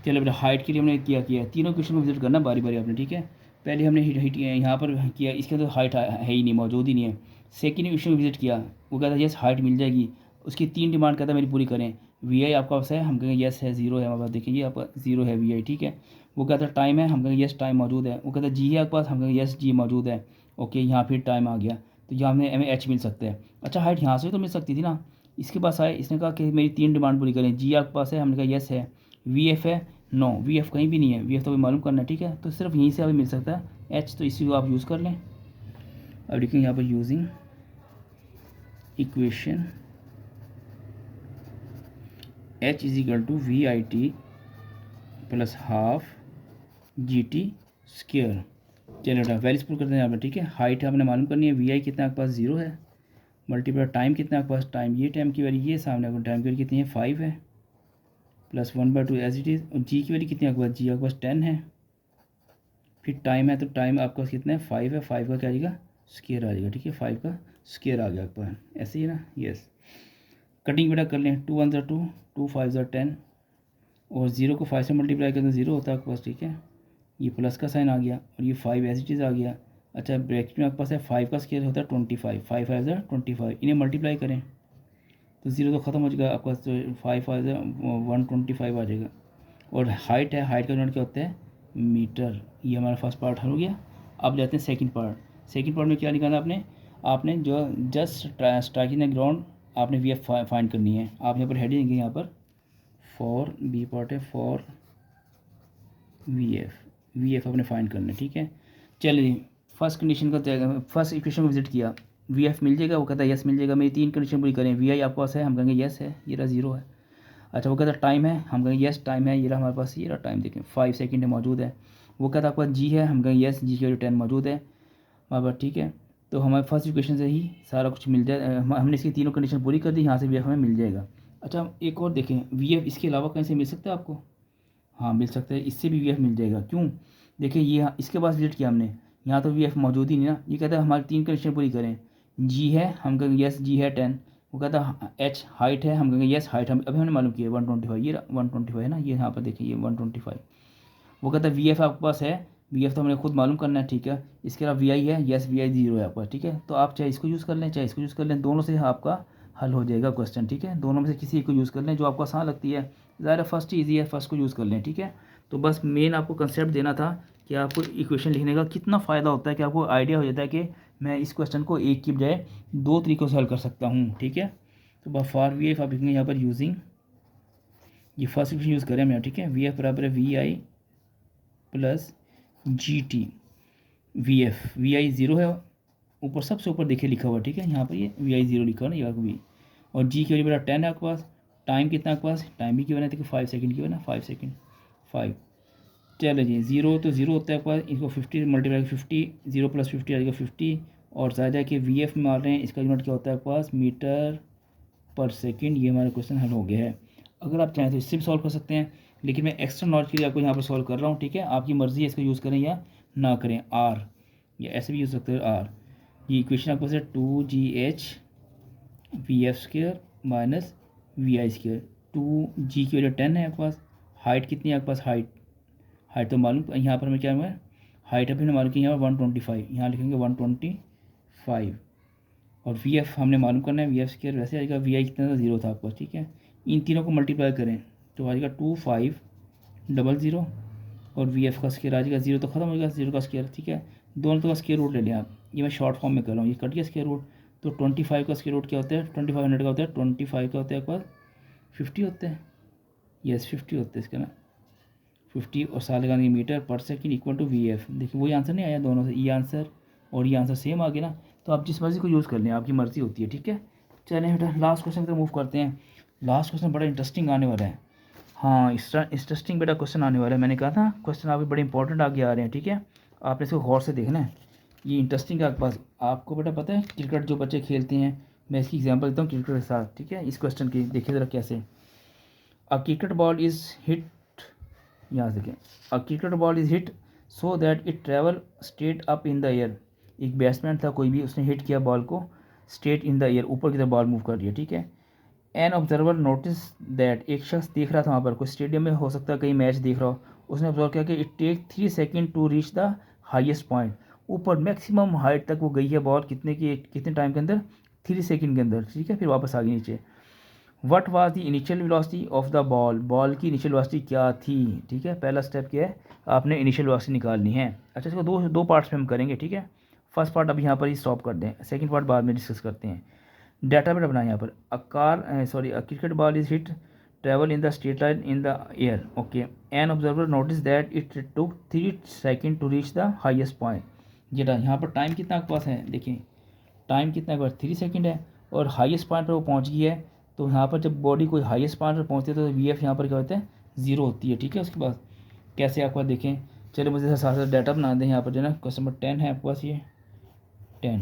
चलो बेटा, हाइट के लिए हमने किया तीनों क्वेश्चन को विजिट करना बारी बारी आपने। ठीक है, पहले हमने हिट यहाँ पर किया, इसके अंदर हाइट है ही नहीं, मौजूद ही नहीं है। सेकेंड क्वेश्चन को विजिट किया, वो कहता है यस हाइट मिल जाएगी। उसकी 3 डिमांड कहता है मेरी पूरी करें। वी आई आपका पास है, हम कहेंगे यस है, ज़ीरो है हमारे पास, देखिए आपका ज़ीरो है वी आई। ठीक है, वो कहता है टाइम है, हम कहेंगे यस टाइम मौजूद है। वो कहता है जी है आपके पास, हम कहेंगे यस जी मौजूद है। ओके, यहाँ फिर टाइम आ गया, तो यहाँ हमें एच मिल सकता है। अच्छा, हाइट यहाँ से तो मिल सकती थी ना, इसके पास आए, इसने कहा कि मेरी 3 डिमांड पूरी करें। जी आपके पास है, हमने कहा यस है। वी एफ है, नो वी एफ कहीं भी नहीं है, वी एफ तो मालूम करना है। ठीक है, तो सिर्फ यहीं से अभी मिल सकता है एच, तो इसी को आप यूज़ कर लें। अब लिखेंगे यहाँ पर using equation H is equal to we I T plus half ji T square. चलो बेटा, वैल्यूज पुट करते हैं यहाँ पर। ठीक है, हाइट आपने मालूम करनी है, वी आई कितना आपके पास 0 है, मल्टीप्लाई टाइम कितना आपके पास, टाइम ये टाइम की वैल्यू ये सामने आपको टाइम की वैल्यू कितनी है 5 है, प्लस 1/2 एज इट इज़। और जी की वैल्यू कितनी आपके पास, जी आपके पास 10 है। फिर टाइम है, तो टाइम आपका कितना है 5 है, 5 का क्या आ जाएगा, स्क्वायर आ जाएगा। ठीक है, 5 का स्क्वायर आ गया आपके पास, ऐसे ही ना। यस, कटिंग बेटा कर लें, 2 1 2, 2 5 10, और 0 को 5 से मल्टीप्लाई करते 0 होता है आपके पास। ठीक है, ये प्लस का साइन आ गया, और ये 5 एज इट इज़ आ गया। अच्छा, ब्रैकेट में आपके पास है 5 का स्क्वायर होता है 25, 5 5 25, इन्हें मल्टीप्लाई करें तो 0 तो ख़त्म हो जाएगा आपका, तो 5 5 125 आ जाएगा। और हाइट है, हाइट का यूनिट क्या होता है, मीटर। ये हमारा फर्स्ट पार्ट हो गया। अब जाते हैं सेकंड पार्ट। सेकंड पार्ट में क्या निकालना आपने जो जस्ट स्ट्राइकिंग द ग्राउंड, आपने वी एफ फाइंड करनी है। आप यहाँ पर हेडिंग देंगे, यहाँ पर फॉर बी पार्ट है फॉर वी एफ आपने फाइंड करना है। ठीक है, चलिए फर्स्ट कंडीशन का, फर्स्ट इक्वेशन को विजिट किया, वी एफ मिल जाएगा, वो कहता है यस मिल जाएगा। मेरी 3 कंडीशन पूरी करें, वी आई आपके पास है, हम कहेंगे यस है, ये रहा 0 है। अच्छा, वो कहता है टाइम है, हम कहेंगे यस टाइम है, ये रहा हमारे पास, ये रहा टाइम, देखें 5 सेकंड है मौजूद है। वो कहता है आपके पास जी है, हम कहेंगे यस जी की वैल्यू 10 मौजूद है हमारे पास। ठीक है, तो हमारे फर्स्ट इक्वेशन से ही सारा कुछ मिल जाए, हमने इसकी तीनों कंडीशन पूरी कर दी, यहाँ से वी एफ हमें मिल जाएगा। अच्छा, एक और देखें, वी एफ इसके अलावा कहीं से मिल सकता है आपको, हाँ मिल सकता है, इससे भी वी एफ मिल जाएगा। क्यों, देखिए ये इसके पास विजिट किया हमने, यहाँ तो वी एफ मौजूद ही नहीं ना। ये कहता है हमारी 3 कंडीशन पूरी करें, जी है, हम कहेंगे यस जी है 10। वो कहता है एच हाइट है, हम कहेंगे यस हाइट, हम अभी हमने मालूम किया 125, ये 125 है ना, ये यहाँ पर देखिए ये 125। वो कहता है वी एफ आपके पास है, वी एफ तो हमने खुद मालूम करना है, ठीक है। इसके अलावा वी आई है, यस वी आई 0 है आपके पास, ठीक है। तो आप चाहे इसको यूज़ कर लें चाहे इसको यूज़ कर लें, दोनों से आपका हल हो जाएगा क्वेश्चन, ठीक है। दोनों में से किसी एक को यूज़ कर लें जो आपको आसान लगती है, ज़्यादा फर्स्ट ईजी है, फर्स्ट को यूज़ कर लें, ठीक है। तो बस मेन आपको कंसेप्ट देना था कि आपको इक्वेशन लिखने का कितना फ़ायदा होता है, कि आपको आइडिया हो जाता है कि मैं इस क्वेश्चन को एक की बजाय 2 तरीक़ों से हल कर सकता हूँ, ठीक है। तो बस फॉर वी एफ आप लिखेंगे यहाँ पर यूजिंग, ये फर्स्ट इक्वेशन यूज़ करें हम यहाँ, ठीक है। वी एफ बराबर है V I plus ji T, V I 0 है, ऊपर सबसे ऊपर देखिए लिखा हुआ, ठीक है। यहाँ पर ये वी आई 0 लिखा हुआ ना, ये वी, और जी की वैल्यू बेटा 10 है आपके पास। टाइम कितना आपके पास, टाइम भी क्यों है, देखिए 5 सेकंड की है ना, 5 सेकंड 5। चलो जी 0 तो 0 होता है आपके पास, इसको 50 मल्टीप्लाई 50, 0 प्लस 50 आ जाएगा 50, और ज़्यादा कि वी एफ में मार रहे हैं, इसका यूनिट क्या होता है आपके पास, मीटर पर सेकेंड। ये हमारा क्वेश्चन हल हो गया है। अगर आप चाहें तो इससे भी सॉल्व कर सकते हैं, लेकिन मैं एक्स्ट्रा नॉलेज के लिए आपको यहाँ पर सॉल्व कर रहा हूँ, ठीक है। आपकी मर्ज़ी है इसको यूज़ करें या ना करें। आर, या ऐसे भी यूज़ सकते हैं आर। ये इक्वेशन आपके पास है 2GH V F square minus V I square. 2G की वजह 10 है आपके पास। हाइट कितनी है आपके पास, हाइट तो मालूम, यहाँ पर हमें क्या हुआ है, हाइट अभी हमने मालूम की यहाँ पर 125, यहाँ लिखेंगे 125, और वी एफ हमने मालूम करना है, वी एफ स्क्र वैसे आएगा, वी आई कितना था 0 था आपके पास, ठीक है। इन तीनों को मल्टीप्लाई करें तो आ जाएगा 2500, और वी एफ का स्क्र आ जाएगा 0, तो खत्म हो जाएगा 0 का स्क्र, ठीक है। दोनों तो का स्क्र रूट ले लिया आप, ये मैं शॉर्ट फॉर्म में कर रहा हूँ, ये कट गया स्क्र रूट। तो 25 का स्क्र रूट क्या होता है, 2500 का होता है, 25 का होता है आपके पास 50 होता है, यस 50 होता है इसका ना, 50, और साल लगाने मीटर पर second equal to we f. देखिए वही आंसर नहीं आया दोनों से, ये आंसर और ये आंसर सेम आ गया ना। तो आप जिस मर्ज़ी को यूज़ कर लें, आपकी मर्ज़ी होती है, ठीक है। चलें बेटा लास्ट क्वेश्चन की तरफ मूव करते हैं। लास्ट क्वेश्चन बड़ा इंटरेस्टिंग आने वाला है। हाँ इंटरेस्टिंग बेटा क्वेश्चन आने वाला है, मैंने कहा था क्वेश्चन आपके बड़े इंपॉर्टेंट आगे आ रहे हैं, ठीक है। आपने इसको गौर से देखना है, ये इंटरेस्टिंग है आपके पास। आपको बेटा पता है क्रिकेट जो बच्चे खेलते हैं, मैं इसकी एग्जांपल देता हूँ क्रिकेट के साथ, ठीक है। इस क्वेश्चन की देखिए ज़रा कैसे। A cricket ball is hit, यहाँ से देखें, a cricket ball is hit so that it travel straight up in the air. एक बैट्समैन था कोई भी, उसने हिट किया बॉल को स्ट्रेट इन द एयर, ऊपर की तरफ बॉल मूव कर रही है, ठीक है। एन ऑब्जर्वर नोटिस दैट, एक शख्स देख रहा था वहाँ पर, कोई स्टेडियम में हो सकता है कहीं मैच देख रहा हो, उसने ऑब्जर्व किया कि it take 3 second to reach the highest point. ऊपर मैक्सिमम हाइट तक वो गई है बॉल, कितने टाइम के अंदर, 3 सेकेंड के अंदर, ठीक है। फिर वापस आ गई नीचे। What was the initial velocity of the ball, ball की इनिशियल वेलोसिटी क्या थी, ठीक है। पहला स्टेप क्या है, आपने इनिशियल वेलोसिटी निकालनी है। अच्छा इसको दो पार्ट्स में हम करेंगे, ठीक है। फर्स्ट पार्ट अभी यहाँ पर ही स्टॉप कर दें, सेकंड पार्ट बाद में डिस्कस करते हैं। डाटा बेटा बनाए यहाँ पर, a cricket ball is hit travel in the straight line in the air, okay. An observer notice that it took 3 second to reach the highest point. जेटा यहाँ पर टाइम कितना आपके पास है, देखिए टाइम कितना आपके पास 3 सेकेंड है, और हाईएस्ट पॉइंट पर वो पहुँच गई है। तो यहाँ पर जब बॉडी कोई हाईएस्ट पॉइंट पर पहुँचती है तो वी एफ यहाँ पर क्या होता है, 0 होती है, ठीक है। उसके बाद कैसे आपको देखें, चलो मुझे साथ साथ डाटा बना दें। यहाँ पर जो है ना क्वेश्चन नंबर 10 है आपके पास, ये 10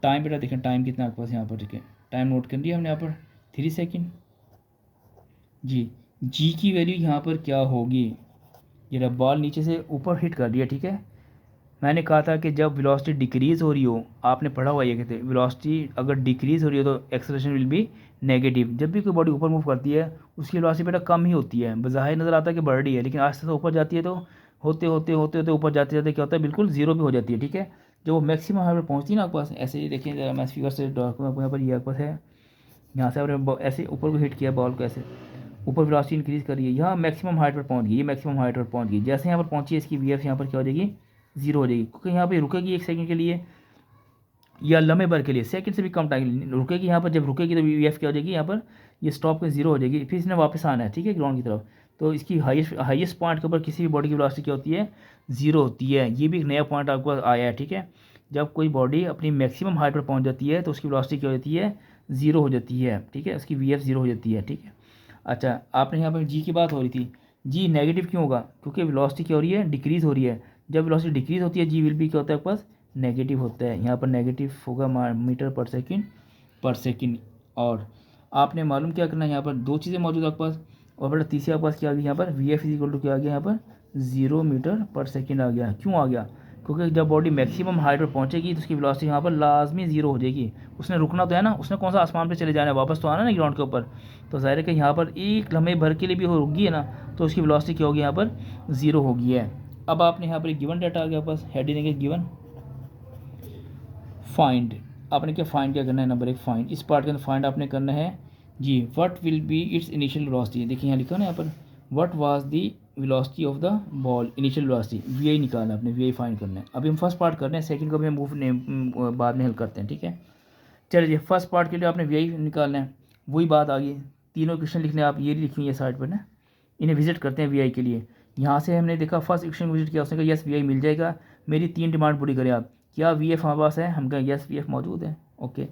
टाइम बेटा देखें, टाइम कितना आपके पास यहाँ पर, ठीक है। टाइम नोट कर लिया हमने यहाँ पर 3 सेकेंड। जी की वैल्यू यहाँ पर क्या होगी, ये बॉल नीचे से ऊपर हिट कर दिया, ठीक है। मैंने कहा था कि जब वेलोसिटी डिक्रीज़ हो रही हो, आपने पढ़ा हुआ ये कहते हैं वेलोसिटी अगर डिक्रीज़ हो रही हो तो एक्सेलरेशन विल बी नेगेटिव। जब भी कोई बॉडी ऊपर मूव करती है उसकी वेलोसिटी बेटा कम ही होती है, बज़ाहिर नज़र आता है कि बढ़ रही है, लेकिन आस्ते से ऊपर जाती है तो होते होते होते होते ऊपर जाते जाते क्या होता है, बिल्कुल जीरो भी हो जाती है, ठीक है। जब वो मैक्सिमम हाइट पर पहुँचती है ना आपके पास, ऐसे ही देखिए जरा मैं फिगर से यहाँ पर ये आपके पास है, यहाँ से आपने ऐसे ऊपर को हिट किया बॉल को, ऐसे ऊपर वेलोसिटी इंक्रीज़ करिए, यहाँ मैक्सिमम हाइट पर पहुँच गई, ये मैक्सिमम हाइट पर पहुँच गई। जैसे यहाँ पर पहुँची है इसकी वी एफ यहाँ पर क्या हो जाएगी, 0 हो जाएगी, क्योंकि यहाँ पे रुकेगी 1 सेकंड के लिए या लम्बे भर के लिए, सेकंड से भी कम टाइम रुकेगी। यहाँ पर जब रुकेगी तो वी एफ क्या हो जाएगी, यहाँ पर ये स्टॉप के 0 हो जाएगी, फिर इसने वापस आना है, ठीक है, ग्राउंड की तरफ। तो इसकी हाईएस्ट पॉइंट के ऊपर किसी भी बॉडी की वेलोसिटी क्या होती है, 0 होती है। ये भी एक नया पॉइंट आपको आया है, ठीक है। जब कोई बॉडी अपनी मैक्सिमम हाइट पर पहुँच जाती है तो उसकी वेलोसिटी क्या होती है, 0 हो जाती है, ठीक है। उसकी वी एफ 0 हो जाती है, ठीक है। अच्छा आपने यहाँ पर जी की बात हो रही थी, जी नेगेटिव क्यों होगा, क्योंकि वेलोसिटी क्या हो रही है, डिक्रीज़ हो रही है। जब वेलोसिटी डिक्रीज़ होती है जी विल बी क्या होता है आपके पास, नेगेटिव होता है। यहाँ पर नेगेटिव होगा मीटर पर सेकंड। और आपने मालूम क्या करना है, यहाँ पर 2 चीज़ें मौजूद है आपके पास, और बेटा तीसरी आपके पास क्या आ गया, यहाँ पर v F is equal to क्या आ गया, यहाँ पर 0 मीटर पर सेकंड आ गया। क्यों आ गया, क्योंकि जब बॉडी मैक्सिमम हाइट पर पहुंचेगी तो उसकी वेलोसिटी यहाँ पर लाजमी ज़ीरो हो जाएगी। उसने रुकना तो है ना, उसने कौन सा आसमान पे चले जाना है, वापस तो आना ना ग्राउंड के ऊपर। तो ज़ाहिर है कि यहाँ पर एक लम्हे भर के लिए भी हो रुकी है ना, तो उसकी वेलोसिटी क्या होगी, यहाँ पर ज़ीरो होगी है। अब आपने यहाँ पर एक गिवन डाटा आ गया पास, हेडिंग है गिवन फाइंड। आपने क्या फाइंड क्या करना है, नंबर 1 फाइंड। इस पार्ट के अंदर फाइंड आपने करना है जी, what will be its initial velocity. देखिए यहाँ लिखा ना यहाँ पर, what was the velocity of the ball, initial velocity, V निकालना है, अपने वी फाइंड करना है। अभी हम फर्स्ट पार्ट कर रहे हैं, सेकंड को भी हम बाद में हल करते हैं, ठीक है। चलिए फर्स्ट पार्ट के लिए आपने वी निकालना है, वही बात आ गई। तीनों क्वेश्चन लिखने आप ये लिखी है साइड पर ना, इन्हें विजिट करते हैं वी के लिए। यहाँ से हमने देखा फर्स्ट क्वेश्चन विजिट किया, उसने कहा यस वी मिल जाएगा, मेरी 3 डिमांड पूरी करें आप। क्या वी एफ हमारे पास है, हम कहें यस वी एफ मौजूद है, ओके।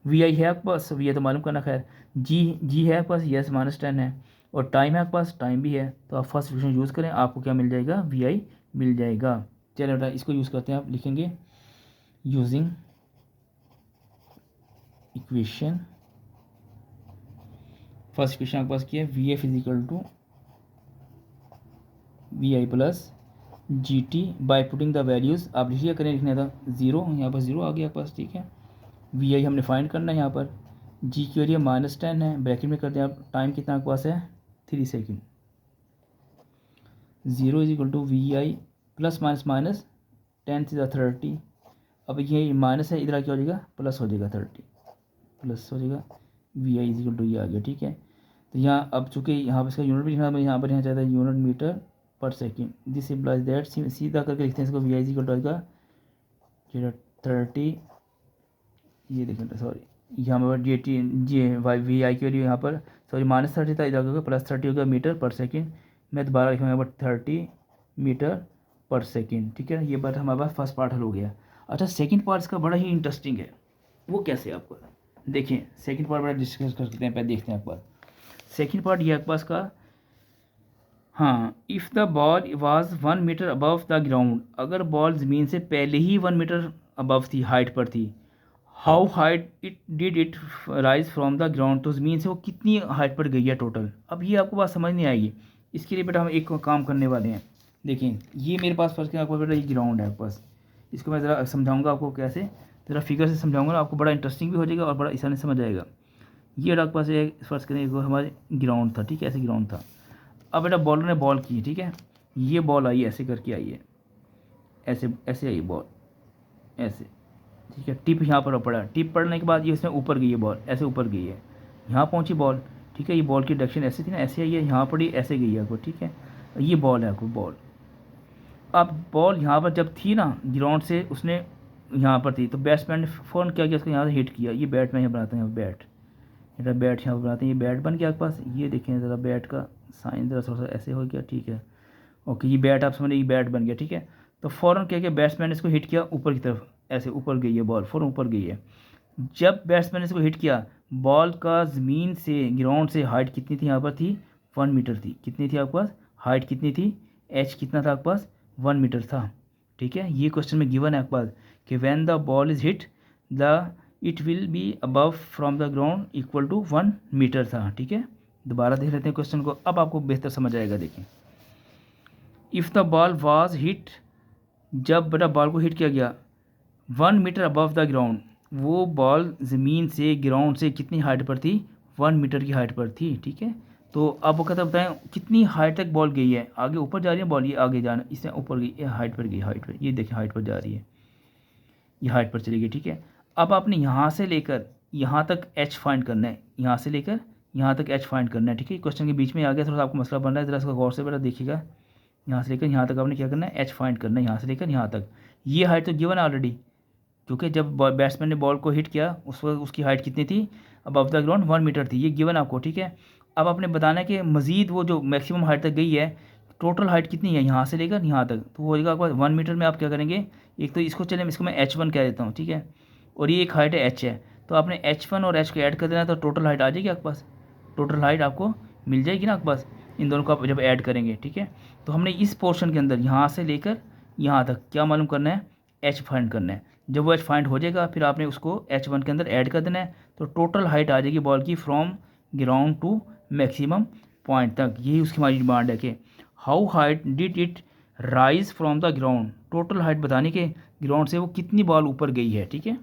वी आई है आपके पास, वी आई तो मालूम करना, खैर जी है आपके पास, यस -10 है, और टाइम है आपके पास, टाइम भी है। तो आप फर्स्ट इक्वेशन यूज़ करें, आपको क्या मिल जाएगा, वी आई मिल जाएगा। चलिए बेटा इसको यूज़ करते हैं, आप लिखेंगे यूजिंग इक्वेशन, फर्स्ट इक्वेशन आपके पास क्या है, V F is equal to we I plus ji t by putting the values. आप लिखिए करें, लिखना था 0, यहाँ पर 0 आ गया आपके पास, ठीक है। वी आई हमने फाइंड करना है, यहाँ पर जी की वैल्यू -10 है, ब्रैकेट में करते हैं आप, टाइम कितना आपके पास है 3 second. 0 is equal to we I plus minus 10 से 30। अब ये माइनस है, इधर क्या हो जाएगा, प्लस हो जाएगा 30, प्लस हो जाएगा, we I is equal to ये आ गया, ठीक है। तो यहाँ अब चूँकि यहाँ पर इसका यूनिट भी लिखना है, यहाँ पर चाहता है यूनिट मीटर पर सेकेंड। दिस इम्प्लाइज दैट, सीधा करके लिखते हैं इसको, V I is equal to आएगा 30, ये देखें सॉरी, यहाँ पर G T G Y V I के लिए यहाँ पर सॉरी -30 था, इधर होगा +30 होगा मीटर पर सेकेंड। मैं दोबारा लिखूँगा यहाँ पर 30 मीटर पर सेकेंड, ठीक है। ये बात हमारे पास फर्स्ट पार्ट हल हो गया। अच्छा सेकंड पार्ट इसका बड़ा ही इंटरेस्टिंग है, वो कैसे आपको देखिए, सेकंड पार्ट बड़ा डिस्कस कर सकते हैं, पहले देखते हैं आपके पास सेकंड पार्ट ये आपके पास का। हाँ, if the ball was 1 metre above the ground, अगर बॉल ज़मीन से पहले ही 1 मीटर अबव थी, हाइट पर थी, how height it rise from the ground, तो ज़मीन से वो कितनी हाइट पर गई है टोटल। अब ये आपको बात समझ नहीं आएगी, इसके लिए बेटा हम एक काम करने वाले हैं। देखिए ये मेरे पास फर्स्ट आपको बेटा ये ग्राउंड है आपके पास, इसको मैं ज़रा समझाऊंगा आपको कैसे, ज़रा फिगर से समझाऊंगा ना, आपको बड़ा इंटरेस्टिंग भी हो जाएगा और बड़ा आसानी से समझ आएगा। ये आपके पास एक फर्स्ट करें, हमारे ग्राउंड था, ठीक है, ऐसे ग्राउंड था। अब बेटा बॉलर ने बॉल की, ठीक है, ये बॉल आई ऐसे करके आई है, ऐसे ऐसे आई बॉल ऐसे, ठीक है। टिप यहाँ पर पड़ा, टिप पड़ने के बाद ये इसमें ऊपर गई है बॉल, ऐसे ऊपर गई है, यहाँ पहुँची बॉल, ठीक है। ये बॉल की डायरेक्शन ऐसे थी ना, ऐसे आई है, यहाँ पड़ी ऐसे गई है आपको, ठीक है। ये बॉल है आपको बॉल। अब बॉल यहाँ पर जब थी ना ग्राउंड से, उसने यहाँ पर थी, तो बैट्समैन ने फ़ौरन क्या किया, उसको यहाँ से हिट किया। ये बैट में यहाँ बनाते हैं, बैट, इधर बैट यहाँ बनाते हैं, ये बैट बन गया आपके पास। ये देखें ज़रा बैट का साइन ज़रा थोड़ा सा ऐसे हो गया, ठीक है, ओके। ये बैट आप समझ, ये बैट बन गया, ठीक है। तो फ़ौरन क्या किया, बैट्समैन ने इसको हिट किया ऊपर की तरफ, ऐसे ऊपर गई है बॉल, फ़ौरन ऊपर गई है। जब बैट्समैन ने इसको हिट किया, बॉल का ज़मीन से ग्राउंड से हाइट कितनी थी, यहाँ पर थी 1 मीटर थी। कितनी थी आपके पास हाइट, कितनी थी, एच कितना था आपके पास 1 मीटर था, ठीक है। ये क्वेश्चन में गिवन है आपके पास कि when the ball is hit the it will be above from the ground equal to 1 metre था, ठीक है। दोबारा देख लेते हैं क्वेश्चन को, अब आपको बेहतर समझ आएगा। देखिए if the ball was hit, जब बेटा बॉल को हिट किया गया 1 मीटर अबव द ग्राउंड, वो बॉल ज़मीन से ग्राउंड से कितनी हाइट पर थी, 1 मीटर की हाइट पर थी, ठीक है। तो अब वो कहता बताएं कितनी हाइट तक बॉल गई है, आगे ऊपर जा रही है बॉल, ये आगे जाना, इससे ऊपर गई, ये हाइट पर गई, हाइट पर, ये देखिए हाइट पर जा रही है, ये हाइट पर चली गई, ठीक है। अब आपने यहाँ से लेकर यहाँ तक एच फाइंड करना है, यहाँ से लेकर यहाँ तक एच फाइंड करना है, ठीक है। क्वेश्चन के बीच में आ गया, थोड़ा सा आपको मसला बन रहा है, ज़रा इसका गौर से बेटा देखिएगा। यहाँ से लेकर यहाँ तक आपने क्या करना है, एच फाइंड करना है, यहाँ से लेकर यहाँ तक। ये हाइट तो गिवन है ऑलरेडी, क्योंकि जब बैट्समैन ने बॉल को हिट किया उस वक्त उसकी हाइट कितनी थी, अबव द ग्राउंड 1 मीटर थी, ये गिवन आपको, ठीक है। अब आपने बताना है कि मज़ीद वो जो मैक्सिमम हाइट तक गई है, टोटल हाइट कितनी है यहाँ से लेकर यहाँ तक, तो वो हो जाएगा आपको 1 मीटर में। आप क्या करेंगे, एक तो इसको चले, इसको मैं H1 कह देता हूँ, ठीक है, और ये एक हाइट है H है, तो आपने H1 और H को ऐड कर देना है, तो टोटल हाइट आ जाएगी आपके पास, टोटल हाइट आपको मिल जाएगी ना आपके पास, इन दोनों को आप जब ऐड करेंगे, ठीक है। तो हमने इस पोर्शन के अंदर यहाँ से लेकर यहाँ तक क्या मालूम करना है, H फाइंड करना है। जब वो H फाइंड हो जाएगा, फिर आपने उसको H1 के अंदर ऐड कर देना है, तो टोटल हाइट आ जाएगी बॉल की from ground to maximum point तक। यही उसकी हमारी डिमांड है कि how height did it rise from the ground, total height बताने के ग्राउंड से वो कितनी बॉल ऊपर गई है, ठीक है,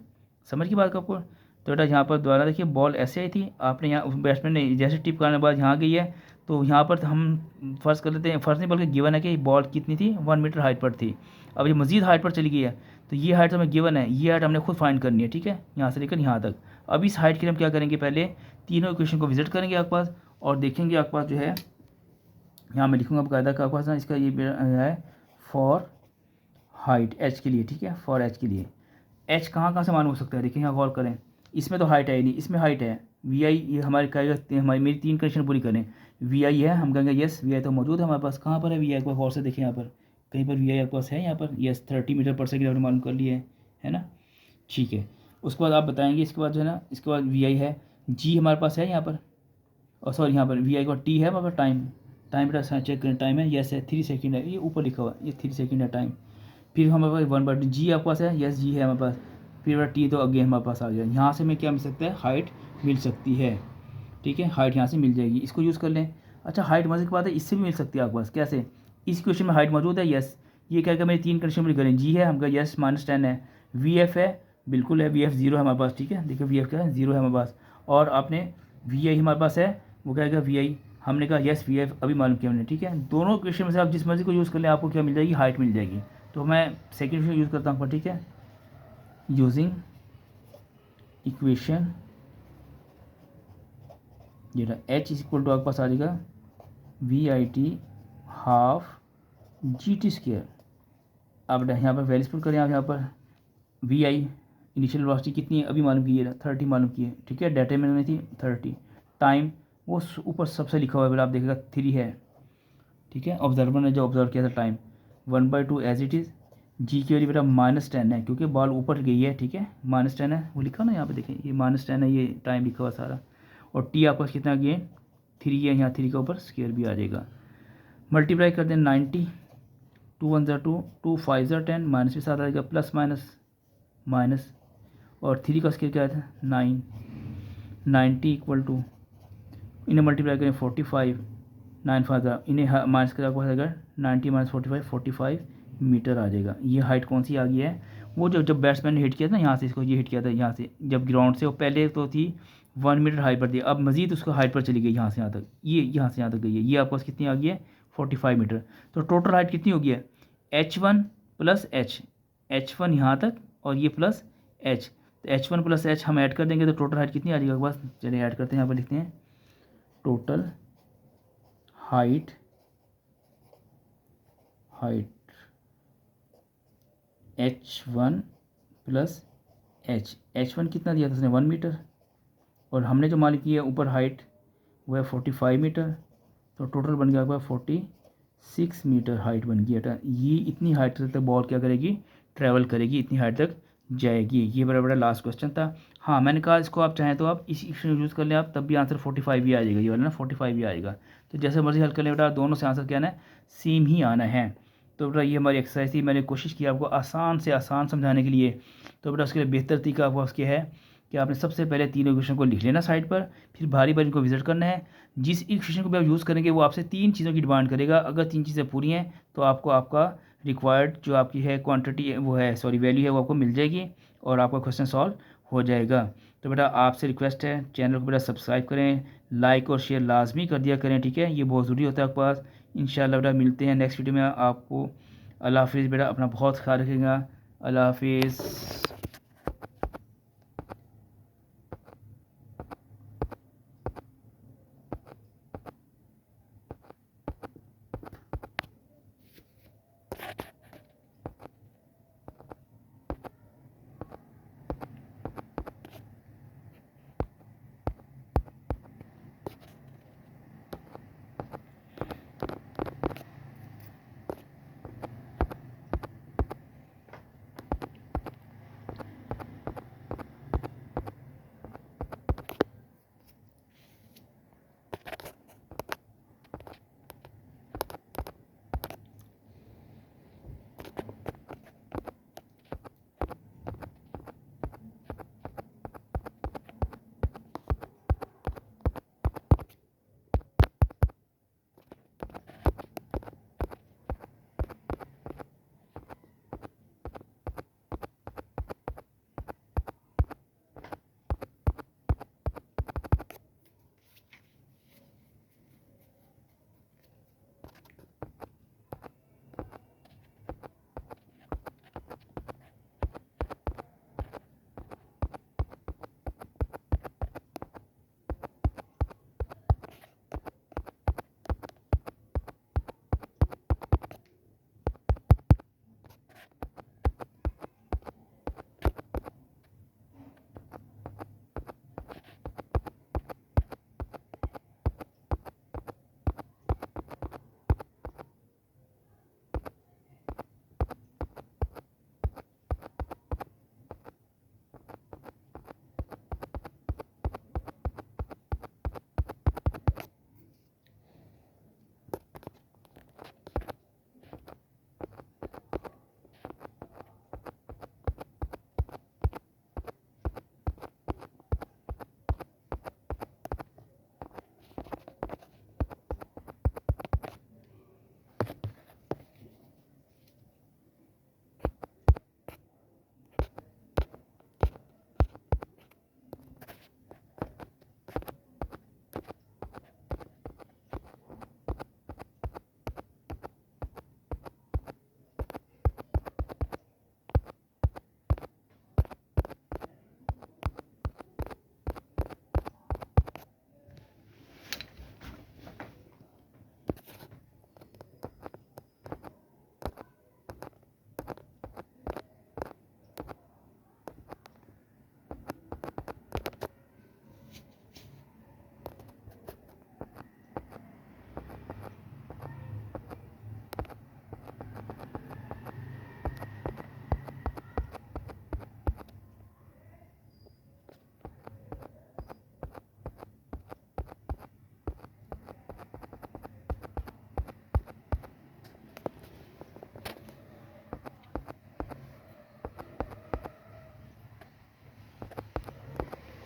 समझ की बात का आपको। तो बेटा यहाँ पर दोबारा देखिए, बॉल ऐसे आई थी, आपने यहाँ बैट्समैन ने जैसे टिप करने के बाद यहाँ गई है, तो यहाँ पर हम फर्स्ट कर लेते हैं, फर्स्ट नहीं बल्कि गिवन है कि बॉल कितनी थी, 1 मीटर हाइट पर थी। अब ये मजीद हाइट पर चली गई है, तो ये हाइट हमें गिवन है, ये हाइट हमने खुद फाइंड करनी है, ठीक है, यहाँ से लेकर यहाँ तक। अब इस हाइट के लिए हम क्या करेंगे, पहले तीनों इक्वेशन को विजिट करेंगे आपके पास और देखेंगे आपके पास जो है, यहाँ मैं लिखूँगा बाकायदा का आपके पास ना, इसका ये है फॉर हाइट एच के लिए, ठीक है, फॉर एच के लिए। एच कहाँ से मालूम हो सकता है, देखिए यहाँ गौर करें, इसमें तो हाइट है ही नहीं, इसमें हाइट है, वी आई, ये हमारे कहेगा हमारी मेरी 3 कंडीशन पूरी करें, वी आई है, हम कहेंगे यस वी आई तो मौजूद है हमारे पास, कहाँ पर है वी आई, एक बार गौर से देखें यहाँ पर कहीं पर वी आई आपके पास है, यहाँ पर यस 30 मीटर पर सेकेंड आपने मालूम कर लिया है ना, ठीक है। उसके बाद आप बताएंगे, इसके बाद जो है ना, इसके बाद वी आई है, जी हमारे पास है यहाँ पर, और सॉरी यहाँ पर वी आई का टी है हमारे पास, टाइम बेटा चेक करें, टाइम है यस है 3 सेकेंड है, ये ऊपर लिखा हुआ है, ये 3 सेकेंड है टाइम। फिर हमारे पास 1/2 जी आपके पास है, यस जी है हमारे पास, फिर बेटा टी तो अगेन हमारे पास आ गया, यहाँ से हमें क्या मिल सकता है, हाइट मिल सकती है, ठीक है, हाइट यहाँ से मिल जाएगी, इसको यूज़ कर लें। अच्छा हाइट मजे की बात है, इससे भी मिल सकती है आपके पास, कैसे, इस क्वेश्चन में हाइट मौजूद है, यस, ये क्या क्या मेरी 3 कंडीशन पूरी करें, जी है हमका यस -10 है, वी एफ है बिल्कुल है, वी एफ 0 है हमारे पास, ठीक है, देखिए वी एफ क्या है 0 है हमारे पास, और आपने वी आई हमारे पास है, वो क्या है वी आई, हमने कहा यस वी एफ अभी मालूम किया हमने, ठीक है, दोनों क्वेश्चन में से आप जिस मर्जी को यूज़ कर लें आपको क्या मिल जाएगी, हाइट मिल जाएगी। तो मैं सेकेंड क्वेश्चन यूज़ करता हूँ, ठीक है, यूजिंग इक्वेशन ये एच इज इक्वल टू आपके पास आ जाएगा we I t half ji t square. अब यहाँ पर वैल्यूज पुट करें आप, यहाँ पर वी आई इनिशियल वेलोसिटी कितनी है अभी मालूम की है, 30 मालूम की है, ठीक है, डाटा में थी 30, टाइम वो ऊपर सबसे लिखा हुआ है, आप देखेगा 3 है, ठीक है, ऑब्जर्वर ने जो ऑब्जर्व किया था टाइम 1/2 एज इट इज़, जी की वैल्यू बेटा -10 है क्योंकि बॉल ऊपर गई है, ठीक है, -10 है, वो लिखा ना यहाँ पे देखें, ये -10 है, ये टाइम लिखा हुआ सारा, और टी आपका कितना गया 3 है, यहाँ 3 के ऊपर स्क्वायर भी आ जाएगा, मल्टीप्लाई कर दें 90, 2 1 ज़ा 2, 2 5 ज़ा 10, माइनस के साथ आ जाएगा प्लस माइनस, और 3 का स्क्वायर क्या आता है 9, 90 इक्वल टू, इन्हें मल्टीप्लाई करें 45, 9 5 ज़ा, इन्हें माइनस का हो जाएगा 90 - 45 मीटर आ जाएगा। ये हाइट कौन सी आ गई है, वो जब बैट्समैन ने हिट किया था ना यहाँ से, इसको ये हिट किया था यहाँ से, जब ग्राउंड से वो पहले तो थी 1 मीटर हाइट पर थी, अब मजीद उसको हाइट पर चली गई यहाँ से यहाँ तक, ये यहाँ से यहाँ तक गई है, ये आपको कितनी आ गई है 45 मीटर। तो टोटल हाइट कितनी होगी है H1 + H1 यहाँ तक, और ये प्लस H, तो H1 + H हम ऐड कर देंगे तो टोटल हाइट कितनी आ जाएगी बस, चलिए ऐड करते हैं, यहाँ पर लिखते हैं टोटल हाइट H1 + H1 कितना दिया था उसने 1 मीटर, और हमने जो मान की है ऊपर हाइट वो है 45 मीटर, तो टोटल बन गया आपका 46 मीटर हाइट बन गई है। ये इतनी हाइट तक बॉल क्या करेगी, ट्रैवल करेगी, इतनी हाइट तक जाएगी। ये बड़ा बड़ा लास्ट क्वेश्चन था। हाँ मैंने कहा इसको आप चाहें तो आप इसी यूज़ कर लें आप, तब भी आंसर 45 ही आ जाएगा, ये वाला ना 45 ही आएगा। तो जैसे मर्जी हल कर लें बेटा, दोनों से आंसर क्या आना है, सेम ही आना है। तो बेटा ये हमारी एक्सरसाइज थी, मैंने कोशिश की आपको आसान से आसान समझाने के लिए। तो बेटा उसके लिए बेहतर तरीका आपको उसके है कि आपने सबसे पहले 3 इक्वेशन को लिख लेना साइड पर, फिर बारी बारी इनको विजिट करना है। जिस इक्वेशन को भी आप यूज़ करेंगे वो आपसे 3 चीज़ों की डिमांड करेगा। अगर 3 चीज़ें पूरी हैं तो आपको आपका रिक्वायर्ड जो आपकी है क्वांटिटी वो है वैल्यू है वो आपको मिल जाएगी और आपका क्वेश्चन सॉल्व हो जाएगा। तो बेटा आपसे रिक्वेस्ट है चैनल को बेटा सब्सक्राइब करें, लाइक और शेयर लाजमी कर दिया करें, ठीक है, ये बहुत ज़रूरी होता है आपके पास। इंशाल्लाह बेटा मिलते हैं नेक्स्ट वीडियो में आपको। अल्लाह हाफिज़ बेटा, अपना बहुत ख्याल रखिएगा। अल्लाह हाफिज़।